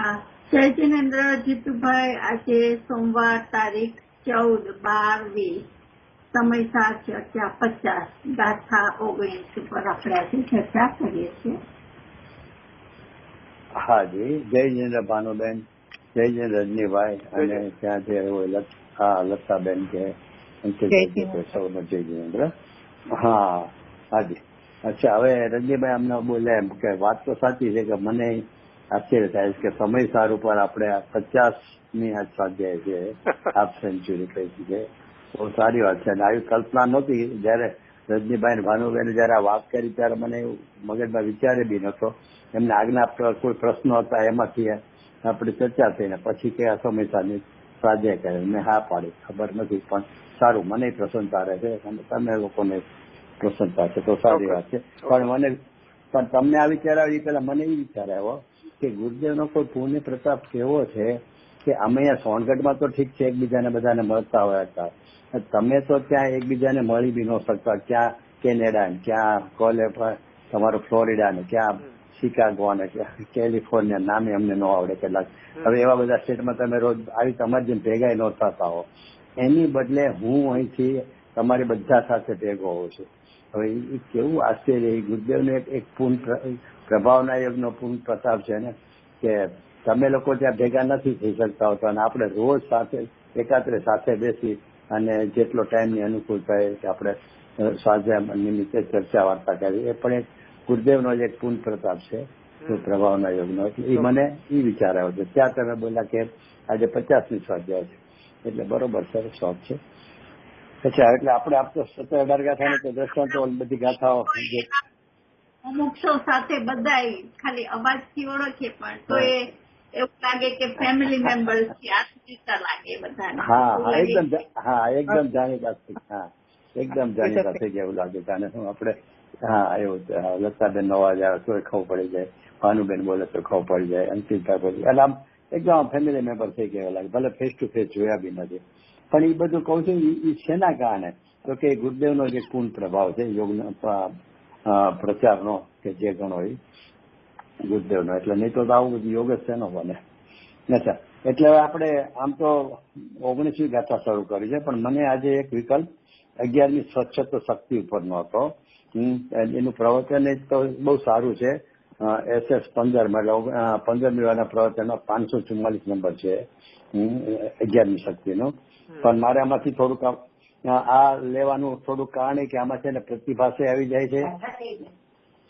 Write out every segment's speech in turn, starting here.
જય જિનેન્દ્ર જીતુભાઈ, આજે સોમવાર તારીખ 14/12/20 સમય 7:50 ગાથા 19 પર આપણે આજે ચર્ચા કરીએ છીએ. હા જી, જય જિનેન્દ્ર ભાનુબેન, જય જિનેન્દ્ર રજનીભાઈ અને ત્યાં જે હોય લતાબેન કે સૌનો જય જિનેન્દ્ર. હા હાજી. અચ્છા, હવે રજનીભાઈ અમને બોલ્યા કે વાત તો સાચી છે કે મને આશ્ચર્ય થાય કે સમયસાર ઉપર આપણે 50ની સ્વાધ્યાય છે, હાફ સેન્ચુરી કહી છે. બહુ સારી વાત છે અને આવી કલ્પના નહોતી. જયારે રજનીભાઈ ને ભાનુબેન જયારે આ વાત કરી ત્યારે મને એવું મગજમાં વિચારે બી નતો. એમને આજ્ઞા કોઈ પ્રશ્નો હતા એમાંથી આપણી ચર્ચા થઈને પછી કે આ સમયસારની સ્વાધ્યાય કરે. મેં હા પાડી, ખબર નથી પણ સારું, મને પ્રસન્નતા રહે છે અને તમે લોકોને પ્રસન્નતા છે તો સારી વાત છે. પણ તમને આ વિચાર આવ્યો પેલા મને એ વિચાર આવ્યો કે ગુરુદેવનો કોઈ પુણ્ય પ્રતાપ કેવો છે કે અમે અહીંયા સોનગઢમાં તો ઠીક છે એકબીજાને બધાને મળતા હોય હતા, તમે તો ત્યાં એકબીજાને મળી બી ન શકતા. ક્યાં કેનેડા ને ક્યાં તમારો ફ્લોરિડા ને ક્યાં શિકાગો ને ક્યાં કેલિફોર્નિયા, નામે અમને ન આવડે કેટલાક. હવે એવા બધા સ્ટેટમાં તમે રોજ આવી તમારી જેમ ભેગા ન થતા હો. એની બદલે હું અહીંથી તમારી બધા સાથે ભેગો હોઉં છું. હવે એ કેવું આશ્ચર્ય, એ ગુરુદેવનો એક પૂર્ણ પ્રભાવના યોગનો પૂર્ણ પ્રતાપ છે ને કે તમે લોકો ત્યાં ભેગા નથી થઈ શકતા હોતા અને આપણે રોજ સાથે એકાત્રે સાથે બેસી અને જેટલો ટાઈમની અનુકૂળ થાય કે આપણે સ્વાધ્યાય નિમિત્તે ચર્ચા વાર્તા કરી. એ પણ એક ગુરુદેવનો જ એક પૂર્ણ પ્રતાપ છે પ્રભાવના યોગનો. એટલે એ મને એ વિચાર આવ્યો છે. ત્યાં તમે બોલ્યા કે આજે 50ની સ્વાધ્યાય છે એટલે બરોબર સરસ વાત છે. અચ્છા, એટલે આપણે આપતો 17-18 ગાથા તો દ્રષ્ટાંતો બધી ગાથાઓ અમુક સૌ સાથે બધા ખાલી અવાજથી ઓળખીએ પણ તો એવું લાગે કે ફેમિલી મેમ્બર્સ થી આત્મીયતા લાગે બધાને. એકદમ જાણીતા થઈ ગયા એવું લાગે તને. શું આપણે એવું લતાબેન નો અવાજ આવે તો ખબર પડી જાય, ભાનુબેન બોલે તો ખબર પડી જાય, અંકિતા બોલે એટલે આમ એકદમ ફેમિલી મેમ્બર થઈ ગયા લાગે, ભલે ફેસ ટુ ફેસ જોયા બી નથી. પણ એ બધું કહું છું એ શેના કારણે તો કે ગુરુદેવનો જે પૂર્ણ પ્રભાવ છે યોગનો પ્રચારનો કે જે ગણો એ ગુરુદેવનો. એટલે નહીં તો આવું બધું યોગ જ શેનો બને. અચ્છા, એટલે આપણે આમ તો 19મી ગાથા શરૂ કરી છે પણ મને આજે એક વિકલ્પ 11મી સ્વચ્છતા શક્તિ ઉપરનો હતો. એનું પ્રવચન તો બહુ સારું છે. SS 15મી વાળા પ્રવચનનો 544 નંબર છે 11મી શક્તિનું. પણ મારે આમાંથી થોડુંક આ લેવાનું થોડુંક કારણ કે આમાં છે ને પ્રતિભાષા આવી જાય છે.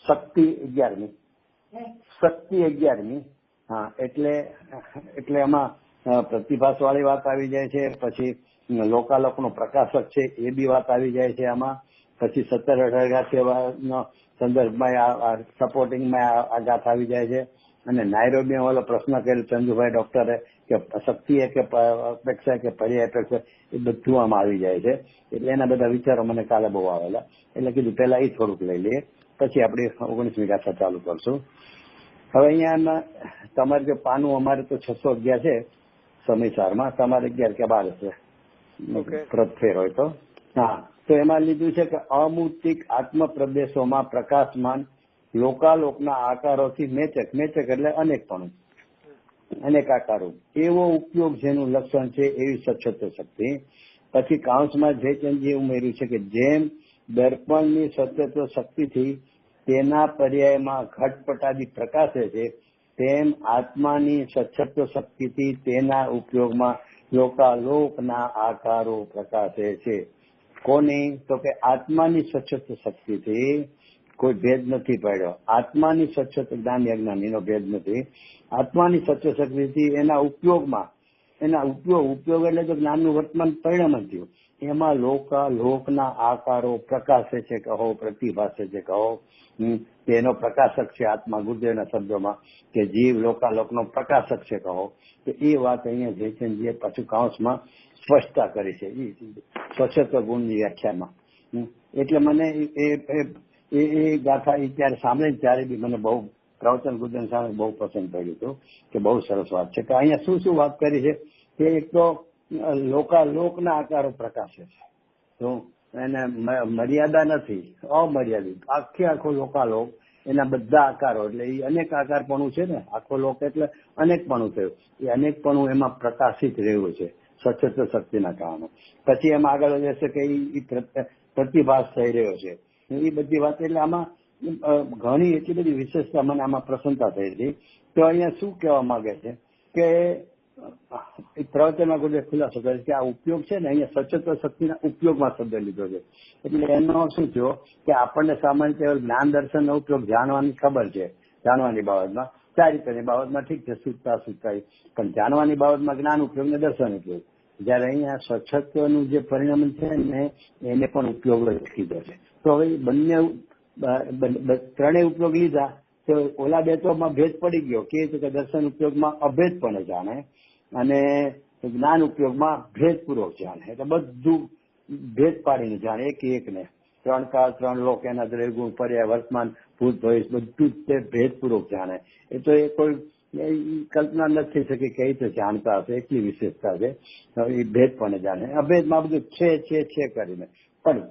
શક્તિ 11મી હા, એટલે એમાં પ્રતિભાસ વાળી વાત આવી જાય છે. પછી લોકાલોકનો પ્રકાશક છે એ બી વાત આવી જાય છે આમાં. પછી 17-18 ગાથાનો સંદર્ભમાં સપોર્ટિંગમાં આ ગાથા આવી જાય છે. અને નાયરોબીમાં ઓલો પ્રશ્ન કર્યો ચંદુભાઈ ડોક્ટરે કે શક્તિ કે અપેક્ષા કે પર્યાય અપેક્ષા એ બધું આમાં આવી જાય છે. એટલે એના બધા વિચારો મને કાલે બહુ આવેલા એટલે કીધું પેલા એ થોડુંક લઈ લઈએ પછી આપણે 19મી ગાથા ચાલુ કરશું. હવે અહીંયા તમારે જો પાનું અમારે તો 611 છે સમયસારમાં, તમારે 11 કે 12 છે પ્રત્ફેર હોય તો. હા, તો એમાં લીધું છે કે અમૂર્તિક આત્મ પ્રદેશોમાં પ્રકાશમાન લોકાલોકના આકારોથી મેચક એટલે અનેકપણું, અનેક આકારો એવો ઉપયોગ જેનું લક્ષણ છે એવી સચોટ શક્તિ. પછી કાઉન્સમાં જે ચંદીએ ઉમેર્યું છે કે જેમ દર્પણની સચોટ શક્તિથી તેના પર્યાયમાં ઘટપટાદી પ્રકાશે છે તેમ આત્માની સચોટ શક્તિથી તેના ઉપયોગમાં લોકાલોકના આકારો પ્રકાશે છે. કોની તો કે આત્માની સચોટ શક્તિથી કોઈ ભેદ નથી પડ્યો. આત્માની સચોટ જ્ઞાન અજ્ઞાનીનો ભેદ નથી. આત્માની સચોટ શક્તિથી એના ઉપયોગમાં ઉપયોગ એટલે તો જ્ઞાનનું વર્તમાન પરિણામ થયું એમાં લોકના આકારો પ્રકાશે છે કહો, પ્રતિભાસે છે કહો. તેનો પ્રકાશક છે આત્મા. ગુરુદેવના શબ્દોમાં કે જીવ લોકાલોકનો પ્રકાશક છે કહો. તો એ વાત અહીંયા જે છે જે પાછું કાઉન્સમાં સ્પષ્ટતા કરી છે સ્વચ્છત્વ ગુણની વ્યાખ્યામાં. એટલે મને એ ગાથા ત્યારે સાંભળીને ત્યારે બી મને બહુ પ્રવચન ગુરુદેવ સામે બહુ પસંદ પડ્યું હતું કે બહુ સરસ વાત છે કે અહીંયા શું વાત કરી છે કે એક તો લોકાલોકના આકારો પ્રકાશે છે તો એને મર્યાદા નથી, અમર્યાદિત આખો લોકાલોક એના બધા આકારો, એટલે એ અનેક આકારપણું છે ને, આખો લોક એટલે અનેકપણું થયું. એ અનેકપણું એમાં પ્રકાશિત રહ્યું છે સચેતન શક્તિના કારણે. પછી એમાં આગળ જશે કે એ પ્રતિભાસ થઈ રહ્યો છે. એ બધી વાત, એટલે આમાં ઘણી એટલી બધી વિશેષતા મને આમાં પ્રસન્નતા થઈ હતી. તો અહીંયા શું કહેવા માંગે છે કે પ્રવચનમાં કોઈ ખુલાસો કરે છે કે આ ઉપયોગ છે ને, અહીંયા સચેતન શક્તિના ઉપયોગમાં શબ્દ લીધો છે. એટલે એનો શું થયો કે આપણને સામાન્ય રીતે જ્ઞાન દર્શનનો ઉપયોગ જાણવાની ખબર છે, જાણવાની બાબતમાં ચારિત્રની બાબતમાં ઠીક છે, સુધતા પણ જાણવાની બાબતમાં જ્ઞાન ઉપયોગ ને દર્શન ઉપયોગ. જયારે અહીંયા સચેતનનું જે પરિણામ છે ને એને પણ ઉપયોગ જ કીધો છે. તો હવે બંને ત્રણેય ઉપયોગ લીધા તો ઓલા બે તો ભેદ પડી ગયો કે દર્શન ઉપયોગમાં અભેદપણે જાણે અને જ્ઞાન ઉપયોગમાં ભેદપૂર્વક જાણે. એટલે બધું ભેદ પાડીને જાણે, એકને 3 કાળ 3 લોક, એના દ્રવ્યગુણ, પર્યાય, વર્તમાન, ભૂત, ભવિષ્ય બધું જ તે ભેદપૂર્વક જાણે. એ તો એ કોઈ કલ્પના નથી થઈ શકે કઈ રીતે જાણતા હશે, એટલી વિશેષતા છે. એ ભેદપણે જાણે, અભેદમાં બધું છે કરીને. પણ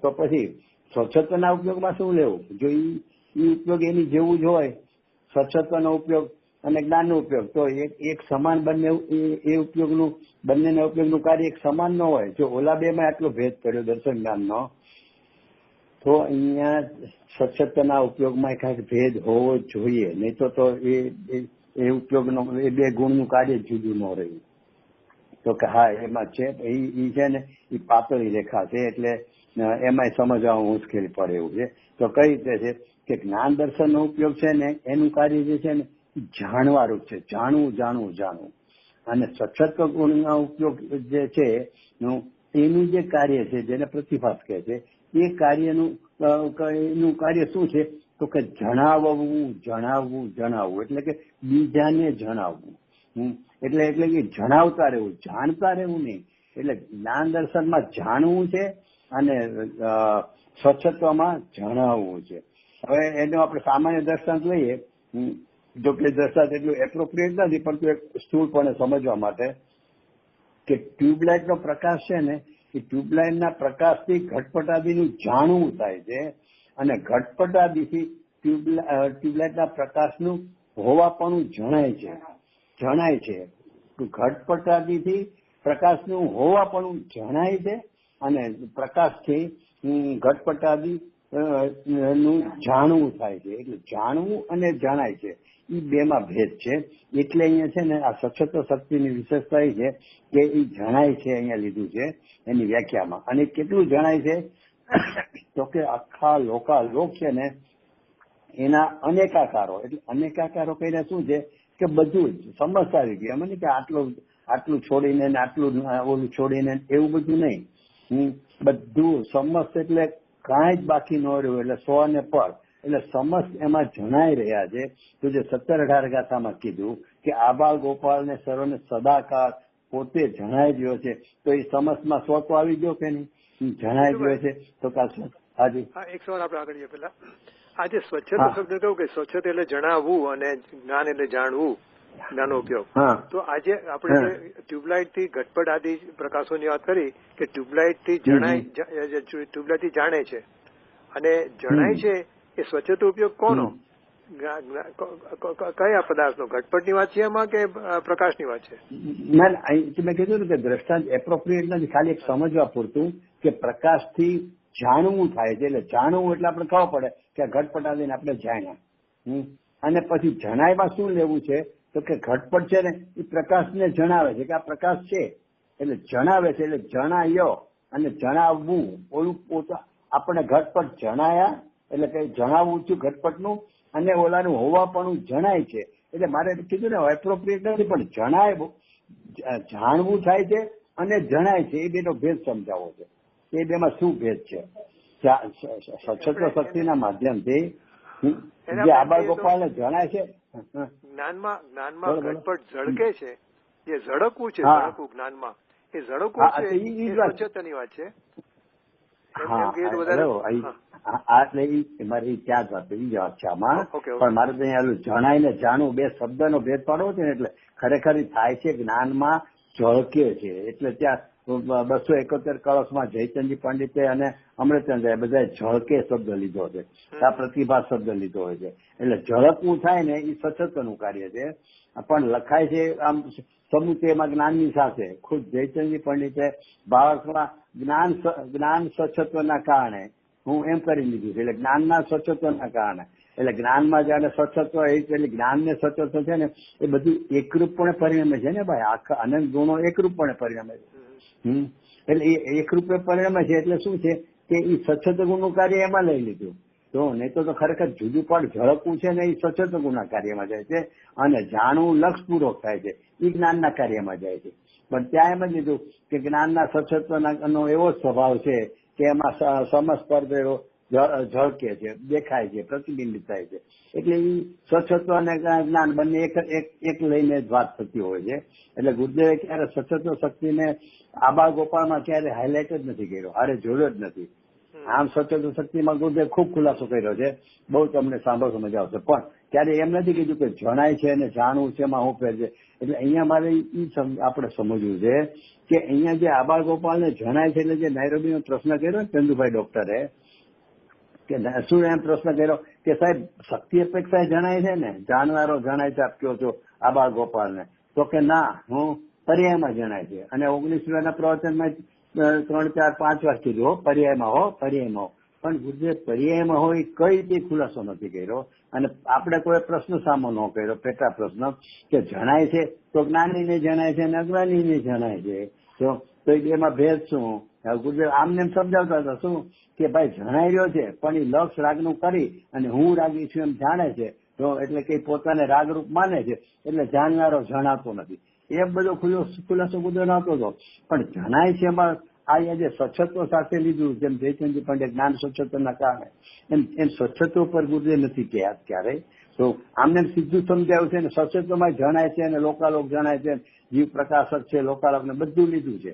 તો પછી સ્વચ્છતાના ઉપયોગમાં શું લેવું? જો એ ઉપયોગ એની જેવું જ હોય, સ્વચ્છતાનો ઉપયોગ અને જ્ઞાનનો ઉપયોગ, તો એક સમાન બંને એ ઉપયોગનું, બંનેના ઉપયોગનું કાર્ય એક સમાન ન હોય. જો ઓલા બે માં આટલો ભેદ પડ્યો દર્શન જ્ઞાનનો, તો અહીંયા સ્વચ્છતાના ઉપયોગમાં કાંઈક ભેદ હોવો જોઈએ, નહીં તો એ ઉપયોગનો એ બે ગુણનું કાર્ય જુદું ન રહ્યું. તો કે હા એમાં છે, એ છે ને એ પાતળી રેખા છે, એટલે એમાં સમજવામાં મુશ્કેલી પડે એવું છે. તો કઈ રીતે છે કે જ્ઞાન દર્શનનો ઉપયોગ છે ને એનું કાર્ય જે છે ને જાણવારૂપ છે, જાણવું. અને સચેતન ગુણના ઉપયોગ જે છે એનું જે કાર્ય છે, જેને પ્રતિભાસ કહે છે, એ કાર્યનું એનું કાર્ય શું છે તો કે જણાવવું, એટલે કે બીજાને જણાવવું. એટલે કે જણાવતા રહેવું, જાણતા રહેવું નહીં. એટલે જ્ઞાન દર્શનમાં જાણવું છે અને સ્વચ્છત્વમાં જણાવવું છે. હવે એનું આપણે સામાન્ય દ્રષ્ટાંત લઈએ, જો કે દ્રષ્ટાંત એટલું એપ્રોપ્રિએટ નથી, પરંતુ એક સ્થૂળપણે સમજવા માટે કે ટ્યુબલાઇટ નો પ્રકાશ છે ને, એ ટ્યુબલાઇટના પ્રકાશથી ઘટપટાદીનું જાણવું થાય છે અને ઘટપટાદીથી ટ્યુબલાઇટના પ્રકાશનું હોવાપણું જણાય છે. ઘટપટાદીથી પ્રકાશનું હોવાપણું જણાય છે અને પ્રકાશથી ઘટપટાદી નું જાણવું થાય છે. એટલે જાણવું અને જણાય છે, એ બેમાં ભેદ છે. એટલે અહીંયા છે ને આ સચેતન શક્તિની વિશેષતા એ છે કે એ જણાય છે, અહીંયા લીધું છે એની વ્યાખ્યામાં. અને કેટલું જણાય છે તો કે આખા લોક છે ને એના અનેકાકારો, એટલે અનેકાકારો કહીને શું છે કે બધું જ સમજતા આવી ગયું. એમ નહીં કે આટલું છોડીને આટલું ઓલું છોડીને એવું બધું નહીં, બધું સમસ્ત, એટલે કાંઈ જ બાકી ન રહ્યું. એટલે 100 ને પર, એટલે સમસ્ત એમાં જણાઈ રહ્યા છે. તો જે 17-18 ગાથામાં કીધું કે આબાલ ગોપાલ ને સર્વને સદાકાળ પોતે જણાઈ ગયો છે, તો એ સમસ્તમાં 100 તો આવી ગયો કે નહીં, જણાઈ ગયો છે. તો હાજી એક સવાલ આપણે આગળ જઈએ. પેલા આજે સ્વચ્છતા શબ્દ કહ્યું કે સ્વચ્છતા એટલે જણાવવું અને જ્ઞાન એટલે જાણવું, જ્ઞાનનો ઉપયોગ. તો આજે આપણે ટ્યુબલાઇટ થી ઘટપટ આદિ પ્રકાશોની વાત કરી કે ટ્યુબલાઇટ થી જાણે છે અને જણાય છે, એ સ્વચ્છતા ઉપયોગ કોનો, કયા પદાર્થનો? ઘટપટની વાત છે એમાં કે પ્રકાશની વાત છે? ના, મેં કીધું ને કે દ્રષ્ટાંત એપ્રોપ્રિએટ નથી, ખાલી એક સમજવા પૂરતું કે પ્રકાશથી જાણવું થાય છે. એટલે જાણવું એટલે આપણે ખબર પડે કે ઘટપટ આદિને આપણે જાણ્યા. અને પછી જણાયમાં શું લેવું છે તો કે ઘટપટ છે ને એ પ્રકાશને જણાવે છે કે આ પ્રકાશ છે, એટલે જણાવે છે. એટલે જણાયો અને જણાવવું, ઓલું પોતા આપણે ઘટપટ જણાયા એટલે કે જણાવવું છું ઘટપટનું, અને ઓલાનું હોવાપણું જણાય છે. એટલે મારે કીધું ને એપ્રોપ્રિએટ નથી, પણ જાણવું થાય છે અને જણાય છે, એ બેનો ભેદ સમજાવવો છે. એ બેમાં શું ભેદ છે? સચેતન શક્તિના માધ્યમથી જે આબાલ ગોપાલને જણાય છે, જ્ઞાનમાં ઘટપટ ઝળકે છે, જે ઝળકવું છે, ઝળકવું જ્ઞાનમાં, એ ઝળકવું છે, એ સ્વચ્છતાની વાત છે. મારી ત્યાં જ વાત એ જ વાત છે આમાં. પણ મારે તો અહીંયા જણાય ને જાણવું બે શબ્દનો ભેદ પાડવો છે ને, એટલે ખરેખર થાય છે જ્ઞાનમાં ઝળકે છે. એટલે ત્યાં 271 કળશમાં જયચંદજી પંડિતે અને અમૃતચંદ્રએ બધા ઝળકે શબ્દ લીધો છે, આ પ્રતિભા શબ્દ લીધો હોય છે. એટલે ઝળકવું થાય ને એ સચત્વનું કાર્ય છે, પણ લખાય છે આમ સમુચયમાં જ્ઞાનની સાથે. ખુદ જયચંદજી પંડિતે ભાવાર્થમાં જ્ઞાન સચત્વના કારણે હું એમ કરી લીધું છે, એટલે જ્ઞાનના સચત્વના કારણે. એટલે જ્ઞાનમાં જયારે સચત્વ એટલે જ્ઞાન ને સચત્વ છે ને એ બધું એકરૂપપણે પરિણમે છે ને ભાઈ, આખા અનંત ગુણો એકરૂપપણે પરિણમે છે. એટલે એ એકરૂપે પરિણમે છે એટલે શું છે કે એ સચત ગુણનું કાર્ય એમાં લઈ લીધું. તો નહીં તો ખરેખર જુદું પણ ઝળકવું છે ને એ સચત ગુણના કાર્યમાં જાય છે, અને જાણવું લક્ષપૂર્વક થાય છે એ જ્ઞાનના કાર્યમાં જાય છે. પણ ત્યાં એમ જ લીધું કે જ્ઞાનના સચત્વનો એવો સ્વભાવ છે કે એમાં સમસ્પર્ધ ઝળકે છે, દેખાય છે, પ્રતિબિંબિત થાય છે. એટલે એ સચત્વ અને જ્ઞાન બંને એક લઈને જ વાત થતી હોય છે. એટલે ગુરુદેવે ક્યારે સચત્વ શક્તિને આબા ગોપાળમાં ક્યારે હાઇલાઇટ જ નથી કર્યો, હારે જોડ્યો જ નથી. આમ સચત્વ શક્તિમાં ગુરુદેવ ખૂબ ખુલાસો કર્યો છે, બહુ તમને સાંભળવા મજા આવશે. પણ ત્યારે એમ નથી કીધું કે જણાય છે અને જાણવું છે એમાં શું ફેર છે. એટલે અહીંયા મારે આપણે સમજવું છે કે અહીંયા જે આબા ગોપાલને જણાય છે, એટલે જે નાયરોબીનો પ્રશ્ન કર્યો ને ચંદુભાઈ ડોક્ટરે, કે શું એમ પ્રશ્ન કર્યો કે સાહેબ શક્તિ અપેક્ષા જણાય છે ને, જાણનારો જણાય છે આપ કહો છો આબા ગોપાલને? તો કે ના, હું પર્યાયમાં જણાય છે. અને 19 પ્રવચનમાં 3, 4, 5 વાર કીધું પર્યાયમાં હો. પણ ગુરુદેવ પર્યાયમાં હોય કઈ રીતે ખુલાસો નથી કર્યો. અને આપણે કોઈ પ્રશ્ન સામો ન કર્યો, પેટા પ્રશ્ન કે જણાય છે તો જ્ઞાનીને જણાય છે અને અજ્ઞાનીને જણાય છે, તો એમાં ભેદ શું? ગુરુદેવ આમને એમ સમજાવતા હતા શું કે ભાઈ જણાઈ રહ્યો છે પણ એ લક્ષ રાગનું કરી અને હું રાગી છું એમ જાણે છે, તો એટલે કે પોતાને રાગરૂપ માને છે, એટલે જાણનારો જણાતો નથી. એ બધો ખુલાસો ગુરુદેવ નહોતો હતો. પણ જણાય છે એમાં આ જે સચત્વ સાથે લીધું, જેમ જયચંદજી પંડિત જ્ઞાન સચત્વના કારણે એમ સચત્વ પર ગુરુદેવ નથી કહ્યા ક્યારેય. તો આમને સીધું સમજાયું છે ને સચત્વમાં જણાય છે અને લોકાલોક જણાય છે, જીવ પ્રકાશક છે, લોકાલોક ને બધું લીધું છે.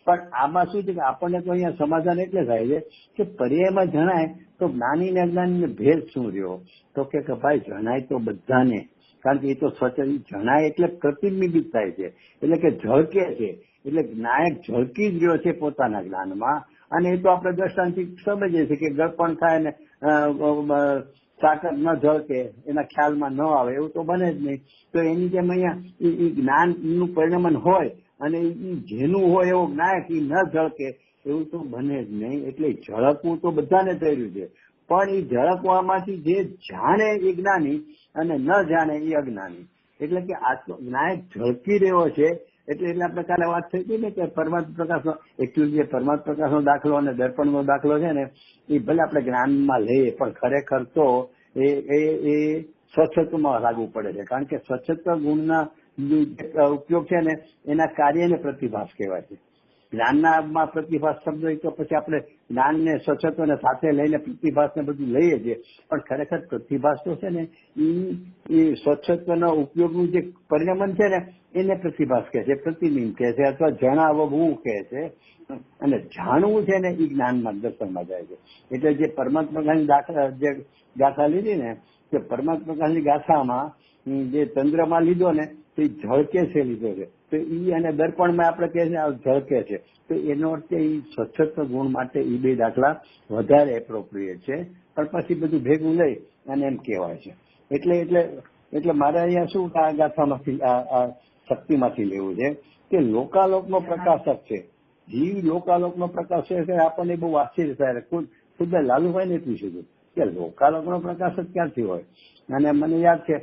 પણ આમાં શું છે કે આપણને તો અહીંયા સમાધાન એટલે થાય છે કે પર્યાયમાં જણાય તો જ્ઞાની ને અજ્ઞાની ભેદ શું રહ્યો? તો કે ભાઈ જણાય તો બધાને, કારણ કે એ તો જણાય એટલે પ્રતિબિંબિત થાય છે, એટલે કે ઝળકે છે. એટલે નાયક ઝળકી જ રહ્યો છે પોતાના જ્ઞાનમાં. અને એ તો આપણે દ્રષ્ટાંતથી સમજીએ છીએ કે ગળપણ થાય ને તાકાત ન ઝળકે, એના ખ્યાલમાં ન આવે એવું તો બને જ નહીં. તો એની જેમ અહીંયા એ જ્ઞાનનું પરિણમન હોય અને જેનું હોય એવો નાયક એ ન ઝળકે એવું તો બને જ નહીં. એટલે ઝળકવું તો બધાને થયેલું છે, પણ એ ઝળકવામાંથી જે જાણે એ જ્ઞાની અને ન જાણે એ અજ્ઞાની. એટલે કે આ તો નાયક ઝળકી રહ્યો છે. એટલે આપણે કાલે વાત થઈ હતી ને કે પરમાત્મા પ્રકાશનો એકચ્યુઅલી જે પરમાત્મા પ્રકાશનો દાખલો અને દર્પણનો દાખલો છે ને એ ભલે આપણે જ્ઞાનમાં લઈએ પણ ખરેખર તો એ સ્વચ્છત્વમાં લાગુ પડે છે. કારણ કે સ્વચ્છત્વ ગુણના ઉપયોગ છે ને એના કાર્યને પ્રતિભાસ કહેવાય છે. જ્ઞાનના પ્રતિભાસ શબ્દ તો પછી આપણે જ્ઞાનને સ્વચ્છત્વને સાથે લઈને પ્રતિભાસને બધું લઈએ છીએ, પણ ખરેખર પ્રતિભાસ તો છે ને એ સ્વચ્છત્વના ઉપયોગનું જે પરિણમન છે ને એને પ્રતિભાસ કહે છે, પ્રતિબિંબ કહે છે, અથવા જણાવવું કહે છે. અને જાણવું છે ને એ જ્ઞાનમાં દર્શનમાં જાય છે. એટલે જે પરમાત્મા જે ગાથા લીધી ને કે પરમાત્મા ગાથામાં જે ચંદ્રમાં લીધો ને તો એ ઝળકે છે લીધો છે, તો એ અને દર્પણમાં આપણે કહે છે ઝળકે છે. તો એનો અર્થ એ સ્વચ્છત્વ ગુણ માટે એ બે દાખલા વધારે એપ્રોપ્રિએટ છે. પણ પછી બધું ભેગું લઈ અને એમ કહેવાય છે. એટલે મારે અહીંયા શું આ ગાથામાંથી આ શક્તિમાંથી લેવું છે કે લોકાલોકનો પ્રકાશક છે, જીવ લોકાલોકનો પ્રકાશક છે. આપણને બહુ આશ્ચર્ય થાય. ખુદ લાલુભાઈ ને પૂછ્યું કે લોકાલોકનો પ્રકાશક ક્યાંથી હોય? અને મને યાદ છે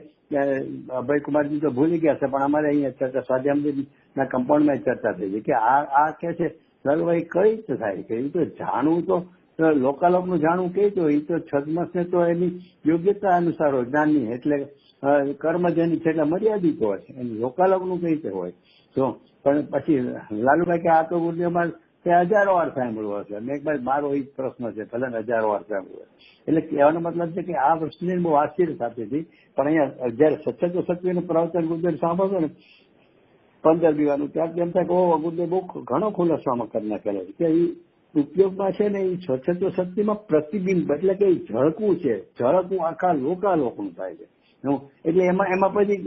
અભયકુમારજી તો ભૂલી ગયા છે, પણ અમારે અહીંયા ચર્ચા સ્વાધ્યાયના કમ્પાઉન્ડમાં ચર્ચા થઈ છે કે આ કે છે લાલુભાઈ કઈ રીતે થાય કે એ તો જાણવું તો લોકાલોકનું જાણવું કઈ રીતે હોય? એ તો છદ્મસને તો એની યોગ્યતા અનુસાર હોય જ્ઞાનની, એટલે કર્મજની છે એટલે મર્યાદિત હોય. એની લોકાલોકનું કઈ રીતે હોય? તો પણ પછી લાલુભાઈ કે આ તો ગુરુદેવમાં તે 1000 વાર સાંભળ્યું હશે. મેં ભાઈ મારો એ પ્રશ્ન છે, ભલે 1000 વાર સાંભળ્યું. એટલે કહેવાનો મતલબ છે કે આ વસ્તુની બહુ આશ્ચર્ય થતી હતી. પણ અહીંયા જયારે સચત્વ શક્તિનું પ્રવચન ગુરુદેવ સાંભળશો ને 15 દીવાનું, ત્યારે એમ થાય કે ઓ ગુરુદેવ બહુ ઘણો ખુલાસો આમાં કરી નાખેલો છે કે એ ઉપયોગમાં છે ને એ સચત્વ શક્તિમાં પ્રતિબિંબ, એટલે કે ઝળકવું છે. ઝળકવું આખા લોકાલોકનું થાય છે. એટલે એમાં પછી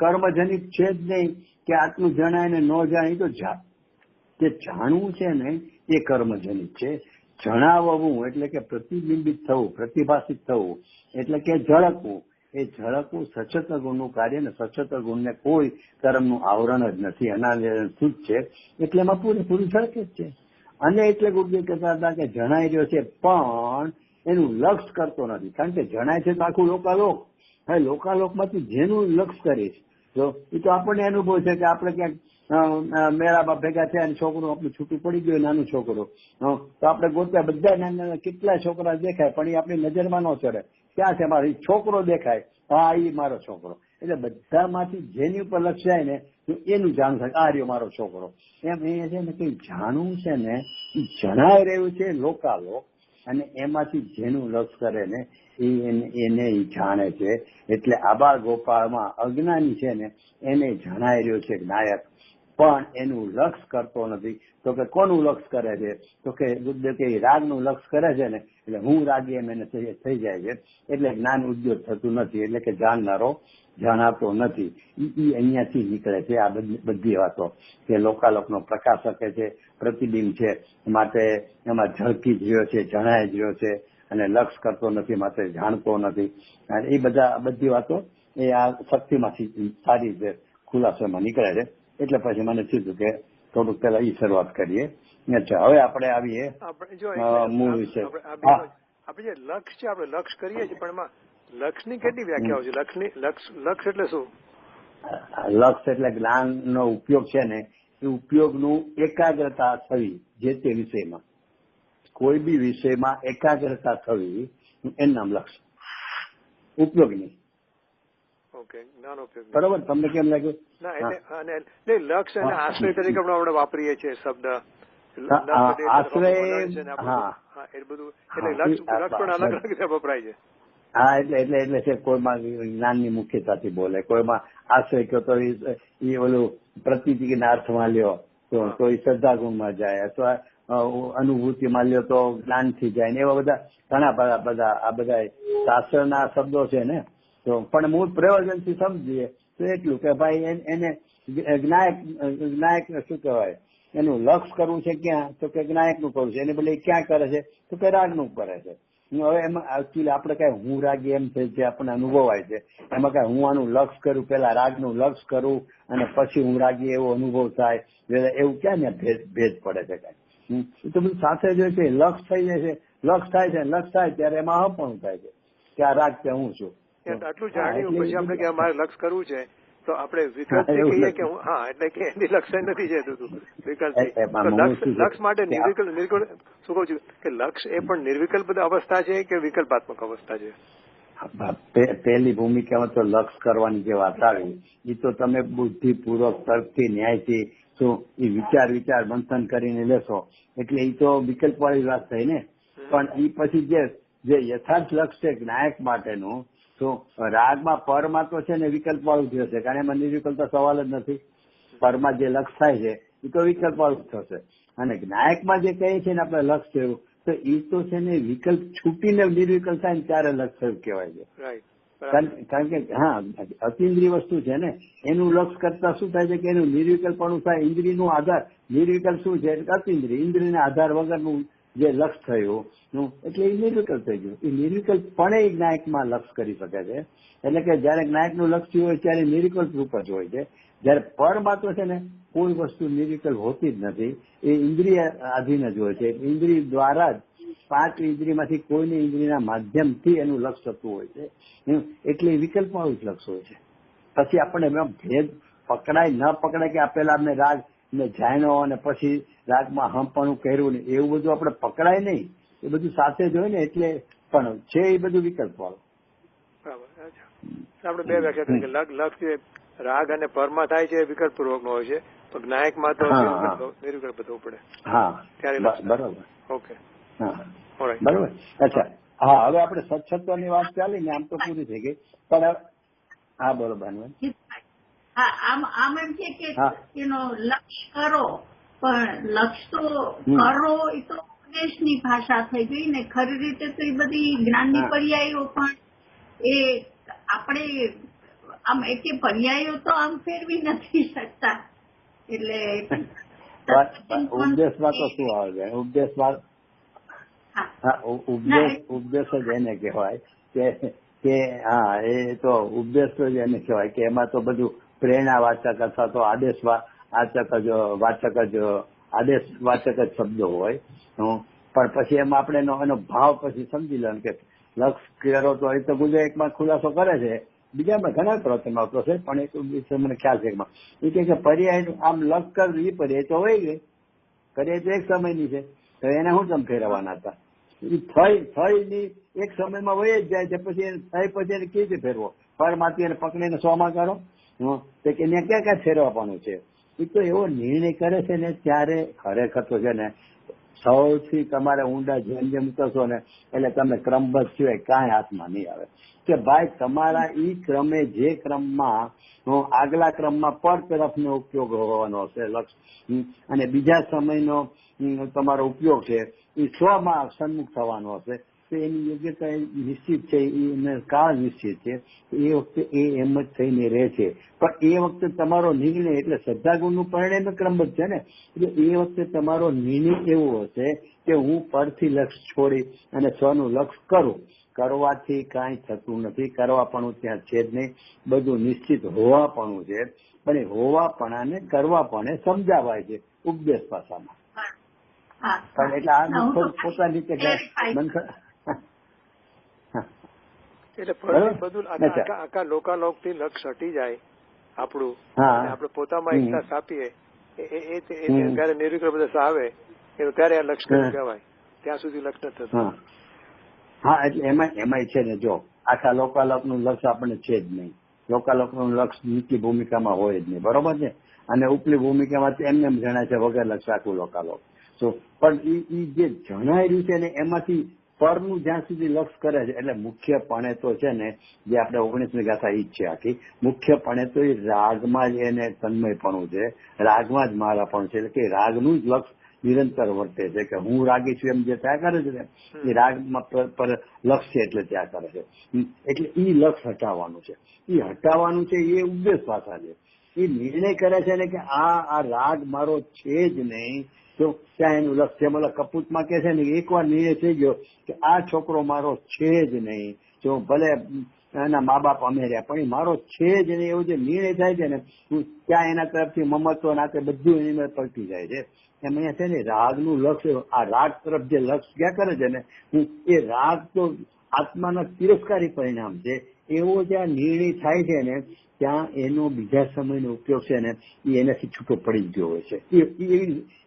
કર્મજનિત છે જ નહીં કે આટલું જણાય ને ન જાણે તો જે જાણવું છે ને એ કર્મજનિત છે. જણાવવું એટલે કે પ્રતિબિંબિત થવું, પ્રતિભાષિત થવું એટલે કે ઝળકવું. એ ઝળકવું સચોટ ગુણનું કાર્ય ને સચોટ ગુણને કોઈ કર્મનું આવરણ જ નથી, અનાવરણ શુદ્ધ છે એટલે એમાં પૂરેપૂરું ઝળકે જ છે. અને એટલે ગુરુદેવ કહેતા હતા કે જણાઈ રહ્યો છે પણ એનું લક્ષ કરતો નથી. કારણ કે જણાય છે તો આખું લોકાલોક, હવે લોકાલોકમાંથી જેનું લક્ષ કરીશ તો એ તો આપણને અનુભવ છે કે આપણે ક્યાંક મેળામાં ભેગા થયા અને છોકરું આપણું છૂટું પડી ગયું, નાનું છોકરો તો આપણે ગોત્યા, બધા નાના કેટલા છોકરા દેખાય પણ એ આપણી નજરમાં ન ચડે. ક્યાં છે મારો છોકરો દેખાય, હા એ મારો છોકરો. એટલે બધામાંથી જેની ઉપર લક્ષ જાય ને એનું જાણ થાય આ રહ્યો મારો છોકરો. એમ એ છે ને કઈ જાણવું છે ને એ જણાઈ રહ્યું છે લોકાલોક, અને એમાંથી જેનું લક્ષ કરે ને એને એ જાણે છે. એટલે આબા ગોપાળમાં અજ્ઞાની છે ને એને જણાઈ રહ્યો છે નાયક, પણ એનું લક્ષ કરતો નથી. તો કે કોનું લક્ષ કરે છે? તો કે ગુરુદેવ કે રાગનું લક્ષ કરે છે ને એટલે હું રાગી એમ એને થઈ જાય છે. એટલે જ્ઞાન ઉદ્યોગ થતું નથી, એટલે કે જાણનારો જણાતો નથી. એ અહીંયાથી નીકળે છે આ બધી વાતો કે લોકાલોકનો પ્રકાશ શકે છે, પ્રતિબિંબ છે માટે એમાં ઝળકી જ રહ્યો છે, જણાય જ રહ્યો છે, અને લક્ષ કરતો નથી માટે જાણતો નથી. અને એ બધી વાતો એ આ શક્તિમાંથી સારી રીતે ખુલાસામાં નીકળે છે. એટલે પછી મને થયું કે થોડુંક પેલા એ શરૂઆત કરીએ. હવે આપણે આવીએ મૂળ વિશે. આપણે જે લક્ષ છે આપણે લક્ષ કરીએ છીએ પણ એમાં લક્ષની કેટલી વ્યાખ્યાઓ છે? લક્ષ એટલે શું? લક્ષ એટલે જ્ઞાનનો ઉપયોગ છે ને એ ઉપયોગનું એકાગ્રતા થવી જે તે વિષયમાં, કોઈ બી વિષયમાં એકાગ્રતા થવી એનું નામ લક્ષ. ઉપયોગની. ઓકે, જ્ઞાન ઉપયોગ. બરોબર, તમને કેમ લાગ્યું? ના એટલે લક્ષ અને આશ્રય તરીકે આપણે વાપરીએ છીએ શબ્દ. આશ્રય, હા એ બધું. એટલે લક્ષ પણ અલગ અલગ રીતે વપરાય છે. હા એટલે છે કોઈમાં જ્ઞાનની મુખ્યતાથી બોલે, કોઈમાં આશ્રય કહો તો એ ઓલું પ્રતિના અર્થમાં લ્યો તો એ શ્રદ્ધા ગુણમાં જાય, અથવા અનુભૂતિમાં લ્યો તો જ્ઞાનથી જાય ને. એવા બધા ઘણા બધા આ બધા શાસ્ત્રના શબ્દો છે ને. તો પણ મૂળ પ્રયોજનથી સમજીએ તો એટલું કે ભાઈ એને જ્ઞાયક શું કહેવાય, એનું લક્ષ કરવું છે ક્યાં? તો કે જ્ઞાયકનું કરવું છે. એને બદલે ક્યાં કરે છે? તો કે રાગનું કરે છે. હવે એમાં એકચ્યુઅલી આપણે કઈ હું રાગી એમ છે જે આપણને અનુભવાય છે, એમાં કઈ હું આનું લક્ષ કરું, પેલા રાગનું લક્ષ કરું અને પછી હું રાગી એવો અનુભવ થાય, એવું ક્યાં ને ભેદ પડે છે કઈ? એ તો બધું સાથે જ હોય છે. લક્ષ થઈ જાય છે, લક્ષ થાય છે, લક્ષ થાય ત્યારે એમાં હપણું થાય છે કે આ રાગ છે હું છું. આટલું જાણ્યું પછી આપણે કે મારે લક્ષ કરવું છે તો આપણે વિકલ્પથી કહીએ કે હા, એટલે કે એની લક્ષ્ય નથી જતું વિકલ્પથી. લક્ષ માટે નિર્વિકલ્પ શું કહું છું કે લક્ષ એ પણ નિર્વિકલ્પ અવસ્થા છે કે વિકલ્પાત્મક અવસ્થા છે? પહેલી ભૂમિકામાં તો લક્ષ કરવાની જે વાત આવી એ તો તમે બુદ્ધિપૂર્વક તર્કથી ન્યાયથી શું એ વિચાર મંથન કરીને લેશો એટલે એ તો વિકલ્પ વાળી વાત થઈ ને. પણ એ પછી જે યથાર્થ લક્ષ છે જ્ઞાયક માટેનું, તો રાગમાં પરમાં તો છે ને વિકલ્પ વાળું જ હશે, કારણ એમાં નિર્વિકલ્પ સવાલ જ નથી. પરમાં જે લક્ષ થાય છે એ તો વિકલ્પ વાળું જ થશે. અને જ્ઞાયકમાં જે કહે છે ને આપણે લક્ષ થયું તો એ તો છે ને વિકલ્પ છૂટીને નિર્વિકલ્પ થાય ને ત્યારે લક્ષ થયું કહેવાય છે. કારણ કે હા અતિન્દ્રિય વસ્તુ છે ને એનું લક્ષ કરતા શું થાય છે કે એનું નિર્વિકલ્પણું થાય. ઇન્દ્રિયનો આધાર નિર્વિકલ્પ શું છે? અતિન્દ્રિય. ઇન્દ્રિયના આધાર વગરનું જે લક્ષ થયું એટલે એ નિર્વિકલ્પ થઈ ગયું. એ નિર્વિકલ્પ પણ એ જ્ઞાયકમાં લક્ષ કરી શકે છે. એટલે કે જયારે જ્ઞાયકનું લક્ષ થયું હોય ત્યારે નિર્વિકલ્પ રૂપ જ હોય છે. જયારે પરમાં તો છે ને કોઈ વસ્તુ નિર્વિકલ્પ હોતી જ નથી, એ ઇન્દ્રિય આધીન જ હોય છે. ઇન્દ્રિય દ્વારા જ 5 ઇન્દ્રિયમાંથી કોઈની ઇન્દ્રિયના માધ્યમથી એનું લક્ષ થતું હોય છે. એટલે વિકલ્પ વાળું જ લક્ષ હોય છે. પછી આપણને ભેદ પકડાય ન પકડાય કે આપેલા આપણે રાગ ને જાણ્યો અને પછી રાગમાં હંપણું કર્યું ને એવું બધું આપણે પકડાય નહીં. એ બધું સાથે જ હોય ને એટલે પણ છે એ બધું વિકલ્પ વાળું. બરાબર. આપણે બે વ્યાખ્યા કરી કે લક્ષ રાગ અને પરમાં થાય છે વિકલ્પ પૂર્વક નો હોય છે, તો જ્ઞાયકમાં તો નિર્વિકલ્પ થવું પડે. હા ત્યારે બરોબર. ઓકે બરોબર. અચ્છા હા, હવે આપણે સત્સત્વની વાત ચાલી ને આમ તો પૂરી થઈ ગઈ પણ હા બરોબર. આમ એમ છે કે એનો લક્ષ કરો, પણ લક્ષ તો કરો એ તો ઉપદેશની ભાષા થઈ ગઈ ને. ખરી રીતે તો એ બધી જ્ઞાનની પર્યાયો પણ એ આપણે આમ એકે પર્યાયો તો આમ ફેરવી નથી શકતા. એટલે ઉપદેશમાં તો શું આવે છે? ઉપદેશમાં ઉપદેશ જ એને કહેવાય કે હા, એ તો ઉપદેશ જ એને કહેવાય કે એમાં તો બધું પ્રેરણાવાચક અથવા તો આદેશવાચક જ શબ્દો હોય. પણ પછી એમાં આપણે એનો ભાવ પછી સમજી લેવાનો કે લક્ષ કરો તો એ તો ગુજરાતમાં ખુલાસો કરે છે. બીજામાં ઘણા પ્રવચનો આવતો છે, પણ એક મને ખ્યાલ છે એ કે પર્યાય આમ લક્ષ કરવું એ પર્યાય તો હોય ગઈ, પર્યાય તો એક સમયની છે, તો એને શું તમે ફેરવવાના હતા? થઈ ની એક સમયમાં વહી જ જાય છે, પછી થઈ પછી એને કેવી રીતે ફેરવો? પરમાંથી એને પકડીને 100 માં કરો તો કે એને ક્યાં ફેરવવાનું છે? એ તો એવો નિર્ણય કરે છે ને ત્યારે ખરેખર તો છે ને સૌથી તમારે ઊંડા જેમ કરશો ને એટલે તમને ક્રમબદ્ધ સિવાય કાંઈ હાથમાં નહીં આવે કે ભાઈ તમારા ઈ ક્રમે જે ક્રમમાં આગલા ક્રમમાં પર તરફનો ઉપયોગ હોવાનો હશે લક્ષ, અને બીજા સમયનો તમારો ઉપયોગ છે એ સ્વમાં સન્મુખ થવાનો હશે, તો એની યોગ્યતા નિશ્ચિત છે, એને કાળ નિશ્ચિત છે. એ વખતે એ એમ જ થઈને રહે છે. પણ એ વખતે તમારો નિર્ણય એટલે શ્રદ્ધાગુણનું પરિણામ ક્રમબદ્ધ છે ને, એટલે એ વખતે તમારો નિર્ણય એવો હશે કે હું પરથી લક્ષ છોડી અને સ્વનું લક્ષ કરું. કરવાથી કાંઈ થતું નથી, કરવાપણું ત્યાં છે જ નહીં, બધું નિશ્ચિત હોવાપણું છે. પણ એ હોવાપણાને કરવાપણે સમજાવાય છે ઉપદેશ ભાષામાં. પણ એટલે આ પોતાની રીતે એટલે બધું આખા લોકાલોક થી લક્ષ હટી જાય આપણું, આપણે પોતામાં એકતા સ્થાપીએ ત્યારે નિર્વિકલ્પ દશા આવે ત્યારે આ લક્ષ કહેવાય. ત્યાં સુધી લક્ષ નથી થતું. હા, એટલે એમાં છે ને, જો આખા લોકાલોક નું લક્ષ આપણને છે જ નહીં. લોકાલોક નું લક્ષ નીચલી ભૂમિકામાં હોય જ નહીં, બરોબર છે. અને ઉપલી ભૂમિકામાં એમને એમ જણાય છે વગર લક્ષ આખું લોકાલોક. તો પણ એ જે જણાય રહ્યું છે ને એમાંથી પરનું જ્યાં સુધી લક્ષ કરે છે, એટલે મુખ્યપણે તો છે ને જે આપણે 19મી ગાથા ઈ જ છે આખી, મુખ્યપણે તો એ રાગમાં જ એને તન્મયપણું છે, રાગમાં જ મારાપણું છે. એટલે કે રાગનું જ લક્ષ નિરંતર વર્તે છે કે હું રાગી છું એમ જે ત્યાં કરે છે ને એ રાગમાં પર લક્ષ છે એટલે ત્યાં કરે છે. એટલે ઈ લક્ષ હટાવવાનું છે, એ હટાવવાનું છે, એ ઉપદેશ ભાષા છે. એ નિર્ણય કરે છે ને કે આ રાગ મારો છે જ નહીં, તો ત્યાં એનું લક્ષ છે. મતલબ કપૂતમાં કે છે ને એકવાર નિર્ણય થઈ ગયો કે આ છોકરો મારો છે જ નહીં, જો ભલે એના મા બાપ અમેર્યા પણ એ મારો છે જ નહીં, એવો જે નિર્ણય થાય છે ને ત્યાં એના તરફથી મમત્વ નાતે બધું એની પલટી જાય છે. એમ અહીંયા છે ને રાગનું લક્ષ, આ રાગ તરફ જે લક્ષ ક્યાં કરે છે ને એ રાગ તો આત્માના તિરસ્કારી પરિણામ છે. એવો જ્યાં નિર્ણય થાય છે ને ત્યાં એનો બીજા સમયનો ઉપયોગ છે ને એ એનાથી છૂટો પડી ગયો હોય છે.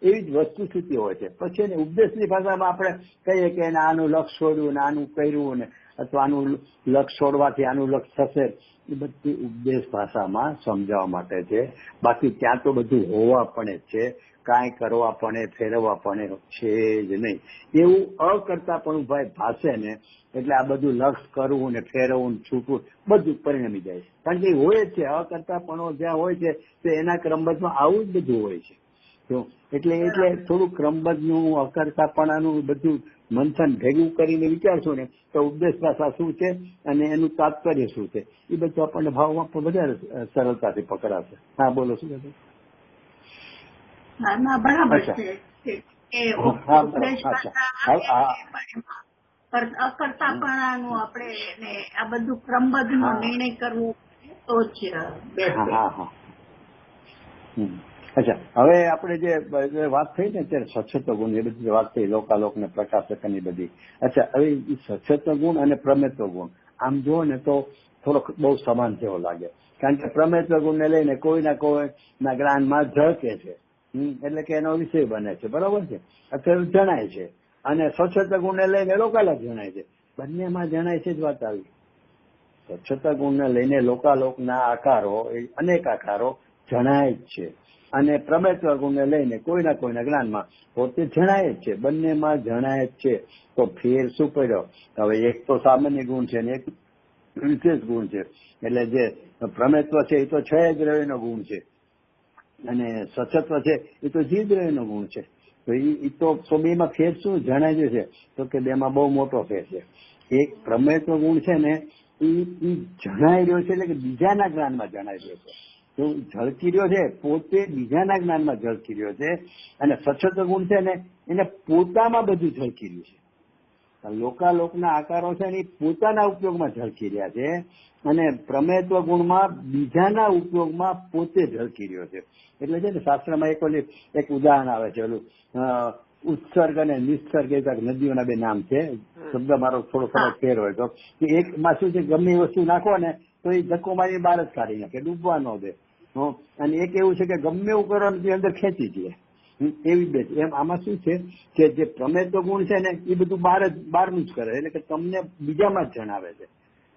એવી જ વસ્તુસ્થિતિ હોય છે. પછી એને ઉપદેશની ભાષામાં આપણે કહીએ કે એને આનું લક્ષ છોડ્યું ને આનું કર્યું ને અથવા આનું લક્ષ છોડવાથી આનું લક્ષ થશે, એ બધી ઉપદેશ ભાષામાં સમજાવવા માટે છે. બાકી ત્યાં તો બધું હોવાપણે જ છે, કાંઈ કરવાપણે ફેરવવાપણે છે જ નહીં. એવું અકર્તાપણું ભાઈ ભાષે ને એટલે આ બધું લક્ષ કરવું ને ફેરવવું છૂટવું બધું પરિણમી જાય છે. કારણ કે એ હોય જ છે, અકર્તાપણો જ્યાં હોય છે તો એના ક્રમબદ્ધમાં આવું જ બધું હોય છે. એટલે થોડું ક્રમબદ્ધનું અકર્તાપણાનું બધું મંથન ભેગું કરીને વિચારશું ને તો ઉપદેશ ભાષા શું છે અને એનું તાત્પર્ય શું છે એ બધું આપણને ભાવમાં પણ વધારે સરળતાથી પકડાશે. હા, બોલો શું કહેતો? બરાબર છે. અકર્તાપણાનું આપણે આ બધું ક્રમબદ્ધ નો નિર્ણય કરવું તો જ બેસ્ટ. અચ્છા, હવે આપણે જે વાત થઈ ને અત્યારે સ્વચ્છતા ગુણ એ બધી વાત થઈ, લોકાલોક ને પ્રકાશક ની બધી. અચ્છા, હવે સ્વચ્છતા ગુણ અને પ્રમેત્વ ગુણ આમ જુઓ ને તો થોડોક બહુ સમાન જેવો લાગે. કારણ કે પ્રમેત્વ ગુણ ને લઈને કોઈના કોઈના જ્ઞાનમાં ઝળકે છે, એટલે કે એનો વિષય બને છે, બરોબર છે, અથવા જણાય છે. અને સ્વચ્છતા ગુણ ને લઈને લોકાલોક જણાય છે. બંનેમાં જણાય છે જ વાત આવી. સ્વચ્છતા ગુણ ને લઈને લોકાલોકના આકારો અનેક આકારો જણાય જ છે, અને પ્રમેત્વ ગુણને લઈને કોઈના કોઈના જ્ઞાનમાં પોતે જણાય જ છે. બંનેમાં જણાય જ છે. તો ફેર શું પડ્યો? હવે એક તો સામાન્ય ગુણ છે ને એક વિશેષ ગુણ છે. એટલે જે પ્રમેત્વ છે એ તો છ દ્રવ્યનો ગુણ છે, અને સ્વચ્છત્વ છે એ તો જી દ્રવ્યનો ગુણ છે. તો એ બેમાં ફેર શું જણાય છે? તો કે બેમાં બહુ મોટો ફેર છે. એક પ્રમેત્વ ગુણ છે ને એ જણાઈ રહ્યો છે એટલે કે બીજાના જ્ઞાનમાં જણાઈ રહ્યો છે. તો ઝળકી રહ્યો છે પોતે બીજાના જ્ઞાનમાં ઝળકી રહ્યો છે, અને સચોટ ગુણ છે ને એને પોતામાં બધું ઝળકી રહ્યું છે. લોકાલોકના આકારો છે એ પોતાના ઉપયોગમાં ઝળકી રહ્યા છે, અને પ્રમેયત્વ ગુણમાં બીજાના ઉપયોગમાં પોતે ઝળકી રહ્યો છે. એટલે છે ને શાસ્ત્રમાં એક ઉદાહરણ આવે છે, ઓલું ઉત્સર્ગ અને નિસર્ગ, એક નદીઓના બે નામ છે. શબ્દ મારો થોડો થોડો ફેર હોય તો એકમાં શું છે, ગમે એ વસ્તુ નાખો ને તો એ ધક્કો મારી બહાર જ કાઢી નાખે, ડૂબવા ન દે. અને એક એવું છે કે ગમે એવું કરવાનું અંદર ખેંચી દે. એવી બે એમ આમાં શું છે કે જે પ્રમેયત્વ ગુણ છે ને એ બધું બહારનું જ કરે, એટલે કે તમને બીજામાં જ જણાવે છે.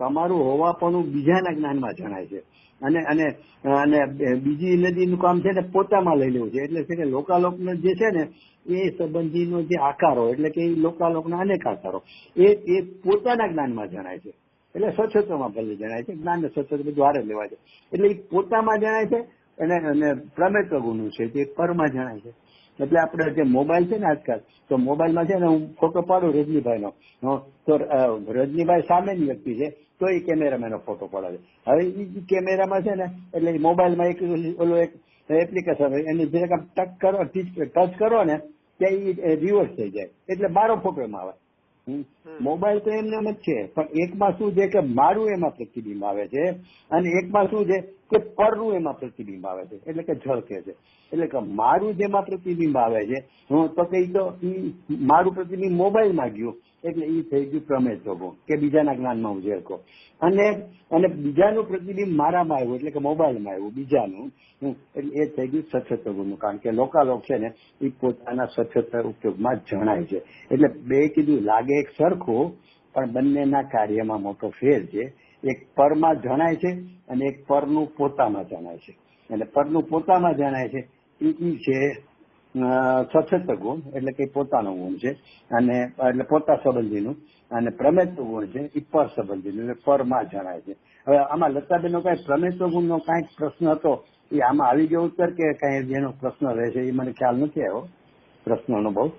તમારું હોવાપણું બીજાના જ્ઞાનમાં જણાય છે. અને બીજી નદીનું કામ છે ને પોતામાં લઈ લેવું છે. એટલે છે કે લોકાલોકનો જે છે ને એ સંબંધીનો જે આકારો, એટલે કે લોકાલોકના અનેક આકારો એ પોતાના જ્ઞાનમાં જણાય છે. એટલે સચોત્રમાં ભલે જણાય છે, જ્ઞાન ને સચોત બધું હારે લેવા છે. એટલે એ પોતામાં જણાય છે, અને પ્રમેયત્વ ગુણ છે તે પરમાં જણાય છે. એટલે આપણે જે મોબાઈલ છે ને આજકાલ, તો મોબાઈલમાં છે ને હું ફોટો પાડું રજનીભાઈનો, તો રજનીભાઈ સામેની વ્યક્તિ છે તો એ કેમેરામાં એનો ફોટો પડાવે. હવે એ કેમેરામાં છે ને એટલે મોબાઈલમાં એક એપ્લિકેશન હોય, એની જે ટચ કરો ને ત્યાં એ રિવર્સ થઈ જાય, એટલે મારો ફોટો એમાં આવે. મોબાઈલ તો એમને એમ જ છે, પણ એકમાં શું છે કે મારું એમાં પ્રતિબિંબ આવે છે, અને એકમાં શું છે કે પરનું એમાં પ્રતિબિંબ આવે છે, એટલે કે ઝળકે છે. એટલે કે મારું જેમાં પ્રતિબિંબ આવે છે તો કઈ તો મારું પ્રતિબિંબ મોબાઈલમાં ગયું, એટલે એ થઈ ગયું પ્રમેયત્વ ગુણ, કે બીજાના જ્ઞાનમાં હું ઝળકો. અને બીજાનું પ્રતિબિંબ મારામાં આવ્યું, એટલે કે મોબાઈલમાં આવ્યું બીજાનું, એટલે એ થઈ ગયું સચોટ ગુણનું. કારણ કે લોકાલોક છે ને એ પોતાના સચોટ ઉપયોગમાં જણાય છે. એટલે બે કીધું લાગે એક સરખું, પણ બંનેના કાર્યમાં મોટો ફેર છે. એક પરમાં જણાય છે અને એક પરનું પોતામાં જણાય છે. એટલે પરનું પોતામાં જણાય છે એ છે સચોટ ગુણ, એટલે કે પોતાનો ગુણ છે, અને એટલે પોતા સંબંધીનું. અને પ્રમેયત્વ ગુણ છે એ પર સંબંધીનું, એટલે પરમાં જણાય છે. હવે આમાં લતાબેનનો કઈ પ્રમેયત્વ ગુણનો કઈક પ્રશ્ન હતો, એ આમાં આવી ગયો ઉત્તર કે કઈ જેનો પ્રશ્ન રહેશે એ મને ખ્યાલ નથી આવ્યો પ્રશ્નનો બહુ.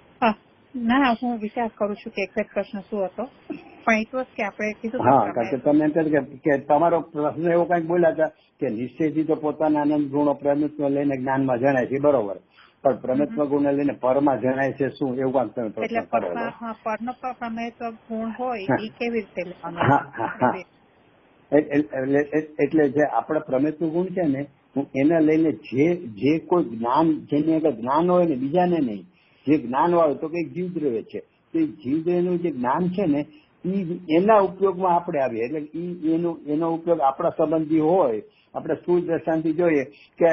ના, હું વિચાર કરું છું કે એક્ઝેક્ટ પ્રશ્ન શું હતો, પણ એટલું કે આપણે કીધું. હા, કારણ કે તમે એમ કે તમારો પ્રશ્ન એવો કઈક બોલ્યા હતા કે નિશ્ચયથી તો પોતાના આનંદ ગુણો પ્રમેયત્વ લઈને જ્ઞાનમાં જણાય છે, બરોબર, પણ પ્રમેયત્વ ગુણ લઈને પરમાં જણાય છે શું, એવું કાંક તમે પ્રશ્ન કરેલો. પરનો પ્રમેયત્વ ગુણ હોય એ કેવી રીતે લેવાનો? એટલે જે આપણે પ્રમેયત્વ ગુણ છે ને, એને લઈને જે કોઈ જ્ઞાન, જેની આગળ જ્ઞાન હોય ને બીજાને નહીં, જે જ્ઞાન વાળું તો કઈક જીવદ્રવ્ય છે, તો એ જીવદ્રવ્યનું જે જ્ઞાન છે ને એના ઉપયોગમાં આપણે આવીએ. એટલે એનો ઉપયોગ આપણા સંબંધી હોય, આપણે સ્થૂળ દ્રષ્ટાંતથી જોઈએ કે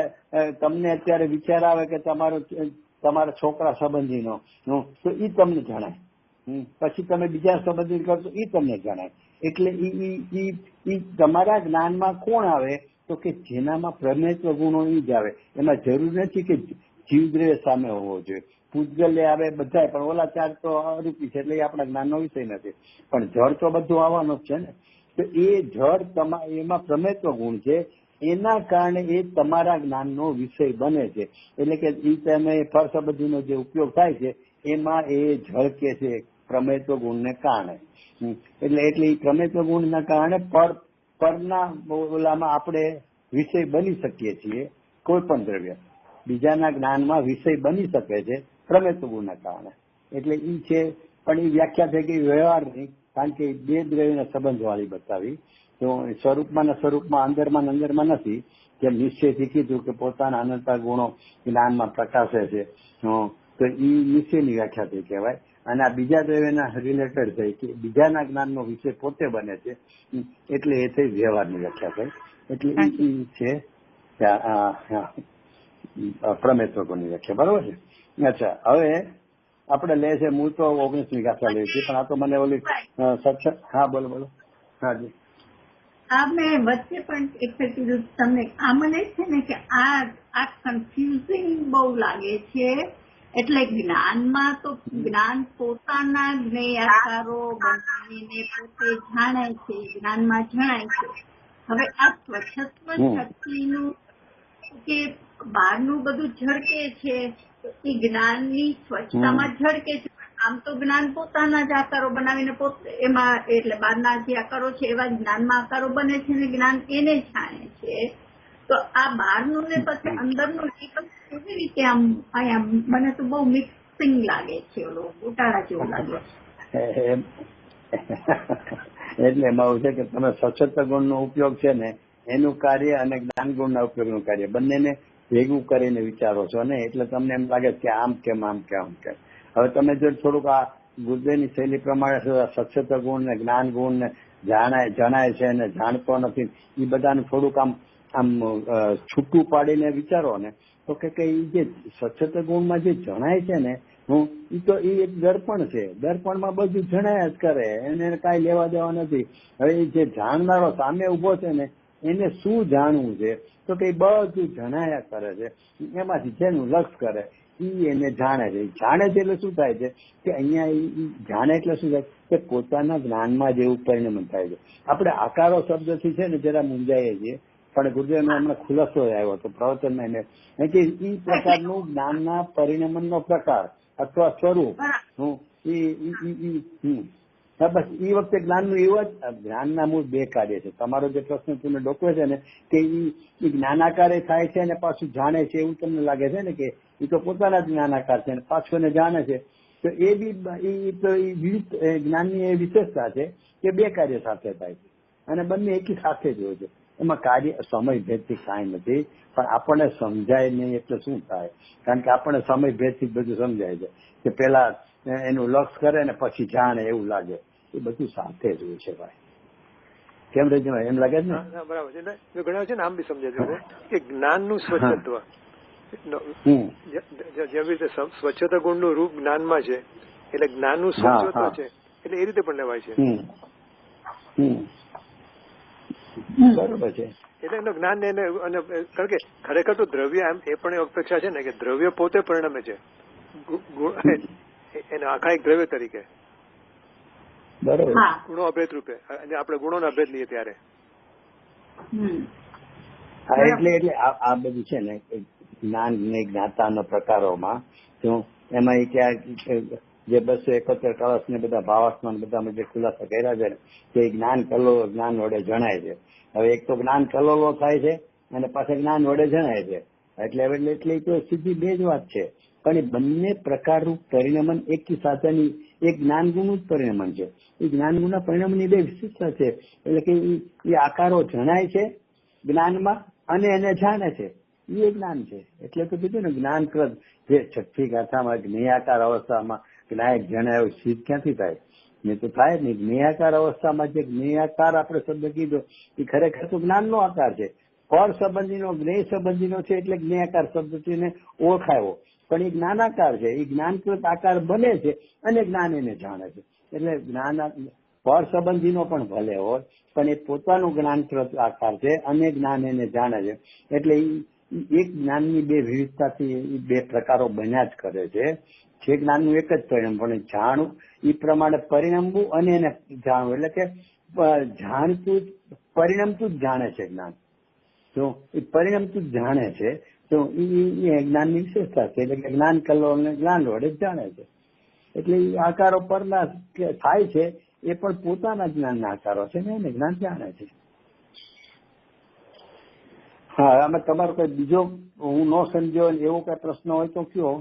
તમને અત્યારે વિચાર આવે કે તમારા છોકરા સંબંધીનો, તો એ તમને જણાય. પછી તમે બીજા સંબંધી કરશો એ તમને જણાય. એટલે એ તમારા જ્ઞાનમાં કોણ આવે તો કે જેનામાં પ્રમેયત્વ ગુણો એ જ આવે. એમાં જરૂર નથી કે જીવદ્રવ્ય સામે હોવો જોઈએ, પૂતગલ્ય આવે બધા, પણ ઓલા ચાર તો અરૂપી છે એટલે એ આપણા જ્ઞાનનો વિષય નથી. પણ જળ તો બધું આવવાનો જ છે ને, તો એ જળ એમાં પ્રમેયત્વ ગુણ છે, એના કારણે એ તમારા જ્ઞાનનો વિષય બને છે. એટલે કે એ તમે ફળ સંબંધીનો જે ઉપયોગ થાય છે એમાં એ ઝળકે છે પ્રમેયત્વ ગુણને કારણે. એટલે એ પ્રમેયત્વ ગુણના કારણે પરના ઓલામાં આપણે વિષય બની શકીએ છીએ. કોઈ પણ દ્રવ્ય બીજાના જ્ઞાનમાં વિષય બની શકે છે પ્રમેયત્વ ગુણના કારણે. એટલે એ છે, પણ એ વ્યાખ્યા થઈ ગઈ વ્યવહારની, કારણ કે બે દ્રવ્યના સંબંધ વાળી બતાવી. તો સ્વરૂપમાં અંદરમાં નથી, જેમ નિશ્ચયથી કીધું કે પોતાના અનંતા ગુણો જ્ઞાનમાં પ્રકાશે છે, તો એ નિશ્ચયની વ્યાખ્યા થઈ કહેવાય. અને આ બીજા દ્રવ્યના રિલેટેડ થઈ કે બીજાના જ્ઞાનનો વિષય પોતે બને છે, એટલે એ થઈ વ્યવહારની વ્યાખ્યા થઈ. એટલે એ છે પ્રમેયત્વ ગુણની વ્યાખ્યા, બરોબર છે. અચ્છા, હવે આપણે લે છે મૂળ તો 19મી ગાથા લે છે, પણ આ તો મને ઓલી હા બોલો. હા જી, મેં વચ્ચે પણ એક કીધું તમને, આ મને છે ને કે આ કન્ફ્યુઝિંગ બહુ લાગે છે. એટલે જ્ઞાનમાં તો જ્ઞાન પોતાના જ્ઞેયાકારો બનાવીને પોતે જાણે છે, જ્ઞાનમાં જણાય છે. હવે આ સ્વચ્છત્વ શક્તિનું કે બહારનું બધું ઝળકે છે, એ જ્ઞાનની સ્વચ્છતામાં ઝળકે છે, આમ તો જ્ઞાન પોતાના જ આકારો બનાવીને એમાં એટલે બહારના જે આકારો છે એવા જ્ઞાનમાં આકારો બને છે ને જ્ઞાન એને જાણે છે. તો આ બહારનું ને પછી અંદરનું કેવી રીતે આમ અહીંયા મને તો બહુ મિક્સિંગ લાગે છે, ઓલો ગોટાળા જેવું લાગે છે. એટલે એમાં એવું છે કે તમે સચોટ ગુણનો ઉપયોગ છે ને એનું કાર્ય અને જ્ઞાન ગુણના ઉપયોગનું કાર્ય બંનેને ભેગું કરીને વિચારો છો ને, એટલે તમને એમ લાગે કે આમ કેમ આમ કેમ આમ કેમ. હવે તમે જો થોડુંક આ ગુરુદેવની શૈલી પ્રમાણે સચોટ ગુણ ને જ્ઞાન ગુણ ને જણાય છે ને જાણતો નથી, એ બધાનું થોડુંક આમ છૂટું પાડીને વિચારો ને તો કે એ જે સચોટ ગુણમાં જે જણાય છે ને એ એક દર્પણ છે. દર્પણમાં બધું જણાયા જ કરે, એને કાંઈ લેવા દેવા નથી. હવે જે જાણનારો સામે ઉભો છે ને એને શું જાણવું છે તો કે બધું જણાયા કરે છે, એમાંથી જેનું લક્ષ કરે એને જાણે છે. જાણે છે એટલે શું થાય છે કે અહીંયા જાણે એટલે શું થાય કે પોતાના જ્ઞાનમાં જેવું પરિણમન થાય છે. આપણે આકારો શબ્દથી છે ને જરા મૂંઝાઈએ છીએ, પણ ગુરુદેવનો હમણાં ખુલાસો આવ્યો હતો પ્રવચનમાં એને કે એ પ્રકારનું જ્ઞાનના પરિણમનનો પ્રકાર અથવા સ્વરૂપ બસ એ વખતે જ્ઞાનનું એવું જ જ્ઞાનના મૂળ બે કાર્ય છે. તમારો જે પ્રશ્ન તમને ડોકવે છે ને કે એ જ્ઞાનાકારે થાય છે અને પાછું જાણે છે એવું તમને લાગે છે ને કે એ તો પોતાના જ જ્ઞાનાકાર છે અને પાછું એને જાણે છે, તો એ બી જ્ઞાનની એ વિશેષતા છે કે બે કાર્ય સાથે થાય છે અને બંને એકી સાથે જ હોય છે. એમાં કાર્ય સમય ભેદથી કાંઈ નથી, પણ આપણને સમજાય નહીં એટલે શું થાય, કારણ કે આપણને સમય ભેદથી જ બધું સમજાય છે કે પેલા એનું લક્ષ કરે ને પછી જાણે એવું લાગે. એ બધું સાથે જ હોય છે ભાઈ. કેમ રજનભાઈ એમ લાગે છે ને? બરાબર છે. ઘણા છે ને આમ બી સમજે છે કે જ્ઞાનનું સ્વચ્છત્વ જેવી રીતે સ્વચ્છતા ગુણનું રૂપ જ્ઞાનમાં છે એટલે જ્ઞાનનું સ્વચ્છત્વ છે એટલે એ રીતે પણ લેવાય છે. બરોબર છે. એટલે એનું જ્ઞાન એને કારણ કે ખરેખર તો દ્રવ્ય એમ એ પણ અપેક્ષા છે ને કે દ્રવ્ય પોતે પરિણમે છે એને આખા એક દ્રવ્ય તરીકે. બરોબર. ગુણો અભેદ રૂપે અને આપણે ગુણોનો અભેદ લઈએ ત્યારે એટલે આ બધું છે ને જ્ઞાન ને જ્ઞાતાના પ્રકારોમાં એમાં જે 271 કળશ ને બધા ભાવાત્મા બધા જે ખુલાસા કર્યા છે ને કે જ્ઞાન કલોલો જ્ઞાન વડે જણાય છે. હવે એક તો જ્ઞાન કલોલો થાય છે અને પાછા જ્ઞાન વડે જણાય છે, એટલે તો સીધી બે જ વાત છે. પણ એ બંને પ્રકારનું પરિણમન એકી સાથેની એક જ્ઞાન ગુણનું જ પરિણમન છે. એ જ્ઞાન ગુણના પરિણમનની બે વિશેષતા છે, એટલે કે એ આકારો જણાય છે જ્ઞાનમાં અને એને જાણે છે, એ જ્ઞાન છે. એટલે તો કીધું ને જ્ઞાનકૃત જે છઠ્ઠી ગાથામાં જ્ઞેયાકાર અવસ્થામાં જ્ઞાયક જણાયો સિદ્ધ ક્યાંથી થાય? ને તો થાય જ નહીં. જ્ઞેયાકાર અવસ્થામાં જે જ્ઞેયાકાર આપણે શબ્દ કીધો એ ખરેખર તો જ્ઞાનનો આકાર છે. પર સંબંધીનો જ્ઞેય સંબંધીનો છે એટલે જ્ઞેયાકાર શબ્દને ઓળખાયો, પણ એ જ્ઞાનાકાર છે. એ જ્ઞાનકૃત આકાર બને છે અને જ્ઞાન એને જાણે છે. એટલે જ્ઞાન પર સંબંધીનો પણ ભલે હોય પણ એ પોતાનું જ્ઞાનકૃત આકાર છે અને જ્ઞાન એને જાણે છે. એટલે એક જ્ઞાનની બે વિવિધતાથી એ બે પ્રકારો બન્યા જ કરે છે. જે જ્ઞાનનું એક જ પરિણામ પણ જાણવું એ પ્રમાણે પરિણમવું અને એને જાણવું, એટલે કે જાણતું પરિણમતું જ જાણે છે જ્ઞાન. તો એ પરિણમતું જ જાણે છે તો એ જ્ઞાનની વિશેષતા છે. એટલે કે જ્ઞાન કલોલ ને જ્ઞાન વડે જ જાણે છે. એટલે એ આકારો પરના થાય છે એ પણ પોતાના જ્ઞાનના આકારો છે ને એને જ્ઞાન જાણે છે. હા, આમાં તમારો કોઈ બીજો હું ન સમજ્યો એવો કઈ પ્રશ્ન હોય તો કયો,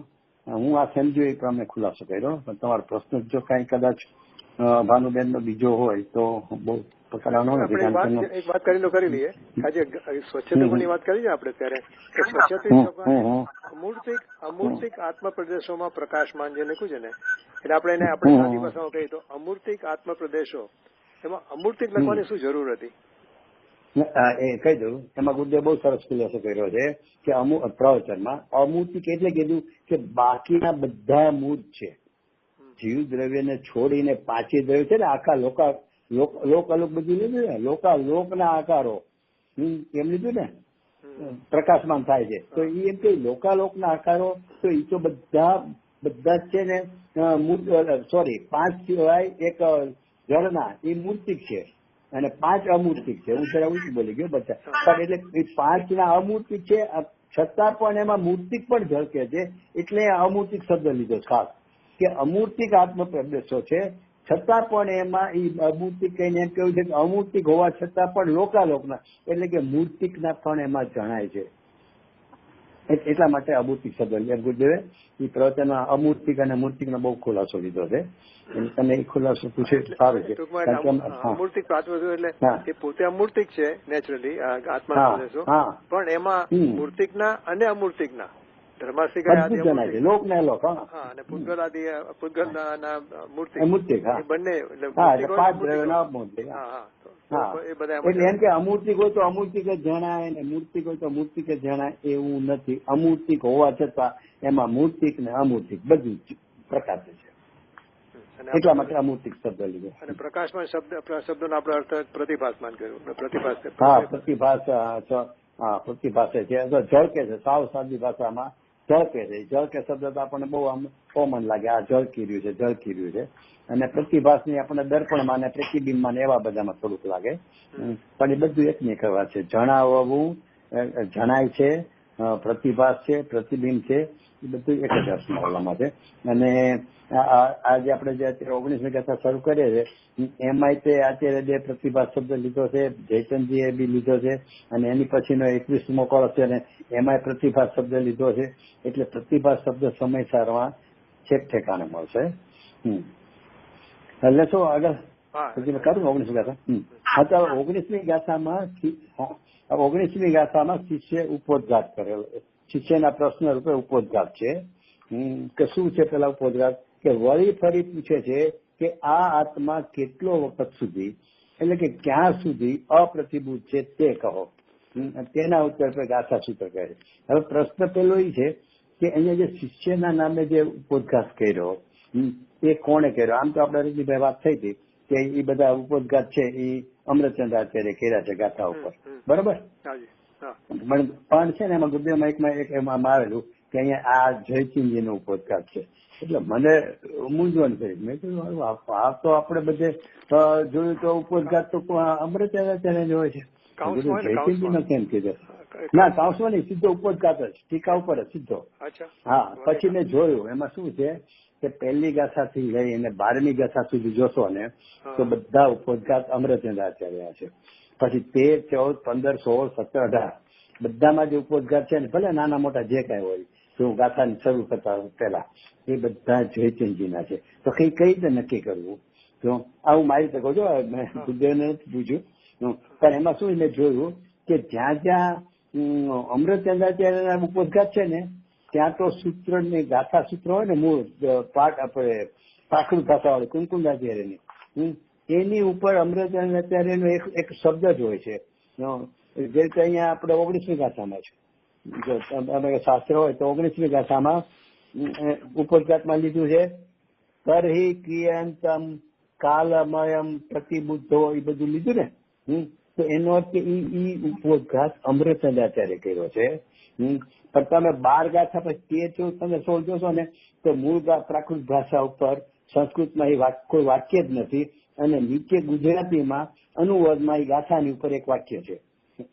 હું આ સમજ્યો એ પ્રમાણે ખુલાસો કર્યો. પણ તમારો પ્રશ્ન જો કઈ કદાચ ભાનુબેન નો બીજો હોય તો બહુ પકડવાનો નથી. એક વાત કરી લઈએ. આજે સ્વચ્છતાની વાત કરી આપણે ત્યારે અમૂર્તિક આત્મ પ્રદેશોમાં પ્રકાશમાન જે લખ્યું છે ને એટલે આપણે એને આપણે સાદી ભાષામાં કહીએ તો અમૂર્તિક આત્મ પ્રદેશો, એમાં અમૂર્તિક લખવાની શું જરૂર હતી? એ કહી દઉં. એમાં ગુરુદેવ બહુ સરસ ખુલાસો કર્યો છે કે પ્રવચનમાં અમૂર્તિક એટલે કીધું કે બાકીના બધા મૂર્ત છે. જીવ દ્રવ્યને છોડીને પાંચી દ્રવ્ય છે ને આખા લોકાલોક બધું લીધું ને, લોકના આકારો એમ લીધું ને પ્રકાશમાન થાય છે. તો એમ કે લોકાલોકના આકારો તો એ તો બધા જ છે ને પાંચ સિવાય એક જળના એ મૂર્તિક છે અને 5 અમૂર્તિક છે. હું જરા ઊંચું બોલી ગયો બચ્ચા. પણ એટલે 5 અમૂર્તિક છે છતાં પણ એમાં મૂર્તિક પણ ઝળકે છે એટલે અમૂર્તિક શબ્દ લીધો ખાસ કે અમૂર્તિક આત્મપ્રદેશો છે, છતાં પણ એમાં એ અમૂર્તિક કહીને એમ કેવું છે કે અમૂર્તિક હોવા છતાં પણ લોકાલોકના એટલે કે મૂર્તિકના પણ એમાં જણાય છે. એટલા માટે અમૂર્તિક શબ્દ ગુરુદેવે એ પ્રવચનમાં અમૂર્તિક અને મૂર્તિકનો બહુ ખુલાસો લીધો છે. તમે એ ખુલાસો પૂછ્યો સારું છે. અમૂર્તિક એટલે એ પોતે અમૂર્તિક છે નેચરલી આત્મા પ્રદેશો, પણ એમાં મૂર્તિકના અને અમૂર્તિકના લોક ને લોક અને પૂતગલ આદિ પૂતગલના મૂર્તિક બંને એટલે એમ કે અમૂર્તિક હોય તો અમૂર્તિક જ જણાય ને મૂર્તિક હોય તો મૂર્તિક જ જણાય એવું નથી. અમૂર્તિક હોવા છતાં એમાં મૂર્તિક ને અમૂર્તિક બધું પ્રકાશ છે. એટલા માટે અમૂર્તિક શબ્દ લીધો. અને પ્રકાશમાં શબ્દનો આપણે અર્થ પ્રતિભાસમાન કર્યું. પ્રતિભાસ છે ઝળકે છે. સાવ સાદી ભાષામાં ઝળકે છે. ઝળકે શબ્દ તો આપણને બહુ આમ કોમન લાગે. આ ઝળકી રહ્યું છે, ઝળકી રહ્યું છે. અને પ્રતિભાસ ની આપણને દર્પણમાં ને પ્રતિબિંબમાં એવા બધામાં થોડુંક લાગે, પણ એ બધું એક ની કરવા છે. જણાવવું, જણાય છે, પ્રતિભાસ છે, પ્રતિબિંબ છે, એ બધું એક જ અર્થમાં છે. અને આજે આપણે જે અત્યારે 19મી કથા શરૂ કરીએ છીએ એમાં તે અત્યારે જે પ્રતિભાસ શબ્દ લીધો છે, જયચંદજી એ બી લીધો છે, અને એની પછીનો 21મો કળશ છે ને એમાં પ્રતિભાસ શબ્દ લીધો છે. એટલે પ્રતિભાસ શબ્દ સમય સારવા છેક ઠેકાણે મળશે. એટલે શું આગળ કરું 19મી ગાથા. અત્યારે 19મી ગાથામાં શિષ્ય ઉપોદ્ઘાત કરેલો. શિષ્યના પ્રશ્ન રૂપે ઉપોદ્ઘાત છે કે શું છે પેલા ઉપોદ્ઘાત કે વળી ફરી પૂછે છે કે આ આત્મા કેટલો વખત સુધી એટલે કે ક્યાં સુધી અપ્રતિભૂત છે તે કહો. તેના ઉત્તર પર ગાથા સૂત્ર કહે છે. હવે પ્રશ્ન પેલો એ છે કે અહીંયા જે શિષ્યના નામે જે ઉપોદ્ઘાત કર્યો એ કોણે કર્યો? આમ તો આપણે રજીભાઈ વાત થઈ હતી કે એ બધા ઉપોદ્ઘાત છે એ અમૃતચંદ્રાચાર્ય કર્યા છે ગાથા ઉપર, બરોબર? પણ છે ને એમાં ગુરુદેવમાં એક એમાં આવેલું કે અહીંયા આ જયચંદજી નો ઉપોદ્ઘાત છે. એટલે મને મૂંઝવણ કરી. મેં કીધું આ તો આપણે બધે જોયું તો ઉપોદ્ઘાત તો અમૃતચંદ્રાચાર્ય જ હોય છે. જયચંદજી નો કેમ કીધો? ના, કાઉન્સમાં નહીં, સીધો ઉપોદ્ઘાત જ, ટીકા ઉપર જ સીધો. હા, પછી મેં જોયું એમાં શું છે કે પહેલી ગાથાથી લઈ અને 12મી ગાથા સુધી જોશો ને તો બધા ઉપોદ્ઘાત અમૃતચંદ્રાચાર્ય છે. પછી 13, 14, 15, 16, 17, 18 બધામાં જે ઉપોદ્ઘાત છે ને ભલે નાના મોટા જે કઈ હોય તો ગાથાની શરૂ કરતા પહેલા એ બધા જયચંદજીના છે. તો કઈ રીતે નક્કી કરવું? તો આવું મારી રીતે કહું છું, મેં ગુરુદેવને નથી પૂછ્યું, પણ એમાં શું મેં જોયું કે જ્યાં જ્યાં અમૃતચંદ્રાચાર્યના ઉપોદ્ઘાત છે ને ત્યાં તો સૂત્ર ને ગાથા સૂત્ર હોય ને મૂળ પાઠ આપણે પ્રાકૃત ભાષા વાળી કુંકુંડાચાર્યની એની ઉપર અમૃતચંદ્રાચાર્યનો એક શબ્દ જ હોય છે. જે રીતે અહીંયા આપણે 19મી ગાથામાં છે, જો શાસ્ત્ર હોય તો 19મી ગાથામાં ઉપોદ્ઘાતમાં લીધું છે તરહી કિયંતમ કાલમયમ પ્રતિબુદ્ધો એ બધું લીધું ને. તો એનો અર્થ ઈ ઉપોદ્ઘાત અમૃતચંદ્રાચાર્ય કર્યો છે. પણ તમે 12 ગાથા પછી 13, 14, તમે 16 જોશો ને તો મૂળ પ્રાકૃત ભાષા ઉપર સંસ્કૃતમાં એ કોઈ વાક્ય જ નથી અને નીચે ગુજરાતીમાં અનુવાદમાં એ ગાથાની ઉપર એક વાક્ય છે.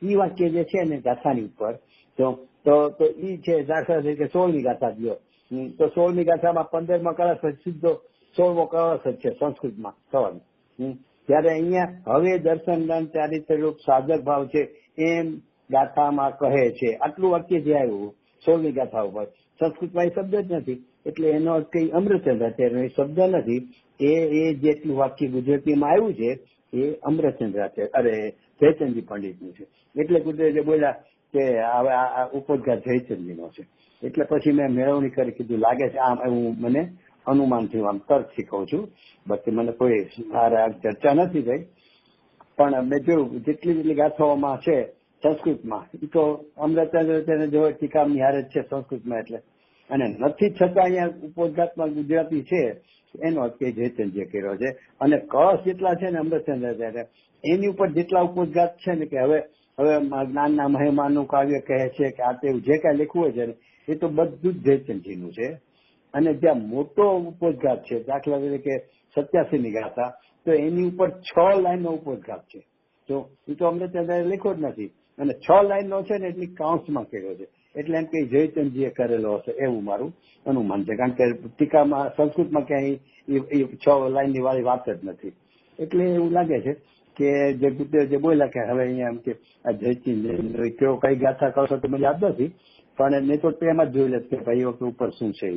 ઈ વાક્ય જે છે ને ગાથાની ઉપર તો ઈ છે દાખલા તરીકે 16મી ગાથા લ્યો તો 16મી ગાથામાં 15મા કળશ પછી સીધો 16મો કળશ જ છે સંસ્કૃતમાં સવાલ. ત્યારે અહીંયા હવે દર્શન દાન ચારિત્રરૂપ સાધક ભાવ છે એમ ગાથામાં કહે છે. આટલું વાક્ય જે આવ્યું 16મી ગાથા ઉપર સંસ્કૃતમાં એ શબ્દ જ નથી. એટલે એનો અર્થ કઈ અમૃતચંદ્રાચાર્ય એ શબ્દ નથી. એ જેટલું વાક્ય ગુજરાતીમાં આવ્યું છે એ અમૃતચંદ્રાચાર્ય જયચંદજી પંડિતનું છે. એટલે ગુરુદેવ જે બોલ્યા કે હવે આ ઉપોદ્ઘાત જયચંદજીનો છે. એટલે પછી મેં મેળવણી કરી કીધું લાગે છે આમ એવું મને અનુમાનથી આમ તર્ક શીખવું છું. બાકી મને કોઈ ચર્ચા નથી થઈ, પણ મેં જોયું જેટલી ગાથાઓમાં છે સંસ્કૃતમાં એ તો અમૃતચંદ્રાચાર્ય જો ટીકામની હારે જ છે સંસ્કૃતમાં. એટલે અને નથી છતાં અહીંયા ઉપોદ્ઘાતમાં ગુજરાતી છે એનો અર્થ કે જયચંદજીએ કર્યો છે. અને કળશ જેટલા છે ને અમૃતચંદ્રાચાર્ય એની ઉપર જેટલા ઉપોદ્ઘાત છે ને કે હવે જ્ઞાનના મહિમાનું કાવ્ય કહે છે કે આ તેવું જે કાંઈ લખવું હોય છે ને એ તો બધું જ જયચંદજીનું છે. અને જ્યાં મોટો ઉપોદ્ઘાત છે દાખલા તરીકે 87મી ગાથા તો એની ઉપર 6 લાઈનનો ઉપોદ્ઘાત છે. તો એ તો અમૃતચંદ્રાચાર્ય લખ્યો જ નથી અને 6 લાઈનનો છે ને એટલી કાઉન્સમાં કર્યો છે. એટલે એમ કે જયચંદજીએ કરેલો હશે એવું મારું અનુમાન છે. કારણ કે ટીકામાં સંસ્કૃતમાં ક્યાંય એ 6 લાઈનની વાળી વાત જ નથી. એટલે એવું લાગે છે કે જે ગુરુદેવ જે બોલ્યા કે હવે અહીંયા એમ કે આ જયચંદ કેવો કઈ ગાથા કરશો તો મને યાદ નથી, પણ નહીં તો એમાં જ જોઈ લે કે ભાઈ વખતે ઉપર શું છે.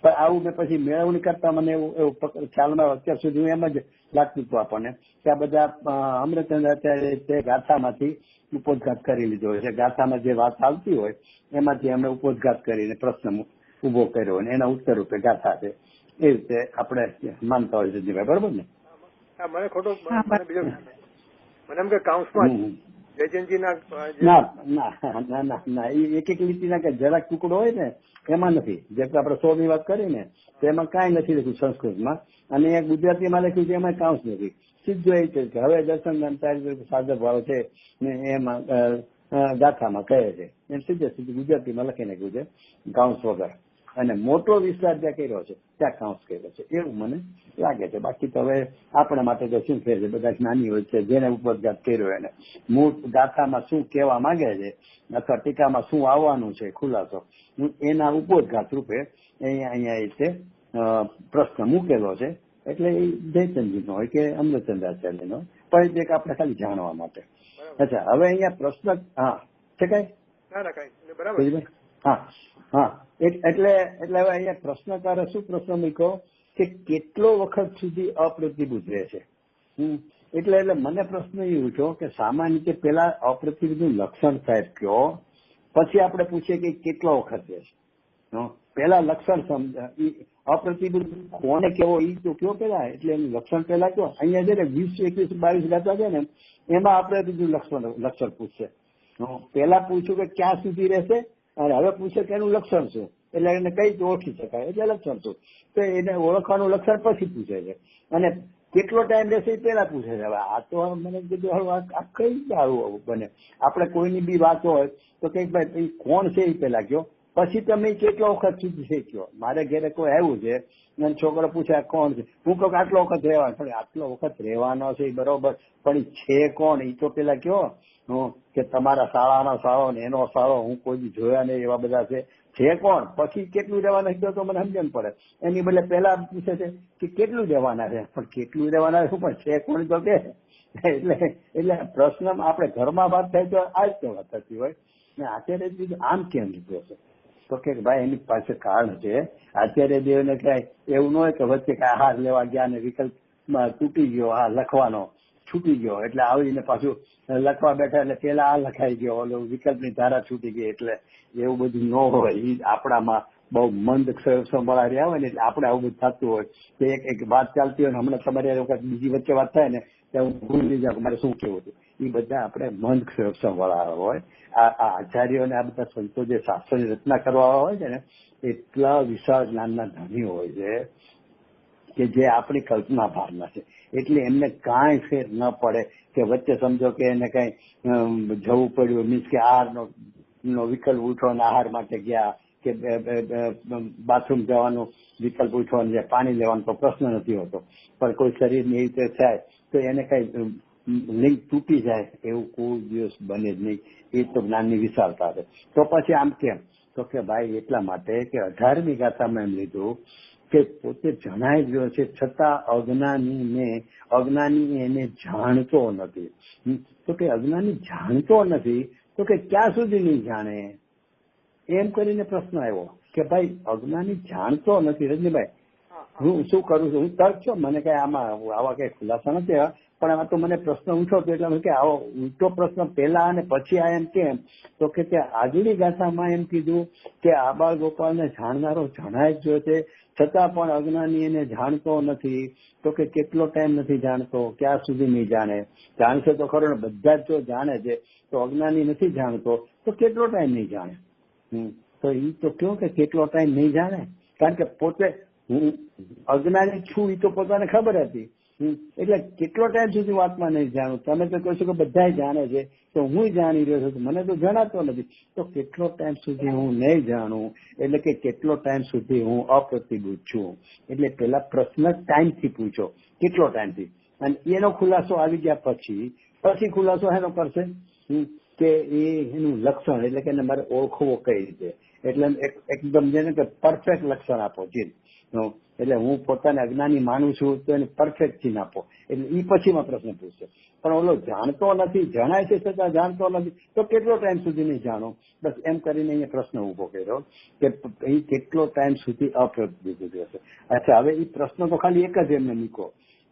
પણ આવું મેં પછી મેળવણી કરતા મને એવું ખ્યાલમાં અત્યાર સુધી એમ જ લાગતું હતું આપણને કે આ બધા અમૃતચંદ્રાચાર્ય તે ગાથામાંથી ઉપોદઘાત કરી લીધો હોય છે. ગાથામાં જે વાત આવતી હોય એમાંથી એમણે ઉપોદઘાત કરીને પ્રશ્ન ઉભો કર્યો અને એના ઉત્તર રૂપે ગાથા છે. એ રીતે આપણે માનતા હોય છે. બરોબર ને? મને ખોટો બીજો મને એમ કે કાઉન્સમાં જયચંદજીના ના એક લીટીના કે જરાક ટુકડો હોય ને એમાં નથી. જેમ કે આપણે 100ની વાત કરી ને તો એમાં કાંઈ નથી લખ્યું સંસ્કૃતમાં, અને ગુજરાતીમાં લખ્યું છે એમાં કાઉન્સ નથી. સીધું એ છે કે હવે દર્શન સાધક ભાવ છે ને એમાં ગાથામાં કહે છે એમ સીધું ગુજરાતીમાં લખી નાખ્યું છે કાઉન્સ વગર. અને મોટો વિસ્તાર જ્યાં કર્યો છે ત્યાં કાઉન્સ કર્યો છે એવું મને લાગે છે. બાકી તો હવે આપણા માટે તો શું કહે છે, બધા જ્ઞાની હોય છે જેને ઉપોદઘાત કર્યો એને મૂળ ગાથામાં શું કહેવા માંગે છે અથવા ટીકામાં શું આવવાનું છે ખુલાસો એના ઉપોદઘાત રૂપે અહીંયા રીતે પ્રશ્ન મૂકેલો છે. એટલે એ જયચંદજીનો હોય કે અમૃતચંદ્રાચાર્યનો પણ એક આપણે ખાલી જાણવા માટે. અચ્છા, હવે અહીંયા પ્રશ્ન છે કઈ બરાબર? હા એટલે હવે અહીંયા પ્રશ્નકારે શું પ્રશ્ન મૂક્યો કે કેટલો વખત સુધી અપ્રતિભૂત રહે છે. એટલે મને પ્રશ્ન એ ઉઠ્યો કે સામાન્ય રીતે પેલા અપ્રતિભૂતનું લક્ષણ સાહેબ કયો, પછી આપણે પૂછીએ કે કેટલો વખત રહે છે. પેલા લક્ષણ સમજ અપ્રતિભૂત કોને કેવો એ તો કયો પેલા, એટલે એનું લક્ષણ પેલા કયો. અહીંયા છે ને 20, 21, 22 ગાતા છે ને એમાં આપણે બીજું લક્ષણ પૂછશે. પેલા પૂછ્યું કે ક્યાં સુધી રહેશે અને હવે પૂછે કે એનું લક્ષણ શું, એટલે એને કઈ ઓળખી શકાય એટલે લક્ષણ શું. તો એને ઓળખવાનું લક્ષણ પછી પૂછે છે અને કેટલો ટાઈમ રહેશે એ પેલા પૂછે છે. હવે આ તો મને કીધું આ કઈ આવું બને. આપણે કોઈની બી વાત હોય તો કઈક ભાઈ કોણ છે એ પેલા કયો, પછી તમે કેટલો વખત સુધી છે કયો. મારે ઘરે કોઈ આવ્યું છે અને છોકરો પૂછે કોણ છે, હું કહું આટલો વખત રહેવાનો. પણ આટલો વખત રહેવાનો છે એ બરોબર, પણ એ છે કોણ એ તો પેલા કયો કે તમારા શાળાનો સાળો ને એનો સાળો હું કોઈ જોયા નહીં એવા બધા છે કોણ, પછી કેટલું રહેવાના તો મને સમજણ પડે. એની બદલે પેલા પૂછે છે કે કેટલું રહેવાના છે, પણ કેટલું રહેવાના છે પણ છે કોણ તો કે. એટલે પ્રશ્ન આપણે ઘરમાં વાત થાય તો આ જ વાત થતી હોય ને આચાર્ય આમ કેમ લીધું હશે તો કે ભાઈ એની પાસે કારણ છે. આચાર્ય દેવને કઈ એવું ન હોય કે વચ્ચે કઈ આહાર લેવા ગયા ને વિકલ્પમાં તૂટી ગયો, લખવાનો છૂટી ગયો એટલે આવીને પાછું લખવા બેઠા એટલે પેલા આ લખાઈ ગયો, ઓલો વિકલ્પની ધારા છૂટી ગઈ. એટલે એવું બધું ન હોય. એ આપણામાં બહુ મંદ સંભાળા રહ્યા હોય ને એટલે આપણે આવું બધું થતું હોય કે એક વાત ચાલતી હોય ને હમણાં તમારી બીજી વચ્ચે વાત થાય ને ત્યાં હું ભૂલી જાઉં મારે શું કેવું હતું. એ બધા આપણે મંદ સંભાળા હોય. આ આચાર્યોને આ બધા સંતો જે શાસ્ત્રની રચના કરવા હોય છે ને એટલા વિશાળ જ્ઞાનના ધણી હોય છે કે જે આપણી કલ્પના ભારના છે. એટલે એમને કાંઈ ફેર ન પડે કે વચ્ચે સમજો કે એને કઈ જવું પડ્યું, મીન્સ કે આહારનો વિકલ્પ ઉઠો ને આહાર માટે ગયા કે બાથરૂમ જવાનો વિકલ્પ ઉઠો ને પાણી લેવાનો તો પ્રશ્ન નથી હોતો, પણ કોઈ શરીરની એવી રીતે થાય તો એને કઈ લિંક તૂટી જાય એવું કોઈ દિવસ બને જ નહીં. એ તો જ્ઞાનની વિશાળતા છે. તો પછી આમ કેમ તો કે ભાઈ એટલા માટે કે 18મી ગાથામાં એમ લીધું કે પોતે જણાઈ ગયો છે છતાં અજ્ઞાની એને જાણતો નથી. તો કે અજ્ઞાની જાણતો નથી તો કે ક્યાં સુધી નહીં જાણે એમ કરીને પ્રશ્ન આવ્યો કે ભાઈ અજ્ઞાની જાણતો નથી. રજનીભાઈ હું શું કરું છું, હું તર્ક છો, મને કઈ આવા કઈ ખુલાસા નથી, પણ આ તો મને પ્રશ્ન ઉઠો તો એટલે કે આવો ઉલટો પ્રશ્ન પહેલા અને પછી આ એમ કેમ તો કે આગલી ગાથામાં એમ કીધું કે આબાળ ગોપાલને જાણનારો જણાય જ જો છે છતાં પણ અજ્ઞાની એને જાણતો નથી. તો કે કેટલો ટાઈમ નથી જાણતો, ક્યાં સુધી નહીં જાણે. જાણશે તો ખરો ને, બધા જ જો જાણે છે તો અજ્ઞાની નથી જાણતો તો કેટલો ટાઈમ નહીં જાણે. તો એ તો કયો કે કેટલો ટાઈમ નહીં જાણે, કારણ કે પોતે હું અજ્ઞાની છું એ તો પોતાને ખબર હતી. એટલે કેટલો ટાઈમ સુધી વાતમાં નહીં જાણું. તમે તો કહો છો કે બધા જાણે છે તો હું જાણી રહ્યો છું, મને તો જણાતો નથી. તો કેટલો ટાઈમ સુધી હું નહીં જાણું એટલે કે કેટલો ટાઈમ સુધી હું અપ્રતિભૂત છું. એટલે પેલા પ્રશ્ન ટાઈમથી પૂછો કેટલો ટાઈમથી, અને એનો ખુલાસો આવી ગયા પછી ખુલાસો એનો કરશે કે એનું લક્ષણ એટલે કે એને મારે ઓળખવો કઈ રીતે, એટલે એકદમ જેને કે પરફેક્ટ લક્ષણ આપો ચીન. એટલે હું પોતાને અજ્ઞાની માનું છું તો એને પરફેક્ટ ચીન આપો, એટલે એ પછીમાં પ્રશ્ન પૂછશે. પણ ઓલો જાણતો નથી, જણાય છે છતાં જાણતો નથી, તો કેટલો ટાઈમ સુધી નહીં જાણો? બસ એમ કરીને અહીંયા પ્રશ્ન ઉભો કર્યો કે એ કેટલો ટાઈમ સુધી અપ્રતિબુદ્ધ હશે. અચ્છા, હવે એ પ્રશ્ન તો ખાલી એક જ એમને મૂકો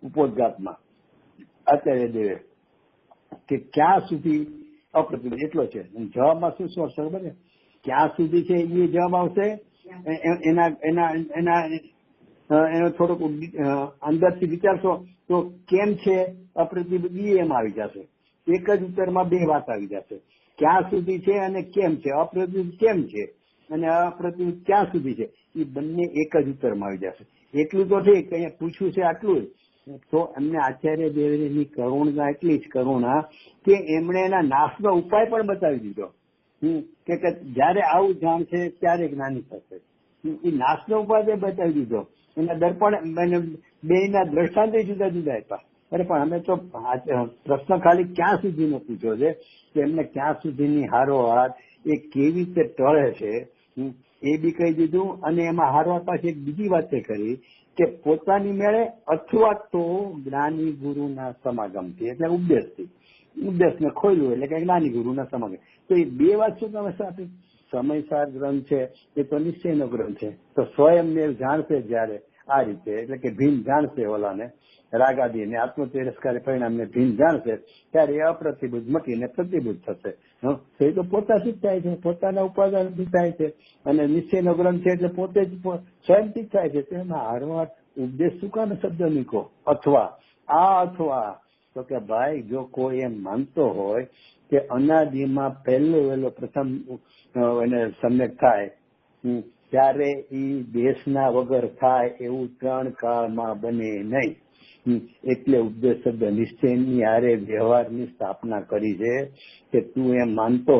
ઉપોદઘાતમાં આચાર્ય દેવે કે ક્યાં સુધી અપ્રતિબુદ્ધ, એટલો છે. જવાબમાં શું શું આવશે ખબર છે? ક્યાં સુધી છે એ જવાબ આવશે. એનો થોડોક અંદરથી વિચારશો તો કેમ છે અપ્રતિબુદ્ધ એમ આવી જશે. એક જ ઉત્તરમાં બે વાત આવી જશે, ક્યાં સુધી છે અને કેમ છે. અપ્રતિબુદ્ધ કેમ છે અને અપ્રતિબુદ્ધ ક્યાં સુધી છે, એ બંને એક જ ઉત્તરમાં આવી જશે. એટલું તો ઠીક, અહીંયા પૂછ્યું છે આટલું જ. તો એમને આચાર્ય દેવની કરુણા એટલી જ કરુણા કે એમણે એના નાશનો ઉપાય પણ બતાવી દીધો કે જયારે આવું જાણશે ત્યારે જ્ઞાની થશે. એ નાશનો ઉપાય બતાવી દીધો. એના દર્પણ બેના દ્રષ્ટાંત જુદા જુદા આપ્યા. અરે પણ અમે તો પ્રશ્ન ખાલી ક્યાં સુધીનો પૂછ્યો છે કે એમને ક્યાં સુધીની હારોહાર એ કેવી રીતે ટળે છે એ બી કહી દીધું. અને એમાં હારોહાર પાછી એક બીજી વાત કરી કે પોતાની મેળે અથવા તો જ્ઞાની ગુરુના સમાગમથી, એટલે ઉપદેશથી. ઉપદેશને ખોલ્યું એટલે કે જ્ઞાની ગુરુના સમાગમ. તો એ બે વાત શું તમે સાથે સમયસાર ગ્રંથ છે એ તો નિશ્ચયનો ગ્રંથ છે. તો સ્વયંમેવ જાણશે જયારે આ રીતે, એટલે કે ભીન જાણશે ઓલાને રાગાદી અને આત્મતિરસ્કારી પરિણામને ભીન જાણશે ત્યારે એ અપ્રતિબુદ્ધ મટીને પ્રતિબુદ્ધ થશે. એ તો પોતાથી જ થાય છે, પોતાના ઉપાદાનથી થાય છે. અને નિશ્ચયનો ગ્રંથ છે એટલે પોતે જ સ્વયંથી જ થાય છે. તેમાં હારવાર ઉપદેશ શું કામ શબ્દ મૂકો અથવા અથવા તો કે ભાઈ જો કોઈ એમ માનતો હોય કે અનાદિમાં વહેલો પ્રથમ એને સમ્યક થાય ત્યારે એ દેશના વગર થાય એવું 3 કાળમાં બને નહીં. એટલે ઉપદેશ શબ્દ નિશ્ચયની હારે વ્યવહારની સ્થાપના કરી છે કે તું એમ માનતો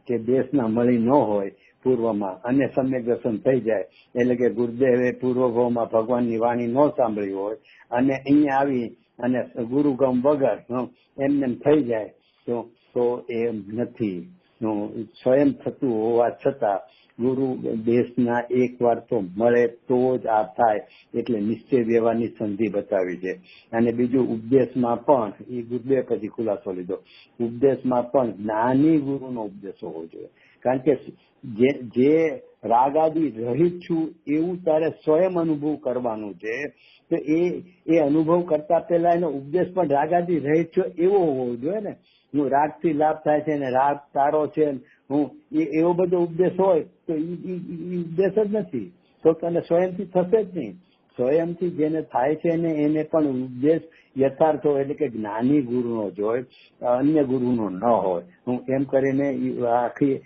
કે દેશના મળી ન હોય પૂર્વમાં અને સમ્યક દર્શન થઈ જાય, એટલે કે ગુરુદેવે પૂર્વભાવમાં ભગવાનની વાણી ન સાંભળી હોય અને અહીંયા આવી અને ગુરુગમ વગર એમને થઈ જાય તો એમ નથી. સ્વયં થતું હોવા છતાં ગુરુ દેશના એક વાર તો મળે તો જ આ થાય, એટલે નિશ્ચય વ્યવહારની સંધિ બતાવી છે. અને બીજું ઉપદેશમાં પણ એ ગુરુદેવ પછી ખુલાસો લીધો, ઉપદેશમાં પણ જ્ઞાની ગુરુનો ઉપદેશ હોવો જોઈએ. કારણ કે જે રાગાદી રહિત છું એવું તારે સ્વયં અનુભવ કરવાનું છે. તો એ અનુભવ કરતા પહેલા એનો ઉપદેશ પણ રાગાદી રહિત છો એવો હોવો જોઈએ ને. હું રાગથી લાભ થાય છે ને રાગ તારો છે એવો બધો ઉપદેશ હોય તો એ ઉપદેશ જ નથી. તો તને સ્વયંથી થશે જ નહીં. સ્વયંથી જેને થાય છે ને એને પણ ઉપદેશ યથાર્થ હોય, એટલે કે જ્ઞાની ગુરુનો જ હોય, અન્ય ગુરુનો ન હોય. હું એમ કરીને આખી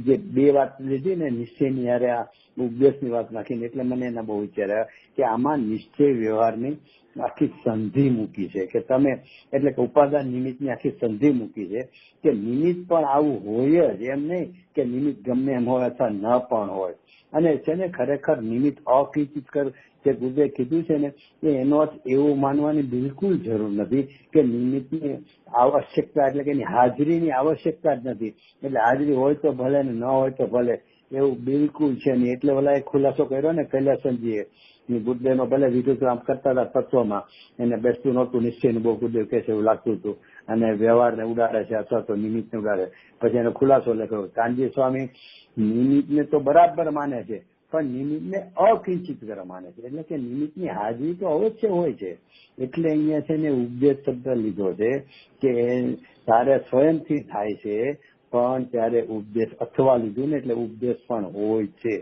જે બે વાત લીધી ને નિશ્ચયની યારે આ ઉપદેશની વાત નાખીને, એટલે મને એના બહુ વિચાર આવ્યા કે આમાં નિશ્ચય વ્યવહારની આખી સંધિ મૂકી છે કે તમે, એટલે કે ઉપાદાન નિમિત્તની આખી સંધિ મૂકી છે કે નિમિત્ત પણ આવું હોય જ, એમ નહીં કે નિમિત્ત ગમે એમ હોય અથવા ન પણ હોય. અને છે ને ખરેખર નિમિત્ત અકિંચિત કર જે ગુરુદેવે કીધું છે ને એનો અર્થ એવું માનવાની બિલકુલ જરૂર નથી કે નિમિત્તની આવશ્યકતા, એટલે કે એની હાજરીની આવશ્યકતા જ નથી. એટલે હાજરી હોય તો ભલે ને ન હોય તો ભલે, એવું બિલકુલ છે નહીં. એટલે ઓલા ખુલાસો કર્યો ને કૈલાસનજીએ ગુરુદેવનો ભલે વિરુદ્ધ આમ કરતા હતા તત્વમાં, એને બેસતું નહોતું નિશ્ચયનું બહુ ગુરુદેવ કહે છે એવું લાગતું હતું અને વ્યવહારને ઉડાડે છે અથવા તો નિમિત્તને ઉડાડે. પછી એનો ખુલાસો લખ્યો. કાનજી સ્વામી નિમિત્તને તો બરાબર માને છે પણ નિમિત્તને અકિંચિત કરે માને છે, એટલે કે નિમિત્તની હાજરી તો અવશ્ય હોય છે. એટલે અહીંયા છે ને ઉપદેશ શબ્દ લીધો છે કે તારે સ્વયંથી થાય છે પણ ત્યારે ઉપદેશ અથવા લીધું ને એટલે ઉપદેશ પણ હોય છે.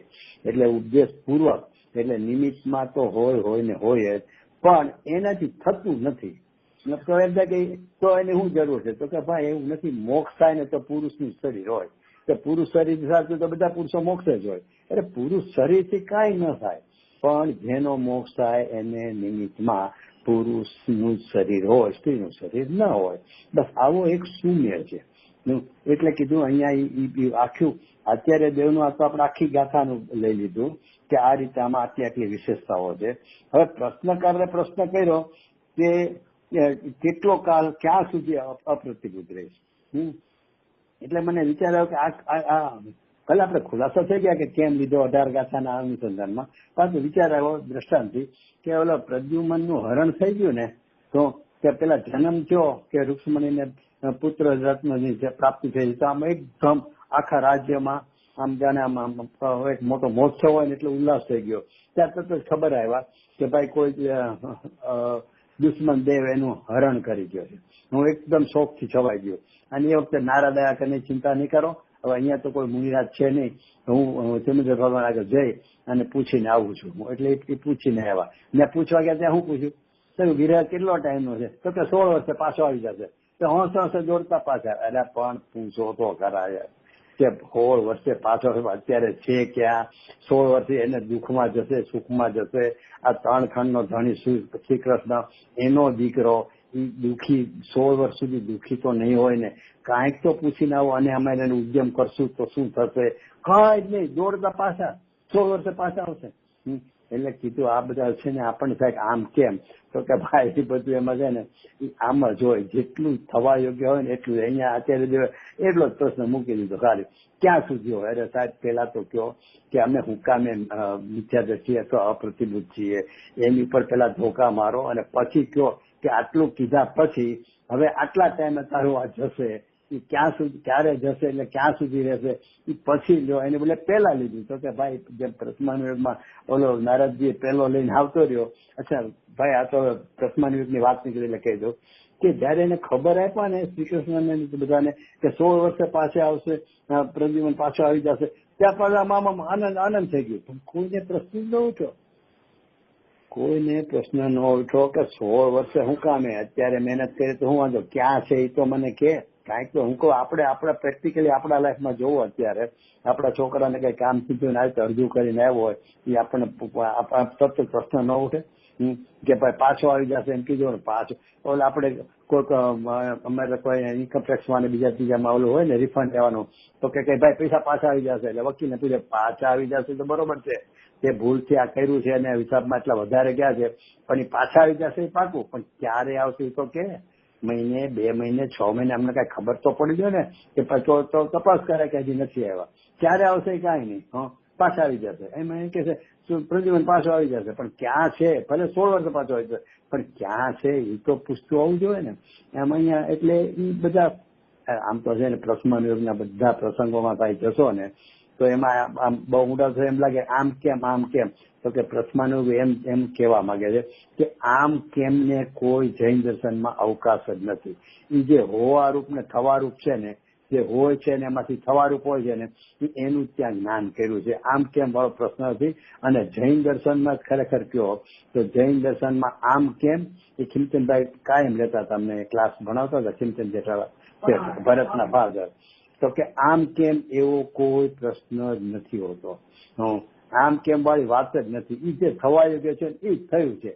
એટલે ઉપદેશ પૂર્વક, એટલે નિમિત્તમાં તો હોય ને હોય જ, પણ એનાથી થતું નથી. તો એમ થાય કે તો એની શું જરૂર છે? તો કે ભાઈ એવું નથી, મોક્ષ થાય ને તો પુરુષનું શરીર હોય, કે પુરુષ શરીર સાથે તો બધા પુરુષો મોક્ષ જ હોય. અરે પુરુષ શરીરથી કાંઈ ન થાય, પણ જેનો મોક્ષ થાય એને નિમિત્તમાં પુરુષનું શરીર હોય, સ્ત્રીનું શરીર ન હોય. બસ આવો એક સુમેળ છે. એટલે કીધું અહીંયા આખું આચાર્ય દેવનું આ તો આપણે આખી ગાથાનું લઈ લીધું કે આ રીતે આમાં આટલી વિશેષતાઓ છે. હવે પ્રશ્નકારે પ્રશ્ન કર્યો કે કેટલો કાળ ક્યાં સુધી અપ્રતિબુદ્ધ રહીશ, એટલે મને વિચાર આવ્યો કે આ ભલે આપણે ખુલાસો થઈ ગયા કે કેમ લીધો 18 ગાથાના અનુસંધાનમાં, પરંતુ વિચાર આવ્યો દ્રષ્ટાંતથી કે ઓલો પ્રદ્યુમનનું હરણ થઈ ગયું ને, તો કે પેલા જન્મ થયો કે રૂક્ષ્મણીને પુત્ર રત્નની પ્રાપ્તિ થઈ, તો આમ એકદમ આખા રાજ્યમાં આમ જાણે આમ એક મોટો મહોત્સવ હોય ને એટલો ઉલ્લાસ થઈ ગયો. ત્યાં તરત જ ખબર આવ્યા કે ભાઈ કોઈ દુશ્મન દેવ એનું હરણ કરી ગયો છે. હું એકદમ શોખથી છવાઈ ગયો. અને એ વખતે નારદ આયા કે ચિંતા નહીં કરો, હવે અહીંયા તો કોઈ મુનિરાજ છે નહીં, હું ચંદ્ર ભગવાન આગળ જઈ અને પૂછીને આવું છું. એટલે એ પૂછીને આવ્યા. મેં પૂછવા ગયા ત્યાં શું પૂછ્યું, તો વિરહ કેટલો ટાઈમનો છે, તો કે 16 વર્ષે પાછો આવી જશે. તો હોંશે દોડતા પાછા. અરે પણ પૂછો તો ખરા યાર કે 16 વર્ષે પાછો અત્યારે છે ક્યાં? 16 વર્ષે એને દુઃખમાં જશે, સુખમાં જશે. આ 3 ખંડનો ધણી શ્રી કૃષ્ણ એનો દીકરો એ દુઃખી 16 વર્ષ સુધી દુઃખી તો નહીં હોય ને, કાંઈક તો પૂછીને આવો. અને અમે એને ઉદ્યમ કરશું તો શું થશે? કાંઈ જ નહીં, દોડતા પાછા 16 વર્ષે પાછા આવશે. એટલે કીધું આ બધા છે ને આપણને થાય આમ કેમ, તો કે ભાઈ એ બધું એમાં છે ને આમ જ હોય, જેટલું થવા યોગ્ય હોય ને એટલું. અહીંયા અત્યારે એટલો જ પ્રશ્ન મૂકી દીધો ખાલી, ક્યાં સુધી હોય? અરે સાહેબ પેલા તો કયો કે અમે હુકામે મિથ્યા છીએ તો અપ્રતિબુદ્ધ છીએ, એની ઉપર પેલા ધોકા મારો અને પછી કયો કે આટલું કીધા પછી હવે આટલા ટાઈમે તારું આ જશે, એ ક્યાં સુધી ક્યારે જશે એટલે ક્યાં સુધી રહેશે એ પછી લ્યો. એને બોલે પેલા લીધું. તો કે ભાઈ જેમ પ્રથમાન યુગમાં ઓલો નારદજી પેલો લઈને આવતો રહ્યો. અચ્છા ભાઈ આ તો પ્રથમાન યુગની વાત નીકળી એટલે કહી દઉં કે જયારે એને ખબર આપ્યા ને શ્રી કૃષ્ણને બધાને કે 16 વર્ષે પાછે આવશે, પ્રદ્યુમન પાછો આવી જશે, ત્યાં પાછા મામા આનંદ થઈ ગયો. પણ કોઈને પ્રશ્ન ન ઉઠ્યો, કોઈને પ્રશ્ન ન ઉઠ્યો કે 16 વર્ષે હું કામે અત્યારે મહેનત કરી તો હું વાંધો, ક્યાં છે એ તો મને કે. કાંઈક તો હું કહું આપણે પ્રેક્ટિકલી આપણા લાઈફમાં જોવો, અત્યારે આપણા છોકરાને કઈ કામ સીધું ને આવે અડધું કરીને આવ્યો હોય એ આપણને તરત પ્રશ્ન ન ઉઠે કે ભાઈ પાછો આવી જશે એમ કીધું ને પાછો. ઓલે આપણે કોઈક અમારે કોઈ ઇન્કમ ટેક્સમાં બીજા ત્રીજામાં ઓલું હોય ને રિફંડ લેવાનું, તો કે ભાઈ પૈસા પાછા આવી જશે. એટલે વકીલને પૂછે પાછા આવી જશે તો બરોબર છે, તે ભૂલથી આ કર્યું છે અને હિસાબમાં એટલા વધારે ગયા છે, પણ એ પાછા આવી જશે એ પાકું. પણ ક્યારે આવશે એ તો કે મહિને 2 મહિને 6 મહિને અમને કઈ ખબર તો પડી ગયો ને કે તો તપાસ કરે કે હજી નથી આવ્યા. ક્યારે આવશે કાંઈ નહીં, પાછા આવી જશે. એમાં એમ કે છે પ્રદ્યુમન પાછો આવી જશે, પણ ક્યાં છે? ભલે 16 વર્ષે પાછો આવી જશે, પણ ક્યાં છે એ તો પૂછતું આવવું જોઈએ ને. એમ અહીંયા એટલે એ બધા આમ તો છે ને પ્રથમાન યુગના બધા પ્રસંગોમાં ભાઈ જશો ને તો એમાં આમ બહુ ઊંડા થયો એમ લાગે આમ કેમ. તો કે પ્રથમાન યુગ એમ કહેવા માંગે છે કે આમ કેમ ને કોઈ જૈન દર્શનમાં અવકાશ જ નથી. એ જે હોવારૂપ ને થવારૂપ છે ને, જે હોય છે ને એમાંથી થવારૂપ હોય છે ને એનું ત્યાં જ્ઞાન કર્યું છે. આમ કેમ વાળો પ્રશ્ન નથી. અને જૈન દર્શનમાં ખરેખર કયો તો જૈન દર્શનમાં આમ કેમ એ ખીમચંદભાઈ કાયમ લેતા હતા, અમને ક્લાસ ભણાવતા હતા ખીમચંદ જેઠાલાલ ભરતના ફાધર. તો કે આમ કેમ એવો કોઈ પ્રશ્ન જ નથી હોતો. આમ કેમ વાળી વાત જ નથી. એ જે થવા યોગ્ય છે એ જ થયું છે,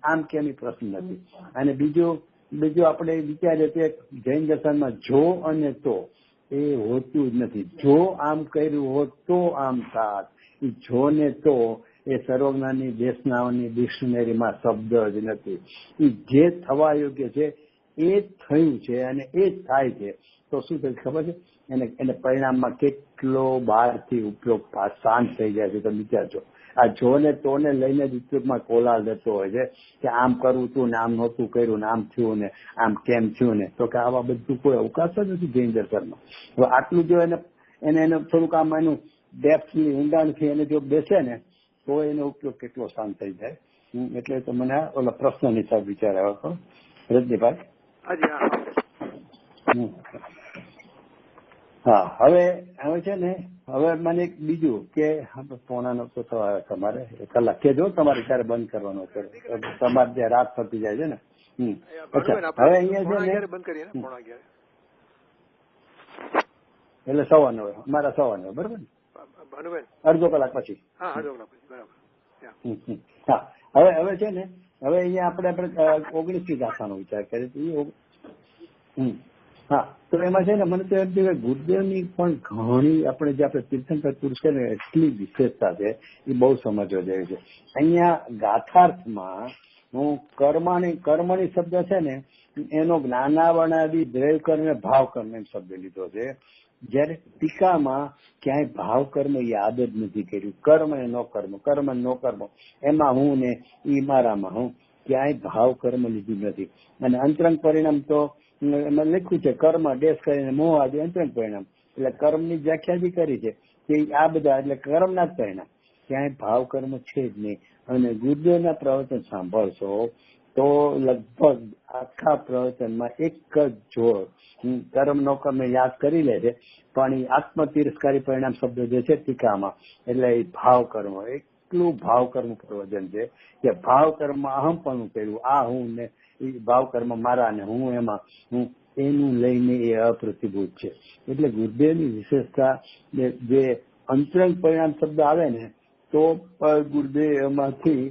આમ કેમ એ પ્રશ્ન નથી. અને બીજું આપણે વિચારીએ કે જૈન દર્શનમાં જો અને તો એ હોતું જ નથી. જો આમ કર્યું હોત તો આમ થાત. એ જો ને તો એ સર્વજ્ઞાની દેશનાઓની ડિક્શનરીમાં શબ્દ જ નથી. એ જે થવા યોગ્ય છે એ જ થયું છે અને એ જ થાય છે. તો શું થયું ખબર છે? એને પરિણામમાં કેટલો બહારથી ઉપયોગ શાંત થઈ જાય છે. તો વિચારજો, આ જો ને તો ને લઈને જ ઉપયોગમાં કોલાલ દેતો હોય છે કે આમ કરવું તું ને આમ નહોતું કર્યું ને આમ થયું ને આમ કેમ થયું ને. તો કે આવા બધું કોઈ અવકાશ જ નથી જૈન દર્શનમાં. હવે આટલું જો એને થોડુંક આમ એનું ડેપ્થની ઊંડાણથી એને જો બેસે ને તો એનો ઉપયોગ કેટલો શાંત થઈ જાય. એટલે તો મને ઓલા પ્રશ્નની સાહેબ વિચાર આવ્યો હતો રજનીભાઈ. હા, હવે છે ને હવે મને એક બીજું કે પોણાનો તો તમારે કલાક કેજો તમારે ક્યારે બંધ કરવાનો છે, તમારે જે રાત થતી જાય છે ને. અચ્છા, હવે અહીંયા છે ને એટલે 9:15 મારા 9:15 બરોબર ને, અડધો કલાક પછી. હા, હવે છે ને હવે અહીંયા આપણે 19મી ગાથાનો વિચાર કરીએ. હા, તો એમાં છે ને મને તો એમ થયું કે ગુરુદેવની પણ ઘણી આપણે તીર્થંકર પુરુષ છે ને એટલી વિશેષતા છે એ બહુ સમજવા જેવી છે. અહીંયા ગાથાર્થમાં હું કર્મણી શબ્દ છે ને એનો જ્ઞાનાવરણાદી દ્રવ્ય કર્મ ભાવ કર્મ એમ શબ્દ લીધો છે. જયારે ટીકામાં ક્યાંય ભાવ કર્મ યાદ જ નથી કર્યું. કર્મ ને નો કર્મ, કર્મ નો કર્મ, એમાં હું ને ઈ મારામાં હું, ક્યાંય ભાવ કર્મ લીધું નથી. અને અંતરંગ પરિણામ તો એમાં લખ્યું છે કર્મ ડેશ કરીને મોહ આદિ અંતરંગ પરિણામ, એટલે કર્મની વ્યાખ્યા બી કરી છે કે આ બધા એટલે કર્મના જ પરિણામ, ક્યાંય ભાવ કર્મ છે જ નહીં. અને ગુરુદેવના પ્રવચન સાંભળશો તો લગભગ આખા પ્રવચનમાં એક જ જોર કર્મ નો કર્મ યાદ કરી લે છે, પણ એ આત્મ તિરસ્કારી પરિણામ શબ્દ જે છે ટીકામાં, એટલે એ ભાવ કર્મ, એટલું ભાવ કર્મ પ્રવચન છે કે ભાવ કર્મ અહમ પણ કર્યું, આ હું ને એ ભાવ કર્મ મારા ને હું એમાં હું, એનું લઈને એ અપ્રતિભૂત છે. એટલે ગુરુદેવની વિશેષતા જે અંતરંગ પરિણામ શબ્દ આવે ને તો ગુરુદેવ એમાંથી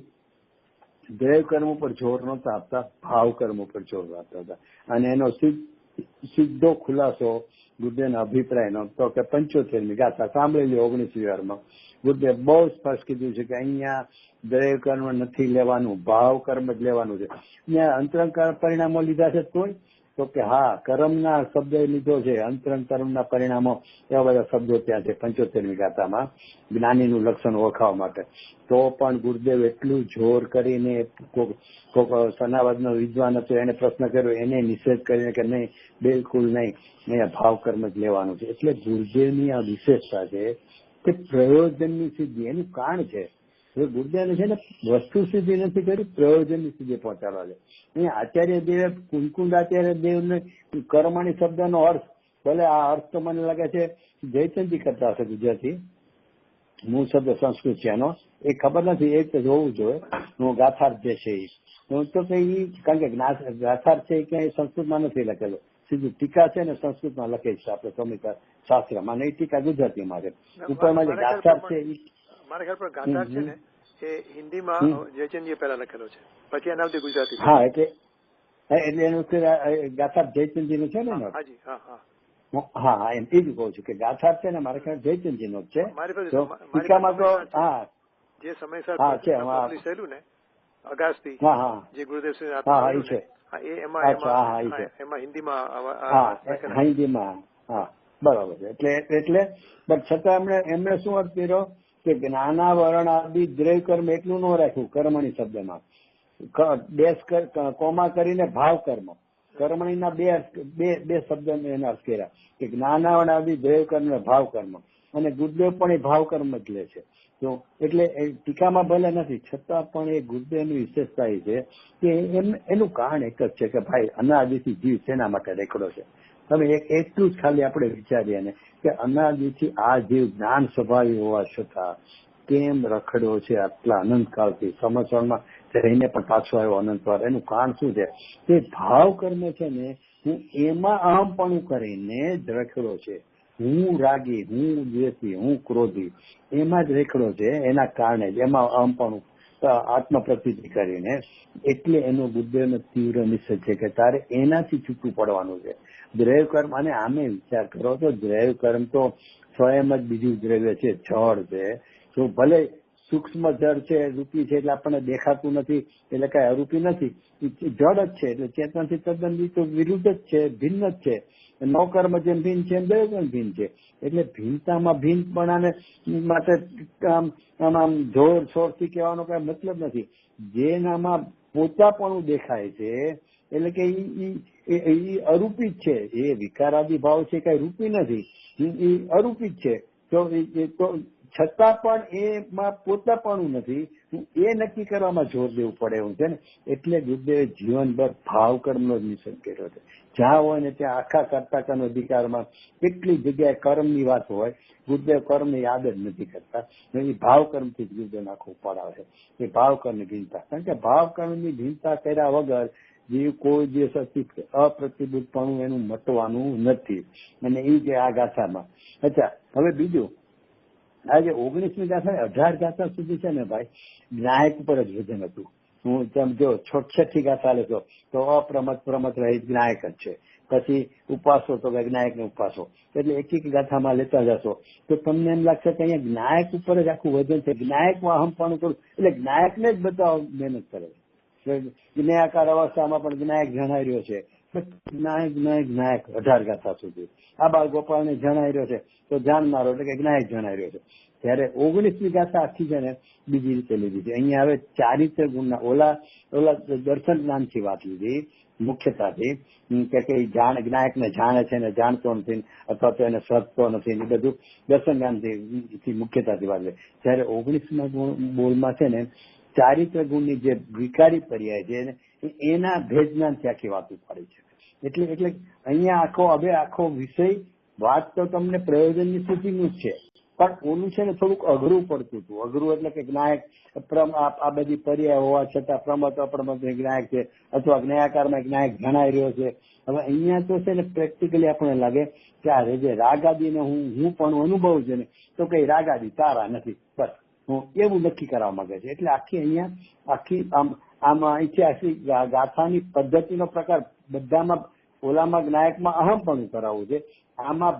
દ્રવ્ય કર્મ પર જોર નહોતા આપતા, ભાવ કર્મ પર જોર આપતા હતા. અને એનો સીધો ખુલાસો ગુરુદેવના અભિપ્રાયનો તો કે 75મી ગાથા સાંભળેલી 19મી વારમાં ગુરુદેવ બહુ સ્પષ્ટ કીધું છે કે અહીંયા દ્રવ્ય કર્મ નથી લેવાનું, ભાવ કર્મ જ લેવાનું છે. અહીંયા અંતરંગ પરિણામો લીધા છે તોય તો કે હા, કર્મના શબ્દ લીધો છે, અંતરંગ કર્મના પરિણામો, એવા બધા શબ્દો ત્યાં છે 75મી ગાથામાં જ્ઞાનીનું લક્ષણ ઓળખાવા માટે. તો પણ ગુરુદેવ એટલું જોર કરીને કોઈક સનાવાદનો વિદ્વાન હતો એને પ્રશ્ન કર્યો, એને નિષેધ કરીને કે નહીં, બિલકુલ નહીં, અહીંયા ભાવ કર્મ જ લેવાનું છે. એટલે ગુરુદેવની આ વિશેષતા છે કે પ્રયોજનની સિદ્ધિ એનું કારણ છે. ગુરુદેવને છે ને વસ્તુ સિદ્ધિ નથી કરી, પ્રયોજનની સિદ્ધિ પહોંચાડવા છે. અહીંયા આચાર્ય દેવે કુંકુંદ આચાર્ય દેવને કર્મણી શબ્દનો અર્થ, ભલે આ અર્થ તો મને લાગે છે જયચંદી કરતા હશે ગુજરાતી, મૂળ શબ્દ સંસ્કૃત છે એનો, એ ખબર નથી, એ તો જોવું જોઈએ. હું ગાથાર્થ જે છે એ તો કઈ, કારણ કે ગાથાર્થ છે એ ક્યાંય સંસ્કૃતમાં નથી લખેલો, સીધું ટીકા છે ને સંસ્કૃતમાં લખે છે આપણે સંહિતા શાસ્ત્રમાં, એ ટીકા ગુજરાતીમાં છે. ઉપરમાં જે ગાથાર્થ છે મારા ખ્યાલ પર ગાથાર્થ છે ને એ હિન્દીમાં જયચંદીએ પહેલા લખેલો છે, પછી એના સુધી ગુજરાતી. હા, એટલે એનું ગાથાર્થ જયચંદીનું છે ને. હાજી, હા હા, એમ એ જ કહું છું કે ગાથાર્થ છે ને મારા ખ્યાલ જયચંદીનો જ છે. ટીકામાં તો હા જે સમયસર થયેલું ને અગાસ્તી, જે ગુરુદેવ એમાં હિન્દીમાં, હા બરાબર છે. એટલે છતાં એમણે શું અર્થ કર્યો કે જ્ઞાનાવરણ આદિ દ્રવ્ય કર્મ એટલું ન રાખ્યું કર્મણી શબ્દમાં, ડેશ કોમા કરીને ભાવ કર્મ, કર્મણીના બે શબ્દ એને અર્થ કર્યા કે જ્ઞાનાવરણ આદિ દ્રવ્ય કર્મ ભાવ કર્મ, અને ગુરુદેવ પણ એ ભાવ કર્મ જ લે છે. તો એટલે ટીકામાં ભલે નથી છતાં પણ એ ગુરુદેવની વિશેષતા એ છે કે એનું કારણ એક જ છે કે ભાઈ અનાદિથી જીવ શેના માટે રેખડો છે. તમે એટલું જ ખાલી આપણે વિચારીએ ને કે અનાદિથી આ જીવ જ્ઞાન સ્વભાવી હોવા છતાં કેમ રખડ્યો છે આટલા અનંતકાળથી, સમસરમાં રહીને પણ પાછો આવ્યો અનંતવાર, એનું કારણ શું છે? તે ભાવ કર્મ છે ને હું એમાં અહમપણું કરીને જ રખડ્યો છે. હું રાગી, હું દ્વેષી, હું ક્રોધી, એમાં જ રેખડો છે. એના કારણે જ એમાં અહમપણું આત્મ પ્રતિતિ કરીને, એટલે એનો ગુરુદેવનો તીવ્ર નિશ્ચય છે કે તારે એનાથી છૂટું પડવાનું છે. દ્રવ્ય કર્મ, અને આમે વિચાર કરો તો દ્રવ્ય કર્મ તો સ્વયં જ બીજું દ્રવ્ય છે, જળ છે. તો ભલે સૂક્ષ્મ જળ છે, રૂપી છે, એટલે આપણને દેખાતું નથી, એટલે કઈ અરૂપી નથી, જળ જ છે, એટલે ચેતનથી તદ્દન વિરુદ્ધ જ છે, ભિન્ન જ છે. નવકર્મ જેમ ભિન્ન છે એમ દ્રવ્ય પણ ભિન્ન છે. એટલે ભિન્નતામાં ભિન્નપણાને માટે આમ જોર શોરથી કહેવાનો કઈ મતલબ નથી. જેનામાં પોતાપણું દેખાય છે એટલે કે એ અરૂપી જ છે, એ વિકારાદી ભાવ છે, કઈ રૂપી નથી, એ અરૂપી જ છે. તો છતાં પણ એમાં પોતાપણું નથી, એ નક્કી કરવામાં જોર દેવું પડે એવું છે ને. એટલે ગુરુદેવે જીવનભર ભાવ કર્મનો જ નિષેધ કર્યો છે. જ્યાં હોય ને ત્યાં આખા કરતા કર્મ અધિકારમાં કેટલી જગ્યાએ કર્મની વાત હોય, ગુરુદેવ કર્મને યાદ જ નથી કરતા. એ ભાવ કર્મથી જ ગુરુદેવ આખું પડાવે છે, એ ભાવ કર્મની ભિન્નતા. કારણ કે ભાવ કર્મની ભિન્નતા કર્યા વગર જે કોઈ દિવસ અપ્રતિબુદ્ધપણું એનું મટવાનું નથી. અને એ જે આ ગાથામાં. અચ્છા, હવે બીજું, આજે 19મી ગાથા 18 ગાથા સુધી છે ને ભાઈ જ્ઞાયક ઉપર જ વજન હતું. હું તેમ જો છઠ્ઠી ગાથા લેતો તો અપ્રમત પ્રમત રહિત જ્ઞાયક જ છે. પછી ઉપાસો તો જ્ઞાયક ને ઉપાસો, એટલે એક એક ગાથામાં લેતા જશો તો તમને એમ લાગશે કે અહીંયા જ્ઞાયક ઉપર જ આખું વજન છે. જ્ઞાયકમાં અહમપણું કરું એટલે જ્ઞાયકને જ બતાવો મહેનત કરે છે. જ્ઞાયાકાર અવસ્થામાં પણ જ્ઞાયક જણાઈ રહ્યો છે, જ્ઞાયક 18 ગાથા સુધી. આ બાળ ગોપાલને જણાઈ રહ્યો છે તો જાણનારો એટલે કે જ્ઞાયક જણાઈ રહ્યો છે. ત્યારે 19મી ગાથા આખી છે ને બીજી રીતે લીધી છે. અહીંયા હવે ચારિત્ર ગુણના ઓલા દર્શન જ્ઞાનથી વાત લીધી મુખ્યતાથી, કે જ્ઞાયકને જાણે છે ને જાણતો નથી અથવા તો એને સજતો નથી, એ બધું દર્શન જ્ઞાનથી મુખ્યતાથી વાત લે. જ્યારે 19મા બોલમાં છે ને ચારિત્ર ગુણની જે વિકારી પર્યાય છે એના ભેદ જ્ઞાનથી આખી વાત ઉપાડી છે. એટલે અહીંયા આખો વિષય વાત તો તમને પ્રયોજનની સૂચિનું જ છે, પણ ઓનું છે ને થોડુંક અઘરું પડતું હતું. અઘરું એટલે કે જ્ઞાયક આ બધી પર્યાય હોવા છતાં પ્રમત અપ્રમત જ્ઞાયક છે અથવા જ્ઞાયાકારમાં જ્ઞાયક જણાઈ રહ્યો છે. હવે અહીંયા તો છે ને પ્રેક્ટિકલી આપણને લાગે કે આ જે રાગાદીને હું પણ અનુભવ છે ને તો કઈ રાગાદી તારા નથી, બસ હું એવું નક્કી કરવા માંગે છે. એટલે આખી આમાં અહીંથી ગાથાની પદ્ધતિનો પ્રકાર બધામાં ઓલામાં જ્ઞાયકમાં અહમપણું કરાવવું છે, આમાં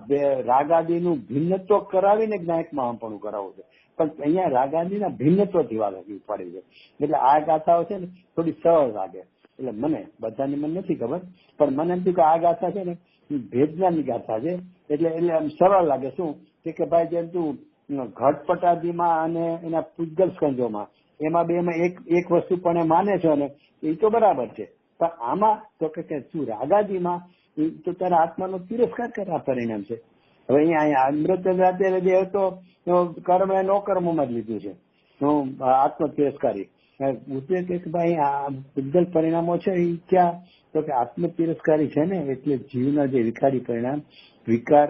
રાગાદીનું ભિન્નત્વ કરાવીને જ્ઞાયકમાં અહમપણું કરાવવું છે. પણ અહીંયા રાગાદીના ભિન્નત્વથી વાત ઉપાડી છે. એટલે આ ગાથાઓ છે ને થોડી સરળ લાગે. એટલે મને બધાની મને નથી ખબર, પણ મને એમ થયું કે આ ગાથા છે ને ભેદનાની ગાથા છે, એટલે આમ સરળ લાગે. શું કે ભાઈ જેમ તું ઘટપટાદીમાં અને એના પૂજગલ સ્કંજોમાં એમાં બેમાં એક વસ્તુ પણ માને છો ને એ તો બરાબર છે, પણ આમાં તો કે તું રાગાદીમાં તો તારા આત્માનો તિરસ્કાર કરવા પરિણામ છે. હવે અહીંયા અમૃતચંદ્ર અત્યારે જે હતો કર્મ એ નો કર્મમાં જ લીધું છે, આત્મ તિરસ્કારી. કે ભાઈ આ પૂજગલ પરિણામો છે એ ક્યાં, તો કે આત્મ તિરસ્કારી છે ને એટલે જીવના જે વિકારી પરિણામ વિકાર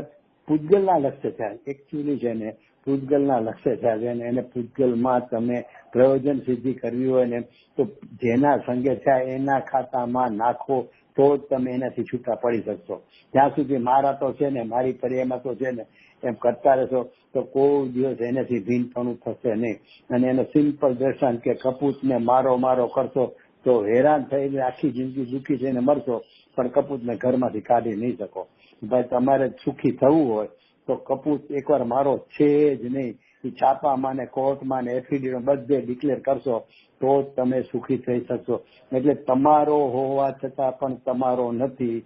પૂજગલના લક્ષ્ય થાય. એકચ્યુઅલી છે ને પૂજગલના લક્ષ્ય થાય છે, એને પૂજગલમાં તમે પ્રયોજન સિદ્ધિ કરવી હોય ને તો જેના સંગે થાય એના ખાતામાં નાખો તો જ તમે એનાથી છૂટા પડી શકશો. જ્યાં સુધી મારા તો છે ને મારી પર્યાયમાં તો છે ને એમ કરતા રહેશો તો કોઈ દિવસ એનાથી ભીનપણું થશે નહીં. અને એનો સિમ્પલ દર્શન કે કપૂતને મારો કરશો તો હેરાન થઈને આખી જિંદગી દુઃખી થઈને મરશો, પણ કપૂતને ઘરમાંથી કાઢી નહીં શકો. ભાઈ તમારે સુખી થવું હોય તો કપૂત એકવાર મારો છે જ નહીં, એ છાપામાં ને કોર્ટમાં ને એફિડેવિટ બધે ડિક્લેર કરશો તો જ તમે સુખી થઈ શકશો. એટલે તમારો હોવા છતાં પણ તમારો નથી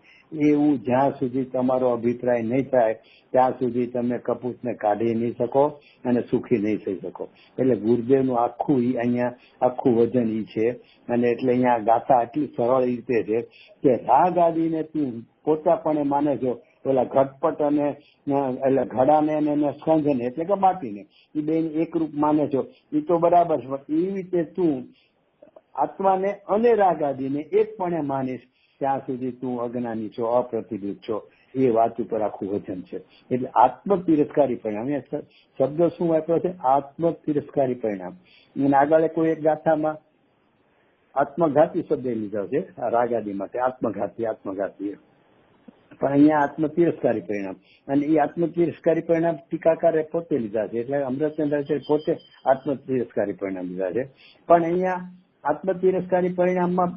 એવું જ્યાં સુધી તમારો અભિપ્રાય નહીં થાય ત્યાં સુધી તમે કપૂતને કાઢી નહીં શકો અને સુખી નહીં થઈ શકો. એટલે ગુરુદેવનું અહીંયા આખું વજન ઈ છે. અને એટલે અહીંયા ગાથા આટલી સરળ રીતે છે કે રાગ આદિને તું પોતાપણે માને છો, પેલા ઘટપટ અને એટલે ઘડાને અને સ્કંધને એટલે કે માટીને એ બે એકરૂપ માને છો એ તો બરાબર છે, પણ એવી રીતે તું આત્માને અને રાગ આદિને એકપણે માનીશ ત્યાં સુધી તું અજ્ઞાની છો, અપ્રતિબિંબ છો. એ વાત ઉપર આખું વચન છે. એટલે આત્મ તિરસ્કારી પરિણામ શબ્દ શું વાપર્યો છે? આત્મ તિરસ્કારી પરિણામ. અને આગળ કોઈ એક ગાથામાં આત્મઘાતી શબ્દ લીધો છે રાગ આદિ માટે, આત્મઘાતી પણ અહીંયા આત્મ તિરસ્કારી પરિણામ. અને એ આત્મ તિરસ્કારી પરિણામ ટીકાકારે પોતે લીધા છે, એટલે અમૃતચંદ્ર પોતે આત્મ તિરસ્કારી પરિણામ લીધા છે. પણ અહીંયા આત્મ તિરસ્કારી પરિણામમાં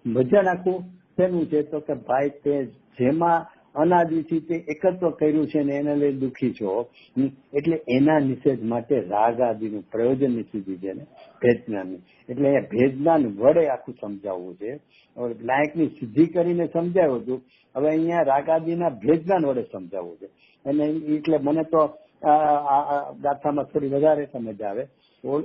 વજન આખું શેનું છે તો કે ભાઈ તે જેમાં અનાદિથી તે એકત્વ કર્યું છે ને એને લઈ દુઃખી છો, એટલે એના નિષેધ માટે રાગ આદિનું પ્રયોજનની સિદ્ધિ છે ને ભેદજ્ઞાનની. એટલે અહીંયા ભેદજ્ઞાન વડે આખું સમજાવવું છે. નાયકની સિદ્ધિ કરીને સમજાવ્યું હતું, હવે અહીંયા રાગ આદિના ભેદજ્ઞાન વડે સમજાવવું છે. અને એટલે મને તો ગાથામાં થોડી વધારે સમજ આવે.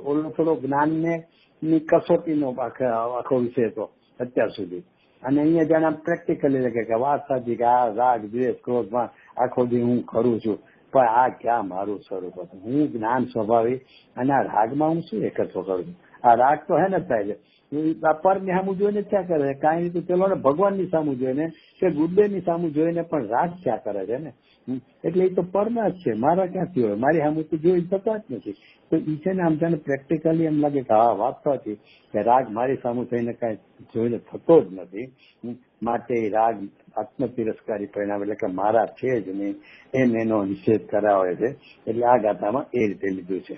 ઓલો થોડો જ્ઞાનને ની કસોટીનો આખો વિષય હતો અત્યાર સુધી. અને અહીંયા જાણે પ્રેક્ટિકલી લખે કે વાત સાચી કે આ રાગ દ્વેષ ક્રોધમાં આખો દી હું કરું છું, પણ આ ક્યાં મારું સ્વરૂપ હતું? હું જ્ઞાન સ્વભાવી અને આ રાગમાં હું શું એકત્વ કરું છું? આ રાગ તો હે ને થાય છે પરની સામું જોઈને ક્યાં કરે છે? કાંઈ નહીં તો પેલો ને ભગવાનની સામું જોઈને કે ગુરુદેવની સામું જોઈને પણ રાગ ક્યાં કરે છે ને? એટલે એ તો પરના જ છે, મારા ક્યાંથી હોય? મારી સામું તો જોઈ થતા જ નથી. તો એ છે ને આમ જાણે પ્રેક્ટિકલી એમ લાગે કે હા વાત સાચી કે રાગ મારી સામું થઈને કાંઈ જોઈને થતો જ નથી. માટે રાગ આત્મ તિરસ્કારી પરિણામ એટલે કે મારા છે જ નહીં એનો નિષેધ કરાવે છે. એટલે આ ગાથામાં એ રીતે લીધું છે.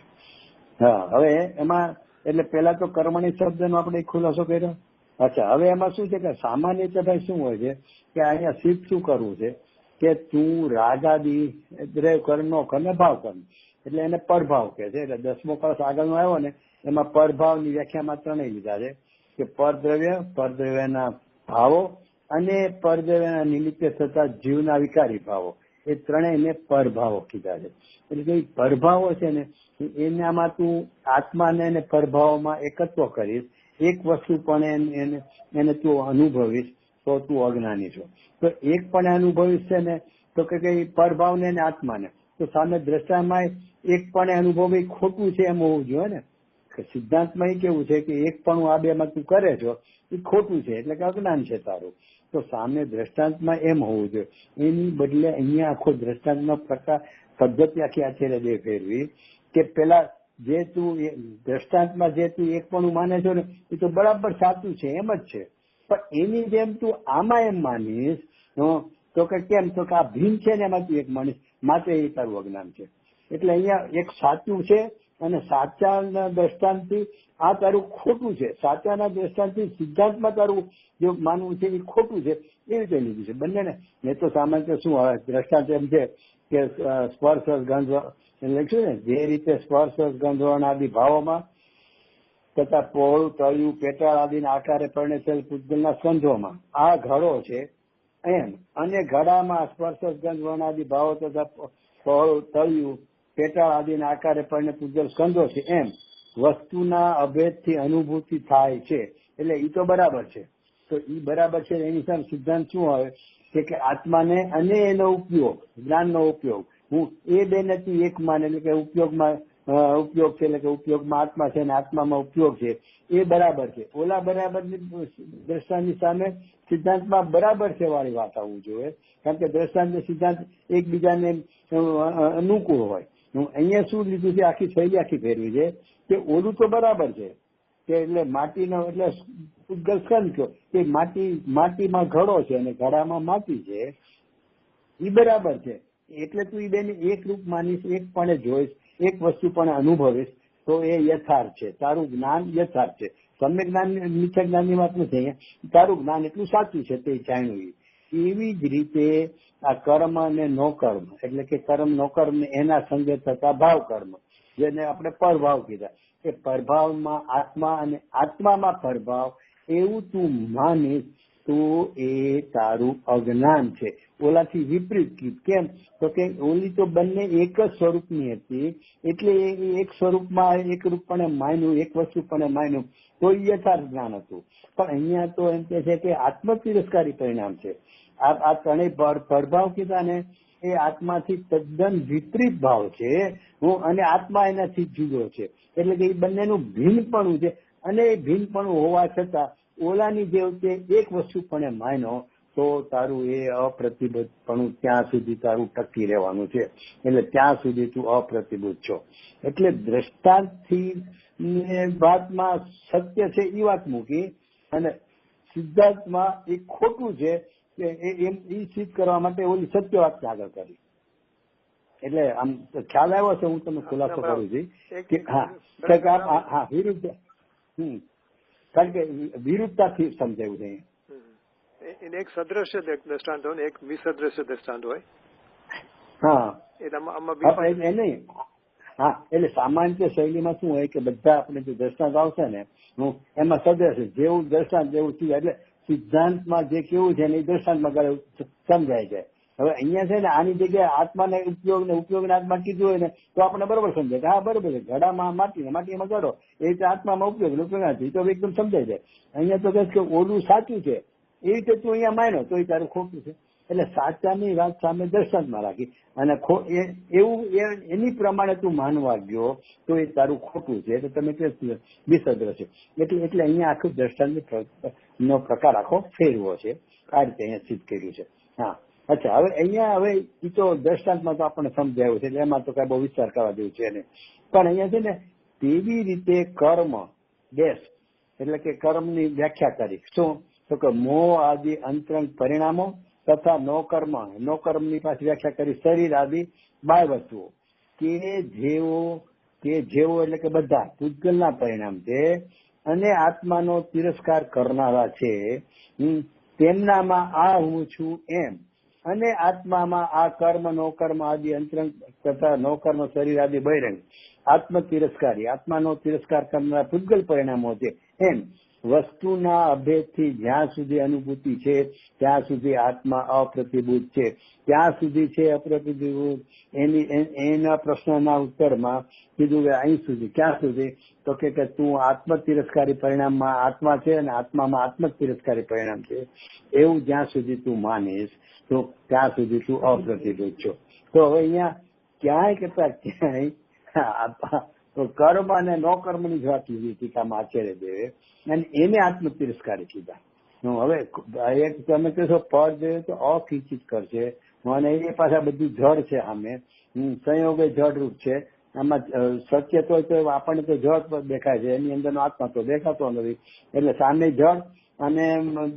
હા, હવે એમાં એટલે પેલા તો કર્મણી શબ્દનો આપણે ખુલાસો કર્યો. અચ્છા, હવે એમાં શું છે કે સામાન્ય રીતે ભાઈ શું હોય છે કે અહીંયા સિદ્ધ શું કરવું છે કે તું રાગાદી દ્રવ્ય કર્મનો કર્મ ભાવ કર્મ એટલે એને પરભાવ કે છે. એટલે 10મો ક્લાસ આગળનો આવ્યો ને એમાં પરભાવની વ્યાખ્યામાં ત્રણેય લીધા છે કે પરદ્રવ્યના ભાવો અને પરદ્રવ્યના નિમિત્તે થતા જીવના વિકારી ભાવો, એ ત્રણેયને પરભાવો કીધા છે. એટલે કે પરભાવો છે ને એનામાં તું આત્માને અને પરભાવોમાં એકત્વ કરીશ, એક વસ્તુ પણ એને તું અનુભવીશ તો તું અજ્ઞાની છો. તો એક પણ અનુભવીશ છે ને તો કે પરભાવને અને આત્માને, તો સામે દ્રષ્ટામાં એક પણ અનુભવ ખોટું છે એમ હોવું જોઈએ ને. સિદ્ધાંતમાં એ કેવું છે કે એક પણ આ બેમાં તું કરે છો એ ખોટું છે એટલે કે અજ્ઞાન છે તારું. તો સામે દ્રષ્ટાંતમાં એમ હોવું જોઈએ. એની બદલે અહીંયા આખો દ્રષ્ટાંતનો પ્રકાર પદ્ધતિ આખી આચાર્ય ફેરવી કે પેલા જે તું દ્રષ્ટાંતમાં જે તું એક પણ માને છો ને એ તો બરાબર સાચું છે એમ જ છે, પણ એની જેમ તું આમાં એમ માનીશ તો કે કેમ, તો કે આ ભીન છે ને એમાં તું એક માનીશ, માટે એ તારું અજ્ઞાન છે. એટલે અહીંયા એક સાચું છે અને સાચાના દ્રષ્ટાંતથી આ તારું ખોટું છે, સાચાના દ્રષ્ટાંતથી સિદ્ધાંતમાં તારું જો માનવું છે એ ખોટું છે, એ રીતે લીધું છે બંનેને. એ તો સામાન્ય શું હવે દ્રષ્ટાંત એમ છે કે સ્પર્શ ગંધ લખ્યું ને, જે રીતે સ્પર્શ ગંધ આદિ ભાવોમાં તથા પહોળું તળિયું પેટાળ આદિના આકારે પરિણેલ પૂતગલના સ્કંધોમાં આ ઘડો છે એમ, અને ઘડામાં સ્પર્શ ગંધ આદિ ભાવો તથા પહોળું તળિયું પેટાળ આદિના આકારે પરિણે પૂતગલ સ્કંધો છે એમ વસ્તુના અભેદથી અનુભૂતિ થાય છે. એટલે એ તો બરાબર છે. તો એ બરાબર છે એની સામે સિદ્ધાંત શું આવે કે આત્માને અને એનો ઉપયોગ, જ્ઞાનનો ઉપયોગ, હું એ બે નથી એક માને, એટલે કે ઉપયોગમાં ઉપયોગ છે એટલે કે ઉપયોગમાં આત્મા છે અને આત્મામાં ઉપયોગ છે એ બરાબર છે. ઓલા બરાબર દ્રષ્ટાંતની સામે સિદ્ધાંતમાં બરાબર છે વાળી વાત આવવું જોઈએ, કારણ કે દ્રષ્ટાંત સિદ્ધાંત એકબીજાને અનુકૂળ હોય. અહીંયા શું લીધું છે, આખી શૈલી આખી ફેરવી છે કે ઓલું તો બરાબર છે કે એટલે માટીનો એટલે પૂતગલ સ્કંધ કયો કે માટીમાં ઘડો છે અને ઘડામાં માટી છે, એ બરાબર છે. એટલે તું એ બેને એક રૂપ માનીશ, એક પણ જોઈશ, એક વસ્તુ પણ અનુભવીશ તો એ યથાર્થ છે, તારું જ્ઞાન યથાર્થ છે. સમ્યક જ્ઞાન મિથ્યા જ્ઞાનની વાત નથી, અહીંયા તારું જ્ઞાન એટલું સાચું છે તે જાણ્યું. એવી જ રીતે આ કર્મ અને નો કર્મ, એટલે કે કર્મ નો કર્મ એના સંગે થતા ભાવ કર્મ, જેને આપણે પરભાવ કીધા, એ પરભાવમાં આત્મા અને આત્મામાં પરભાવ એવું તું માનીશ તો એ તારું અજ્ઞાન છે. ઓલાથી વિપરીત કીધું. કેમ તો કે ઓલી તો બંને એક જ સ્વરૂપની હતી, એટલે એક સ્વરૂપમાં એક રૂપપણે માન્યું, એક વસ્તુપણે માન્યું તો યથાર્થ જ્ઞાન હતું. પણ અહીંયા તો એમ કે છે કે આત્મ તિરસ્કારી પરિણામ છે. આ ત્રણેય પરભાવ કીધા ને એ આત્માથી તદ્દન વિપરીત ભાવ છે, અને આત્મા એનાથી જુદો છે. એટલે કે એ બંનેનું ભિન્નપણું છે, અને એ ભિન્નપણું હોવા છતાં ઓલાની જેવ એક વસ્તુ પણ માનો તો તારું એ અપ્રતિબદ્ધપણું ત્યાં સુધી તારું ટકી રહેવાનું છે. એટલે ત્યાં સુધી તું અપ્રતિબદ્ધ છો. એટલે દ્રષ્ટાંતથી વાતમાં સત્ય છે એ વાત મૂકી અને સિદ્ધાંતમાં એ ખોટું છે એમ એ સિદ્ધ કરવા માટે ઓલી સત્ય વાત આગળ કરી. એટલે આમ ખ્યાલ આવ્યો છે, હું તમને ખુલાસો કરું છું કે હા વિરુદ્ધ, કારણ કે વિરુદ્ધતાથી સમજાયું છે. એને એક સદ્રશ્ય દ્રષ્ટાંત હોય ને એક વિસદ્રશ્ય દ્રષ્ટાંત હોય. હા નહીં, હા એટલે સામાન્ય શૈલીમાં શું હોય કે બધા આપણે જે દ્રષ્ટાંત આવશે ને એમાં સદ્રશ્ય જેવું દ્રષ્ટાંત જેવું થયું, એટલે સિદ્ધાંતમાં જે કેવું છે ને એ દ્રષ્ટાંતમાં સમજાય જાય. હવે અહીંયા છે ને આની જગ્યાએ આત્માને ઉપયોગને આત્મા કીધું હોય ને તો આપણે બરોબર સમજાય કે હા બરોબર છે, ઘડામાં માટીમાં ઘડો એ રીતે આત્મામાં ઉપયોગ નથી તો એકદમ સમજાય જાય. અહીંયા તો કહે કે ઓલું સાચું છે એ રીતે તું અહીંયા માન્યો તો એ તારું ખોટું છે. એટલે સાચાની વાત સામે દ્રષ્ટાંતમાં રાખી અને એવું એની પ્રમાણે તું માનવા ગયો તો એ તારું ખોટું છે. એટલે તમે કે વિસદ્ર છે એટલે અહીંયા આખું દ્રષ્ટાંત નો પ્રકાર આખો ફેરવો છે. આ રીતે અહીંયા સિદ્ધ કર્યું છે. હા અચ્છા, હવે અહીંયા હવે એ તો દ્રષ્ટાંતમાં તો આપણને સમજાયું છે એટલે એમાં તો કઈ બહુ વિચાર કરવા જેવું છે નહીં. પણ અહીંયા છે ને તેવી રીતે કર્મ એટલે કે કર્મની વ્યાખ્યા કરી. શું તો કે મોહ આદિ અંતરંગ પરિણામો તથા નો કર્મની પાછી વ્યાખ્યા કરી શરીર આદિ બાહ્ય વસ્તુઓ કે જેવો એટલે કે બધા પૂતગલના પરિણામ છે અને આત્માનો તિરસ્કાર કરનારા છે તેમનામાં આ હું છું એમ, અને આત્મામાં આ કર્મ નો કર્મ આદિ અંતરંગ તથા નો કર્મ શરીર આદિ બહિરંગ આત્માનો તિરસ્કાર કરનારા પૂતગલ પરિણામો છે એમ વસ્તુના અભેદથી જ્યાં સુધી અનુભૂતિ છે ત્યાં સુધી આત્મા અપ્રતિભૂત છે, ત્યાં સુધી છે અપ્રતિભૂત. એના પ્રશ્નના ઉત્તરમાં કીધું કે અહીં સુધી, ક્યાં સુધી? તો કે તું આત્મ તિરસ્કારી પરિણામમાં આત્મા છે અને આત્મામાં આત્મ તિરસ્કારી પરિણામ છે, એવું જ્યાં સુધી તું માનીશ તો ત્યાં સુધી તું અપ્રતિભૂત છો. તો હવે અહીંયા ક્યાંય કરતા ક્યાંય કર્મ અને નો કર્મની જ વાત લીધી ટીકામાં આચાર્ય દેવે, અને એને આત્મ તિરસ્કારી કીધા. હવે એક તમે કહેશો પદ તો અખિંચિત કરશે અને એ પાછા બધું જડ છે સામે, સંયોગ જડરૂપ છે. આમાં સત્ય તો આપણને તો જડ દેખાય છે, એની અંદરનો આત્મા તો દેખાતો નથી. એટલે સામે જડ અને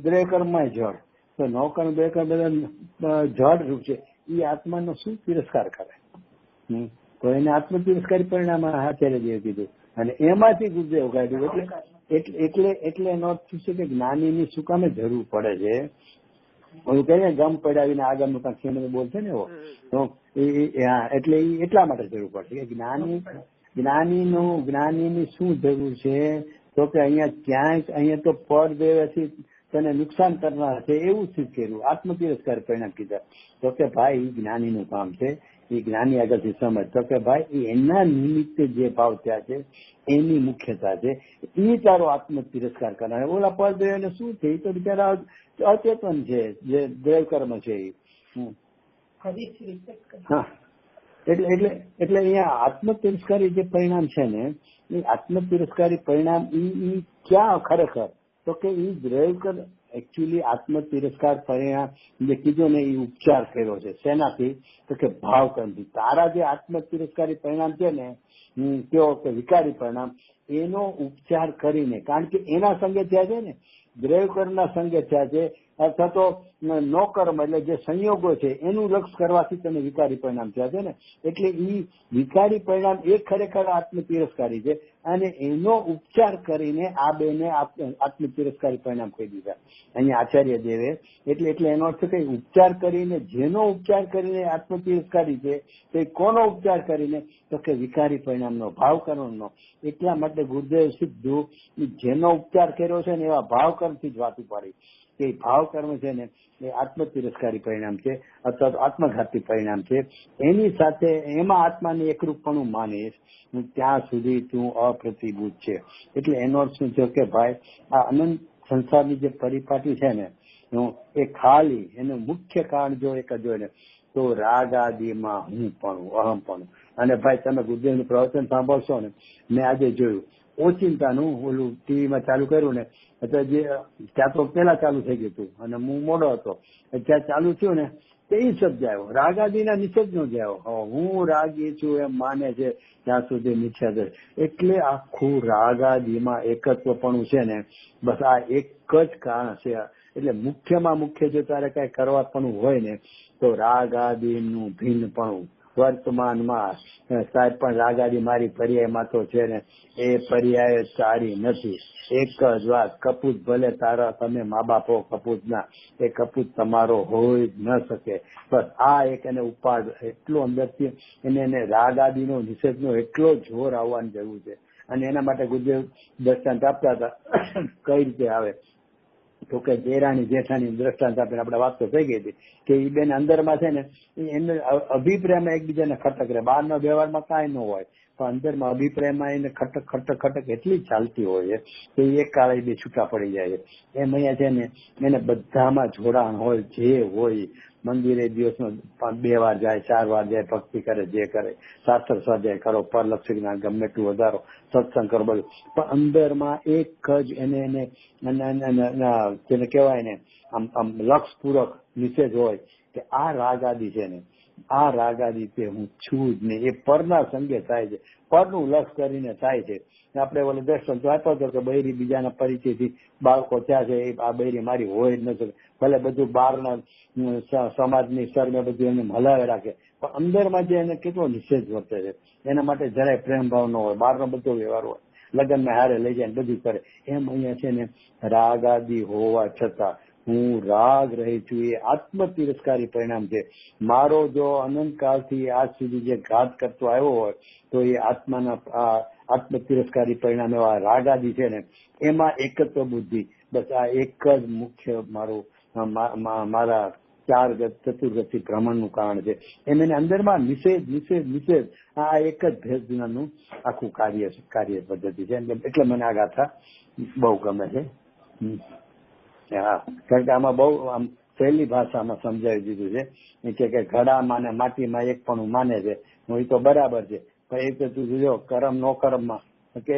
દ્રવ્ય કર્મમાં જડ, તો નવકર્મ બે કર્મ બધા જડ રૂપ છે. એ આત્માનો શું તિરસ્કાર કરે? તો એને આત્મ તિરસ્કારી પરિણામ આચાર્ય કીધું અને એમાંથી ગુરુદેવ કાઢ્યું. એટલે એનો અર્થ શું છે કે જ્ઞાનીની શું કામે જરૂર પડે છે? ઓલું કહે ને ગમ પડાવીને આગળનું કાંક છે બોલશે ને એવો, તો એટલે એટલા માટે જરૂર પડશે કે જ્ઞાનીની શું જરૂર છે? તો કે અહીંયા તો પર દેવાથી તને નુકસાન કરનાર છે એવું સ્થિત કર્યું, આત્મ તિરસ્કાર પરિણામ કીધા. તો કે ભાઈ જ્ઞાનીનું કામ છે, એ જ્ઞાની આગળથી સમજ. તો કે ભાઈ એના નિમિત્તે જે ભાવ થયા છે એની મુખ્યતા છે, એ તારો આત્મ તિરસ્કાર કરનાર. ઓલા પર દેવ શું છે? એ તો બિચારા અચેતન છે, જે દેવ કર્મ છે એ. હા, એટલે અહીંયા આત્મ તિરસ્કારી જે પરિણામ છે ને, એ આત્મ તિરસ્કારી પરિણામ એ ક્યાં ખરેખર? તો કે એ દ્રવ્ય એકચ્યુઅલી આત્મ તિરસ્કાર પરિણામ જે કીધું ને એ ઉપચાર કર્યો છે. શેનાથી? તો કે ભાવ કર્મથી. તારા જે આત્મ તિરસ્કારી પરિણામ છે ને, કેવો કે વિકારી પરિણામ, એનો ઉપચાર કરીને, કારણ કે એના સંગે થયા છે ને, દ્રવ્ય કર્મના સંગે થયા છે, અથવા તો નો કર્મ એટલે જે સંયોગો છે એનું લક્ષ કરવાથી તને વિકારી પરિણામ થયા છે ને. એટલે એ વિકારી પરિણામ એ ખરેખર આત્મ તિરસ્કારી છે, અને એનો ઉપચાર કરીને આ બેને આત્મ તિરસ્કારી પરિણામ કહી દીધા અહીંયા આચાર્ય દેવે. એટલે એનો અર્થ કઈ ઉપચાર કરીને, જેનો ઉપચાર કરીને આત્મ તિરસ્કારી છે, તો કોનો ઉપચાર કરીને? તો કે વિકારી પરિણામનો, ભાવ કર્મનો. એટલા માટે ગુરુદેવ સીધું જેનો ઉપચાર કર્યો છે ને એવા ભાવ કર્મથી જ વાત ઉપાડી કે ભાવ કર્મ છે ને એ આત્મ તિરસ્કારી પરિણામ છે અથવા તો આત્મઘાતી પરિણામ છે. એની સાથે એમાં આત્માની એકરૂપપણું માનીશ ત્યાં સુધી તું અપ્રતિભૂત છે. એટલે એનો અર્થ શું છે કે ભાઈ આ અનંત સંસારની જે પરિપાટી છે ને એ ખાલી એનું મુખ્ય કારણ જો એક જ હોય ને તો રાગ આદિમાં હું પણ અહમ પણ. અને ભાઈ તમે ગુરુદેવનું પ્રવચન સાંભળશો ને, મેં આજે જોયું ઓચિંતાનું ઓલું ટીવીમાં ચાલુ કર્યું ને, એટલે જે ત્યાં તો પેલા ચાલુ થઈ ગયું હતું અને હું મોડો હતો, જ્યાં ચાલુ થયું ને તે એ શબ્દ આવ્યો, રાગાદીના નિષેધ નો જ આવ્યો. હું રાગી છું એમ માને છે ત્યાં સુધી નિષેધ. એટલે આખું રાગાદીમાં એકત્વપણું છે ને, બસ આ એક જ કારણ છે. એટલે મુખ્યમાં મુખ્ય જો તારે કઈ કરવાપણું હોય ને તો રાગાદીનું ભિન્નપણું. વર્તમાનમાં સાહેબ પણ રાગાદી મારી પર્યાયમાં તો છે ને, એ પર્યાય સારી નથી. એક જ વાત, કપૂત ભલે તારા, તમે મા બાપ હો કપૂતના, એ કપૂત તમારો હોય જ ન શકે. બસ આ એક એને ઉપાડ એટલો અંદરથી એને રાગાદીનો નિષેધનો એટલો જોર આવવાની જરૂર છે. અને એના માટે ગુરુદેવ દ્રષ્ટાંત આપતા હતા. કઈ રીતે આવે તો કે દેરાણી જેઠાણી દ્રષ્ટાંત આપીને આપણે વાત તો થઈ ગઈ હતી કે એ બેન અંદરમાં છે ને એને અભિપ્રાયમાં એકબીજાને ખટક રહે. બહારના વ્યવહારમાં કાંઈ ન હોય પણ અંદરમાં અભિપ્રાયમાં એને ખટક ખટક ખટક એટલી ચાલતી હોય છે કે એક કાળે બે છૂટા પડી જાય છે. એમ અહીંયા છે ને એને બધામાં જોડાણ હોય, જે હોય. મંદિરે દિવસમાં 2 વાર જાય, 4 વાર જાય, ભક્તિ કરે, જે કરે, શાસ્ત્ર સ્વાધ્યાય કરો, પરલક્ષ જ્ઞાન ગમે એટલું વધારો, સત્સંગ કરો, બધું. પણ અંદરમાં એક જ એને જેને કહેવાય ને આમ લક્ષપૂર્વક નિષેધ હોય કે આ રાગાદી છે ને, આ રાગાદી તે હું છું જ નહીં. એ પરના સંગે થાય છે, પરનું લક્ષ કરીને થાય છે. આપણે ઓલો દ્રષ્ટાંત આપ્યો હતો કે બૈરી બીજાના પરિચયથી બાળકો થયા છે, આ બૈરી મારી હોય જ નથી. ભલે બધું બહારના સમાજની શરમે બધું એને હલાવે રાખે પણ અંદરમાં જે એને કેટલો નિષેધ વર્તે છે. એના માટે જરાય પ્રેમ ભાવ ન હોય, બહારનો બધો વ્યવહાર હોય, લગ્નમાં હારે લઈ જાય બધું કરે. એમ અહીંયા છે ને રાગ આદિ હોવા છતાં હું રાગ રહી છું, એ આત્મ તિરસ્કારી પરિણામ છે. મારો જો અનંત કાળથી આજ સુધી જે ઘાત કરતો આવ્યો હોય તો એ આત્માના આત્મ તિરસ્કારી પરિણામ એવા રાગાદી છે ને, એમાં એકત્વ બુદ્ધિ, બસ આ એક જ મુખ્ય મારા 4 ચતુર્ગતિ ભ્રમણનું કારણ છે. એની અંદરમાં નિષેધ આ એક જ ભેદ જ્ઞાનનું આખું કાર્ય પદ્ધતિ છે. એટલે મને આ ગાથા બહુ ગમે છે. હા, કારણ કે આમાં બહુ આમ સહેલી ભાષામાં સમજાવી દીધું છે કે ઘડામાં અને માટીમાં એક પણ માને છે, એ તો બરાબર છે, પણ એ તો તું જો કરમ નો કર્મમાં કે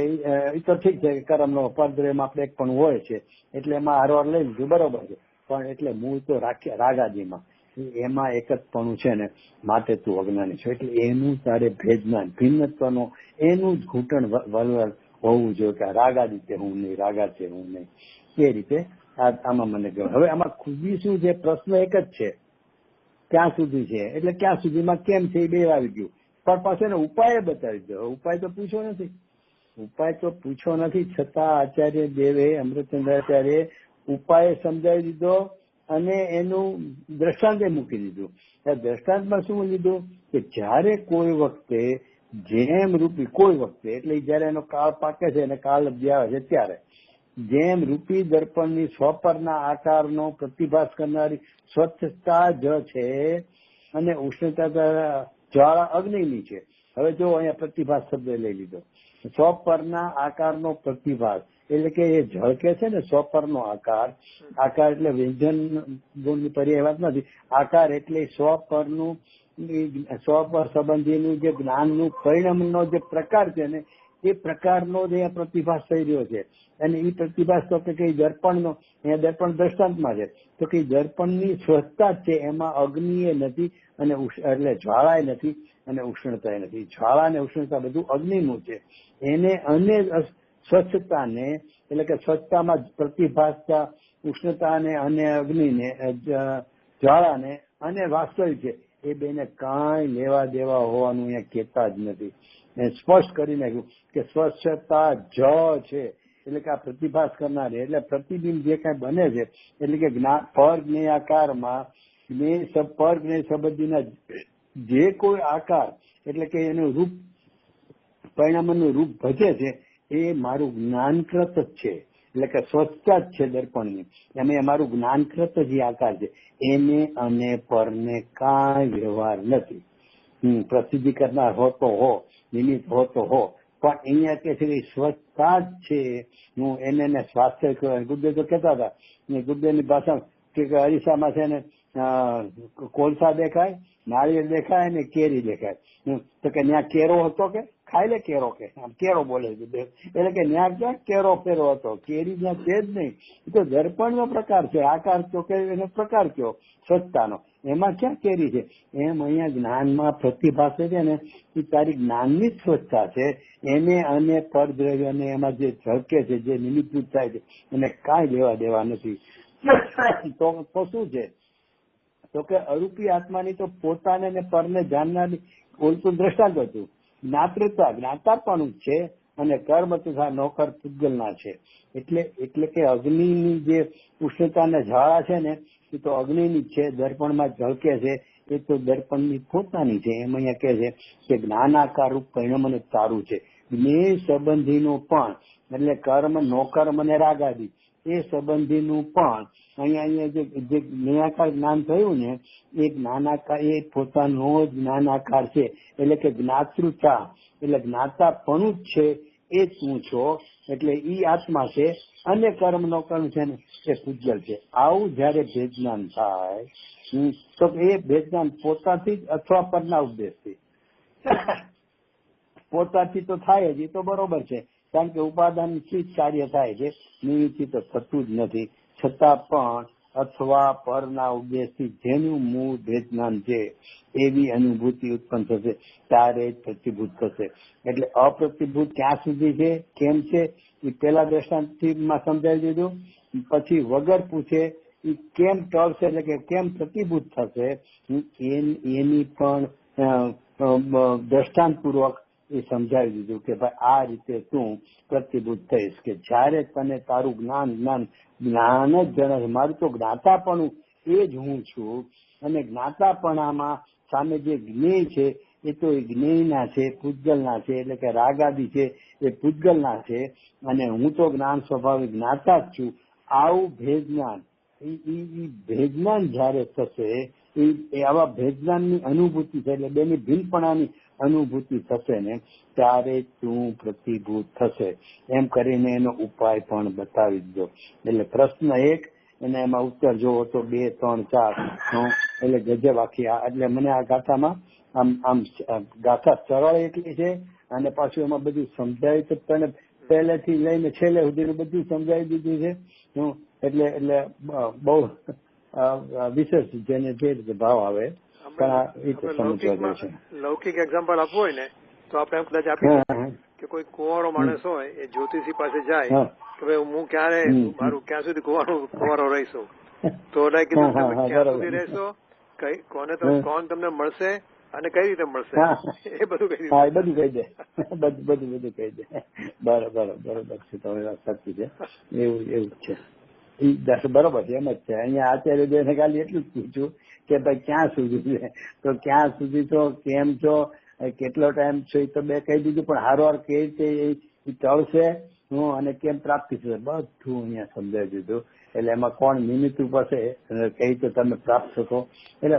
એ તો ઠીક છે કે કર્મ નો પરદ્રયમાં આપણે એક પણ હોય છે, એટલે એમાં હારવાર લઈ લીધું બરોબર છે, પણ એટલે મૂળ તો રાગાદીમાં એમાં એક જ પણ છે ને, માટે તું અજ્ઞાની છો. એટલે એનું તારે ભેદનાન ભિન્નત્વનો એનું જ ઘૂંટણ વલવલ હોવું જોઈએ કે રાગાદી છે હું નહીં, રાગા છે હું નહીં. એ રીતે આમાં મને ગમે. હવે આમાં ખૂબી શું છે, પ્રશ્ન એક જ છે, ક્યાં સુધી છે, એટલે ક્યાં સુધીમાં કેમ છે એ બે આવી ગયું, પણ પાછો એને ઉપાય બતાવી દો. ઉપાય તો પૂછો નથી, છતાં આચાર્ય દેવે અમૃતચંદ્રાચાર્ય ઉપાય સમજાવી દીધો અને એનું દ્રષ્ટાંતે મૂકી દીધું. દ્રષ્ટાંતમાં શું લીધું કે જયારે કોઈ વખતે જેમ રૂપી કોઈ વખતે એટલે જયારે એનો કાળ પાકે છે અને કાળ આવે છે ત્યારે જેમ રૂપી દર્પણની સ્વપરના આકારનો પ્રતિભાસ કરનારી સ્વચ્છતા જ છે અને ઉષ્ણતા જ્વાળા અગ્નિની છે. હવે જો અહીંયા પ્રતિભાસ શબ્દ લઈ લીધો, સ્વપરના આકારનો પ્રતિભાસ એટલે કે એ ઝળકે છે ને, સ્વપરનો આકાર એટલે વ્યંજન ગુણની પર્યાય વાત નથી, આકાર એટલે સ્વપરનું સ્વપર સંબંધીનું જે જ્ઞાનનું પરિણામનો જે પ્રકાર છે ને, એ પ્રકારનો જે પ્રતિભાસ થઈ રહ્યો છે. અને એ પ્રતિભાસ તો કે દર્પણનો, અહીંયા દર્પણ દ્રષ્ટાંતમાં છે, તો કે દર્પણની સ્વચ્છતા જ છે, એમાં અગ્નિ એ નથી અને એટલે જ્વાળાએ નથી અને ઉષ્ણતા નથી. જ્વાળા અને ઉષ્ણતા બધું અગ્નિનું છે. એને અને સ્વચ્છતાને એટલે કે સ્વચ્છતામાં પ્રતિભાસતા ઉષ્ણતાને અને અગ્નિને જ્વાળાને અને વાસ્તવિક છે એ બેને કાંઈ લેવા દેવા હોવાનું અહીંયા કહેતા જ નથી. સ્પષ્ટ કરી નાખ્યું કે સ્વચ્છતા જ છે, એટલે કે આ પ્રતિભાસ કરનારી એટલે પ્રતિબિંબ જે કઈ બને છે એટલે કે પર જ્ઞેયાકારમાં પર જ્ઞેય સંબંધીના જે કોઈ આકાર એટલે કે એનું રૂપ પરિણામનું રૂપ ભજે છે એ મારું જ્ઞાનકૃત જ છે. એટલે કે સ્વચ્છતા જ છે દર્પણની, એમાં અમારું જ્ઞાનકૃત જે આકાર છે એને અને પરને કાંઈ વ્યવહાર નથી. પ્રસિદ્ધિ કરનાર હો તો હો, નિમિત્ત હો તો હો, પણ અહીંયા કે છે સ્વચ્છતા જ છે. હું એને સ્વાસ્થ્ય ગુરુદેવ તો કહેતા હતા, ગુરુદેવની ભાષા કે અરીસામાં છે ને કોલસા દેખાય, નાળિયેર દેખાય ને કેરી દેખાય, તો કે ત્યાં કેરો હતો કે ખાઈ લે કેરો, કે આમ કેરો બોલે છે એટલે કે ત્યાં ક્યાં કેરો ફેરો હતો, કેરી ત્યાં છે જ નહીં. એ તો દર્પણનો પ્રકાર છે, આકાર તો કે એનો પ્રકાર કયો સ્વચ્છતાનો, એમાં ક્યાં કેરી છે. એમ અહીંયા જ્ઞાનમાં પ્રતિભાસે છે ને એ તારી જ્ઞાનની જ સ્વચ્છતા છે, એને અને પરદ્રવ્યને એમાં જે ઝળકે છે, જે નિમિત્તભૂત થાય છે એને કાંઈ લેવા દેવા નથી. તો શું છે, તો કે અરૂપી આત્માની તો પોતાને ને પરને જાણનારની ઓલતું દ્રષ્ટાંત હતું. જ્ઞાતાપણું છે અને કર્મ તથા નોકર પૂતગલના છે. એટલે કે અગ્નિની જે ઉષ્ણતાના જ્વાળા છે ને એ તો અગ્નિની જ છે, દર્પણમાં ઝળકે છે એ તો દર્પણની પોતાની છે. એમ અહીંયા કહે છે કે જ્ઞાનાકાર રૂપ પરિણામ તારું છે. જ્ઞેય સંબંધીનું પણ એટલે કર્મ નોકર્મ અને રાગાદી એ સંબંધીનું પણ અહીંયા જે જ્ઞાનાકાર જ્ઞાન થયું ને એ જ્ઞાનાકાર એ પોતાનો જ જ્ઞાનાકાર છે. એટલે કે જ્ઞાતૃતા એટલે જ્ઞાતાપણું જ છે એ તું છો, એટલે ઈ આત્મા છે અને કર્મ નો કર્મ છે ને એ પૂજ્ય છે. આવું જયારે ભેદજ્ઞાન થાય તો એ ભેદજ્ઞાન પોતાથી જ અથવા પરના ઉપદેશથી પોતાથી તો થાય જ, એ તો બરોબર છે, કારણ કે ઉપાદાનથી જ કાર્ય થાય છે, નિમિત્તથી તો થતું જ નથી. છતાં પણ અથવા પરના ઉપદેશથી જેનું મૂળ ભેદજ્ઞાન છે એવી અનુભૂતિ ઉત્પન્ન થશે ત્યારે જ પ્રતિભૂત થશે. એટલે અપ્રતિભૂત ક્યાં સુધી છે, કેમ છે એ પેલા દ્રષ્ટાંતથી સમજાવી દીધું. પછી વગર પૂછે એ કેમ ટળશે એટલે કે કેમ પ્રતિભૂત થશે એની પણ દ્રષ્ટાંતપૂર્વક એ સમજાવી દીધું કે ભાઈ આ રીતે તું પ્રતિભૂત થઈશ કે જયારે તને તારું જ્ઞાન જ જણાય છે. મારું તો જ્ઞાતાપણું એ જ હું છું અને જ્ઞાતાપણામાં સામે જે જ્ઞેય છે એ તો જ્ઞેયના છે, પૂજગલના છે, એટલે કે રાગાદી છે એ પૂજગલના છે, અને હું તો જ્ઞાન સ્વભાવિક જ્ઞાતા જ છું. આવું ભેજ્ઞાન એ ભેજ્ઞાન જયારે થશે, એ આવા ભેજ્ઞાનની અનુભૂતિ છે, એટલે બેની ભીલપણાની અનુભૂતિ થશે ને ત્યારે તું પ્રતિભૂત થશે એમ કરીને એનો ઉપાય પણ બતાવી દો. એટલે પ્રશ્ન 1 અને એમાં ઉત્તર જોવો તો 2, 3, 4 એટલે ગજબ આખી. એટલે મને આ ગાથામાં આમ ગાથા સરળ એટલી છે, અને પાછું એમાં બધું સમજાવી તો તને પહેલેથી લઈને છેલ્લે સુધીનું બધું સમજાવી દીધું છે. એટલે બહુ વિશેષ જેને જે રીતે ભાવ આવે પણ આ રીતે સમજવા જાય છે. લૌકિક એક્ઝામ્પલ આપવું હોય ને તો આપણે એમ કદાચ આપી કે કોઈ કુંવારો માણસ હોય એ જ્યોતિષી પાસે જાય કે ભાઈ હું ક્યારે મારું ક્યાં સુધી કુંવારો રહીશું, તો ઓલા કીધું તમે ક્યાં સુધી રહેશો, કોણ તમને મળશે અને કઈ રીતે મળશે, એ બધું કહી દે. બધું કહી દે, બધું કહી દે. બરોબર છે, તમારી વાત સાચી છે. એવું છે, બરોબર છે, એમ જ છે. અહીંયા આચાર્ય ખાલી એટલું જ પૂછ્યું કે ભાઈ ક્યાં સુધી છે, તો ક્યાં સુધી છો, કેમ છો, કેટલો ટાઈમ છો એ તો બે કહી દીધું, પણ હારવાર કઈ રીતે એ ટળશે અને કેમ પ્રાપ્તિ થશે બધું અહીંયા સમજાવી દીધું. એટલે એમાં કોણ નિમિત્ત પાસે કઈ રીતે તમે પ્રાપ્ત થશો. એટલે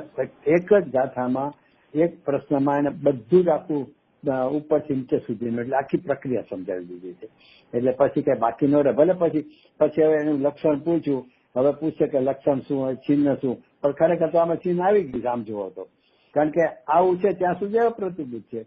એક જ ગાથામાં એક પ્રશ્નમાં એને બધું જ આખું ઉપરથી નીચે સુધીનું એટલે આખી પ્રક્રિયા સમજાવી દીધી છે. એટલે પછી કઈ બાકી ન રહે. ભલે પછી હવે એનું લક્ષણ પૂછ્યું, હવે પૂછશે કે લક્ષણ શું હોય, ચિહ્ન શું, પણ ખરેખર તો આમાં ચિહ્ન આવી ગયું આમ જોવો તો, કારણ કે આવું છે ત્યાં સુધી અપ્રતિબુદ્ધ છે,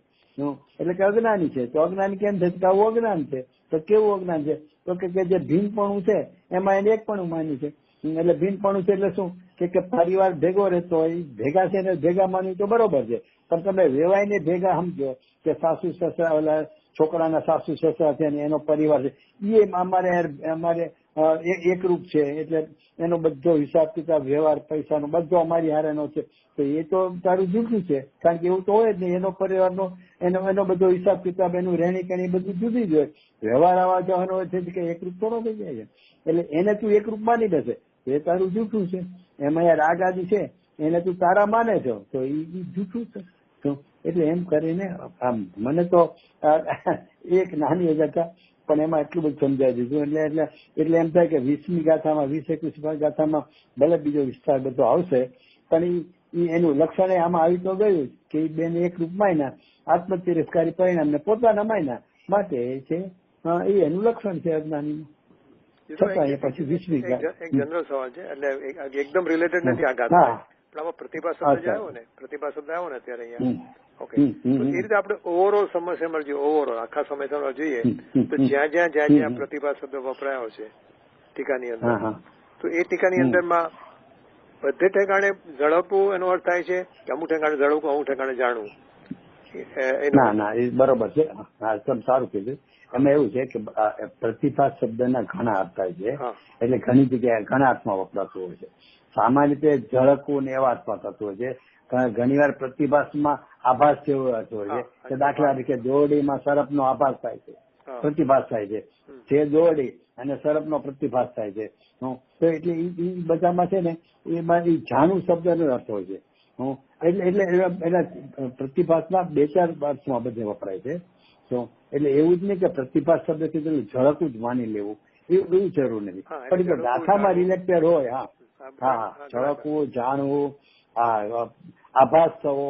એટલે કે અજ્ઞાની છે. તો અજ્ઞાની કેમ છે કે આવું અજ્ઞાન છે, તો કેવું અજ્ઞાન છે, તો કે જે ભીનપણું છે એમાં એને એકપણું માન્યું છે. એટલે ભીનપણું છે એટલે શું કે પરિવાર ભેગો રહેતો હોય, ભેગા છે ને ભેગા માન્યું તો બરોબર છે, પણ તમે વેવાઈને ભેગા સમજો કે સાસુ સસરા ઓલા છોકરાના સાસુ સસરા છે ને એનો પરિવાર છે, એ અમારે એકરૂપ છે, એટલે એનો બધો હિસાબ કિતાબ વ્યવહાર પૈસાનો બધો અમારી હારેનો છે, તો એ તો તારું જુદું છે, કારણ કે એવું તો હોય જ નહીં. એનો પરિવારનો એનો બધો હિસાબ કિતાબ, એનું રહેણી કરણી બધું જુદી જ હોય. વ્યવહાર આવા જવાનો હોય છે કે એકરૂપ થોડો થઈ જાય છે, એટલે એને તું એકરૂપ માની બેસે, એ તારું જૂઠું છે. એમાં રાગ આદિ છે એને તું તારા માને છો, તો એ જૂઠું છે. તો એટલે એમ કરીને આમ મને તો એક નાની હતા પણ એમાં એટલું બધું સમજાવી દીધું. એટલે એમ થાય કે 20મી ગાથામાં 20-21 ગાથામાં ભલે બીજો વિસ્તાર બધો આવશે, પણ એનું લક્ષણ આમાં આવી તો ગયું કે એ બેને એક રૂપ માયના આત્મતિરસ્કારી પરિણામ ને પોતાના માયના માટે છે, એ એનું લક્ષણ છે અજ્ઞાનીનું. છતાં એ પછી 20મી એક જનરલ સવાલ છે, એટલે એકદમ રિલેટેડ નથી આ ગાથા, પણ આમાં પ્રતિભા શબ્દ આવ્યો ને, પ્રતિભા શબ્દ આવ્યો ને ત્યારે અહીંયા ઓકે, તો એ રીતે આપણે ઓવરઓલ સમસ્યામાં જોઈએ, ઓવરઓલ આખા સમસ્યામાં જોઈએ તો જ્યાં પ્રતિભા શબ્દ વપરાયો છે ટીકાની અંદર, તો એ ટીકાની અંદરમાં બધે ઠેકાણે ઝડપવું એનો અર્થ થાય છે કે અમુક ઠેકાણે ઝડપવું, અમુક ઠેકાણે જાણવું? ના એ બરોબર છે. હા, તમે સારું કીધું. એમાં એવું છે કે પ્રતિભા શબ્દના ઘણા અર્થ થાય છે, એટલે ઘણી જગ્યાએ ઘણા અર્થમાં વપરાતું હોય છે. સામાન્ય રીતે ઝળકવું ને એવા અર્થમાં થતું હોય છે. ઘણી વાર પ્રતિભાસમાં આભાસ જેવો અર્થ હોય છે, દાખલા તરીકે દોરડીમાં સરપનો આભાસ થાય છે, પ્રતિભાસ થાય છે, જે દોરડી અને સરપનો પ્રતિભાસ થાય છે. તો એટલે એ બધામાં છે ને એમાં જાણું શબ્દનો અર્થ હોય છે. એટલે પ્રતિભાસના 2-4 અર્થમાં બધે વપરાય છે. તો એટલે એવું જ નહીં કે પ્રતિભાસ શબ્દ કીધું ઝળકવું જ માની લેવું, એવું જરૂર નથી, પણ ગાથામાં રિલેટેડ હોય. હા, ઝળકવું, જાણવું, આભાસ થવો,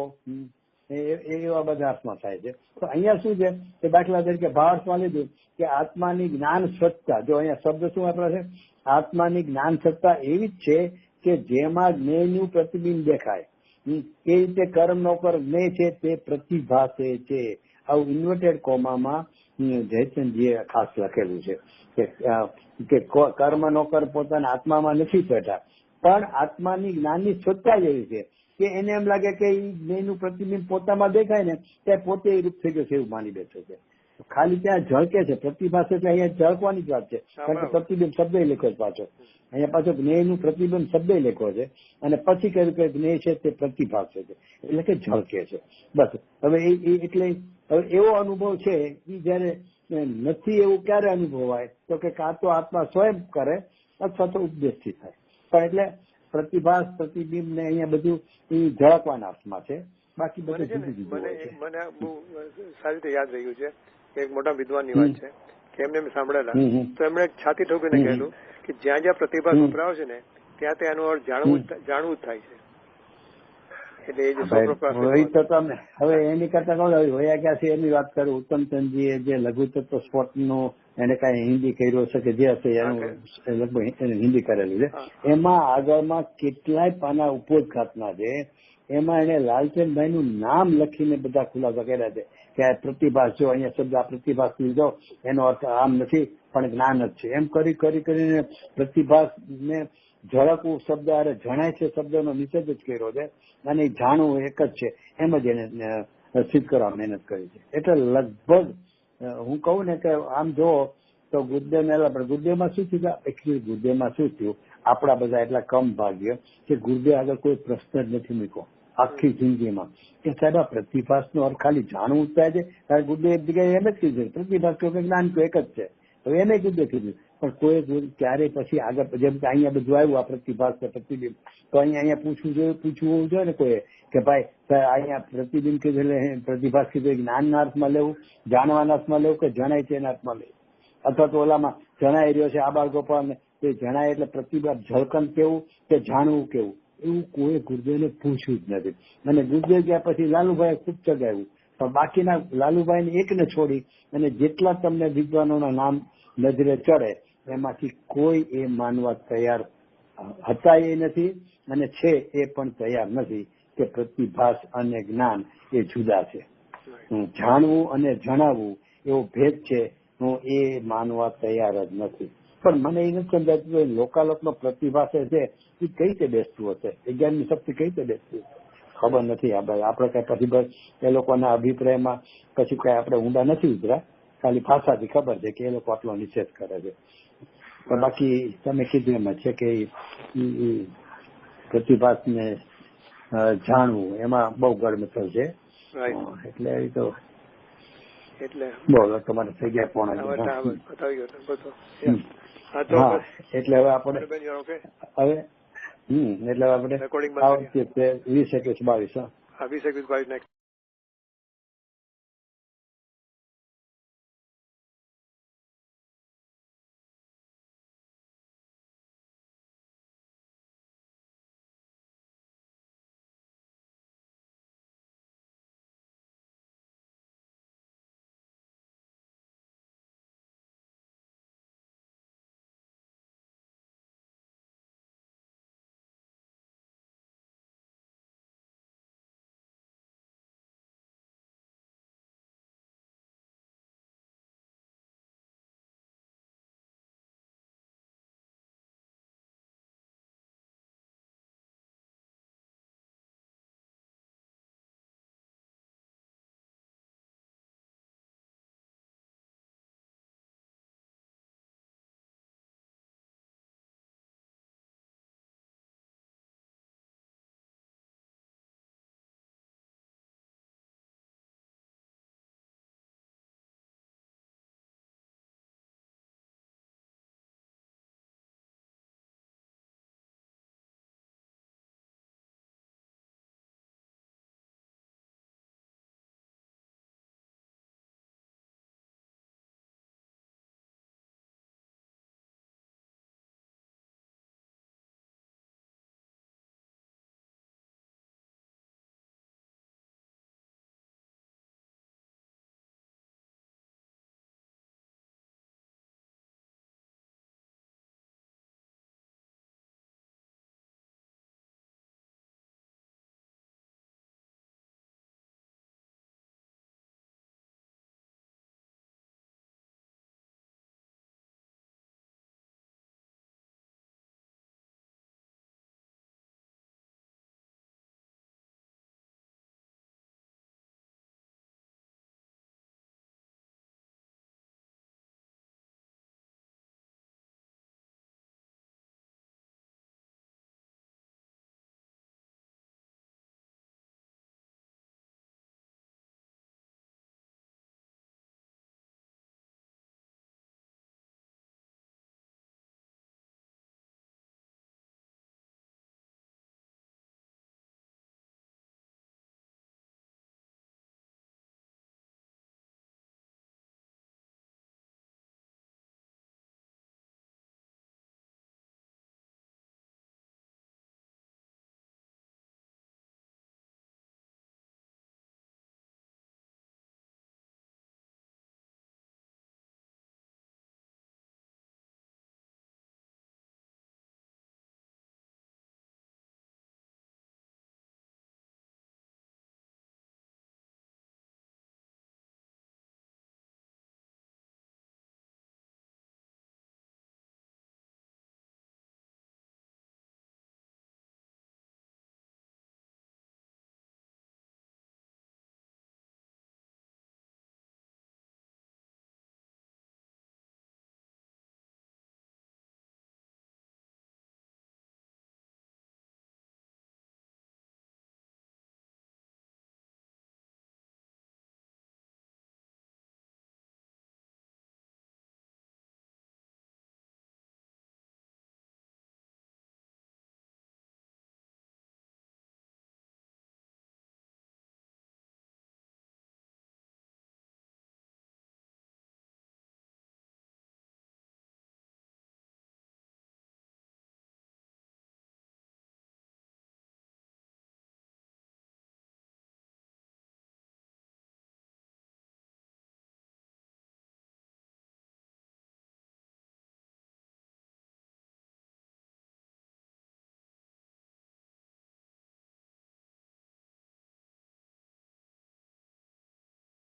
એવા બધા અર્થમાં થાય છે. તો અહીંયા શું છે કે દાખલા તરીકે ભાવાર્થમાં લીધું કે આત્માની જ્ઞાન સત્તા, જો અહીંયા શબ્દ શું વાપરે છે, આત્માની જ્ઞાન સત્તા એવી જ છે કે જેમાં જ્ઞેયનું પ્રતિબિંબ દેખાય. એ રીતે કર્મ નો કર જ્ઞેય છે તે પ્રતિભાસે છે. આવું ઇન્વર્ટેડ કોમામાં જયચંદજીએ ખાસ લખેલું છે કે કર્મ નો કર પોતાના આત્મામાં નથી બેઠા, પણ આત્માની જ્ઞાનની સત્તા એવી છે કે એને એમ લાગે કે એ જ્ઞેયનું પ્રતિબિંબ પોતામાં દેખાય ને ત્યાં પોતે રૂપ થઈ ગયો છે એવું માની બેઠો છે. ખાલી ત્યાં ઝળકે છે પ્રતિભાસ, એટલે અહીંયા ઝળકવાની જ વાત છે, કારણ કે પ્રતિબિંબ શબ્દ લખ્યો છે પાછો. અહીંયા પાછો જ્ઞેયનું પ્રતિબિંબ શબ્દ લખ્યો છે અને પછી કહ્યું કે જ્ઞેય છે તે પ્રતિભાસ છે, એટલે કે ઝળકે છે. બસ હવે એટલે હવે એવો અનુભવ છે એ જયારે નથી એવું ક્યારે અનુભવાય તો કે કાં તો આત્મા સ્વયં કરે અથવા તો ઉપદેશથી થાય. પણ એટલે પ્રતિભાસ પ્રતિબિંબ ને અહીંયા બધું એ ઝળકવાના અર્થમાં છે. બાકી બધું જુદું જુદું હોય છે. મને બહુ સારી રીતે યાદ રહ્યું છે કે એક મોટા વિદ્વાનની વાત છે કે એમને મેં સાંભળેલા તો એમણે છાતી ઠોકીને કહેલું કે જ્યાં જ્યાં પ્રતિભા સંભળાવ છે ને ત્યાં ત્યાં એનો અર્થ જાણવું જ થાય છે. એટલે એ તમને હવે એની કરતા કહું હોયા ક્યાં છે એની વાત કરું. ઉત્તમચંદજીએ જે લઘુતત્વ સ્પોર્ટ નું એને કઈ હિન્દી કર્યો છે કે જે હશે એનું લગભગ હિન્દી કરેલું છે. એમાં આગળમાં કેટલાય પાના ઉપોદઘાતના છે. એમાં એને લાલચંદભાઈ નું નામ લખીને બધા ખુલાસા કર્યા છે કે આ પ્રતિભાસ જો અહીંયા શબ્દ આ પ્રતિભાસ લીધો એનો અર્થ આમ નથી પણ જ્ઞાન જ છે. એમ કરીને પ્રતિભાસ ને ઝળકવું શબ્દ અરે જણાય છે શબ્દનો નિષેધ જ કર્યો છે અને જાણવું એક જ છે એમ જ એને સિદ્ધ કરવા મહેનત કરી છે. એટલે લગભગ હું કહું ને કે આમ જો તો ગુરુદેવમાં શું થયું એકચ્યુઅલી ગુરુદેવમાં શું થયું આપણા બધા એટલા કમ ભાગ્ય કે ગુરુદેવ આગળ કોઈ પ્રશ્ન જ નથી મૂક્યો આખી જિંદગીમાં કે સાહેબ આ પ્રતિભાસનો અર્થ ખાલી જાણવું જ થાય છે. કારણ ગુરુદેવ એક જગ્યાએ એમ જ કીધું પ્રતિભાસ કહ્યું કે જ્ઞાન કહ્યું એક જ છે. હવે એને ગુરુદેવ કીધું પણ કોઈ ક્યારે પછી આગળ જેમ કે અહીંયા બધું આવ્યું આ પ્રતિભાસ પ્રતિબિંબ તો અહીંયા પૂછવું હોવું જોઈએ ને કોઈ કે ભાઈ અહીંયા પ્રતિબિંબ કીધું એટલે પ્રતિભાસ કીધું જ્ઞાનના અર્થમાં લેવું જાણવાના અર્થમાં લેવું કે જણાય છે એના અર્થમાં લેવું અથવા તો ઓલામાં જણાઈ રહ્યો છે આ બાળગોપાલ તે જણાય એટલે પ્રતિભાસ ઝળકન કેવું કે જાણવું કેવું એવું કોઈ ગુરુદેવને પૂછ્યું જ નથી. અને ગુરુદેવ ગયા પછી લાલુભાઈ ખૂબ ચગાવ્યું પણ બાકીના લાલુભાઈને એકને છોડી અને જેટલા તમને વિદ્વાનોના નામ નજરે ચડે એમાંથી કોઈ એ માનવા તૈયાર હતા એ નથી અને છે એ પણ તૈયાર નથી કે પ્રતિભાસ અને જ્ઞાન એ જુદા છે. જાણવું અને જણાવવું એવો ભેદ છે હું એ માનવા તૈયાર જ નથી. પણ મને એ નથી સમજાતું લોકાલોકનો પ્રતિભાસ છે એ કઈ રીતે બેસતું હશે 11મી શક્તિ કઈ રીતે બેસતું ખબર નથી. આપણે કઈ પછી બસ એ લોકોના અભિપ્રાયમાં પછી કઈ આપણે ઊંડા નથી ઉતર્યા ખાલી ભાષાથી ખબર છે કે એ લોકો આટલો નિષેધ કરે છે. પણ બાકી તમે કીધું એમ છે કે પ્રતિભાસને જાણવું એમાં બહુ ગડમથલ છે. એટલે એ તો બોલો તમારે થઈ ગયા પણ એટલે હવે આપણે એટલે આપણે 20, 21, 22 20, 21, 22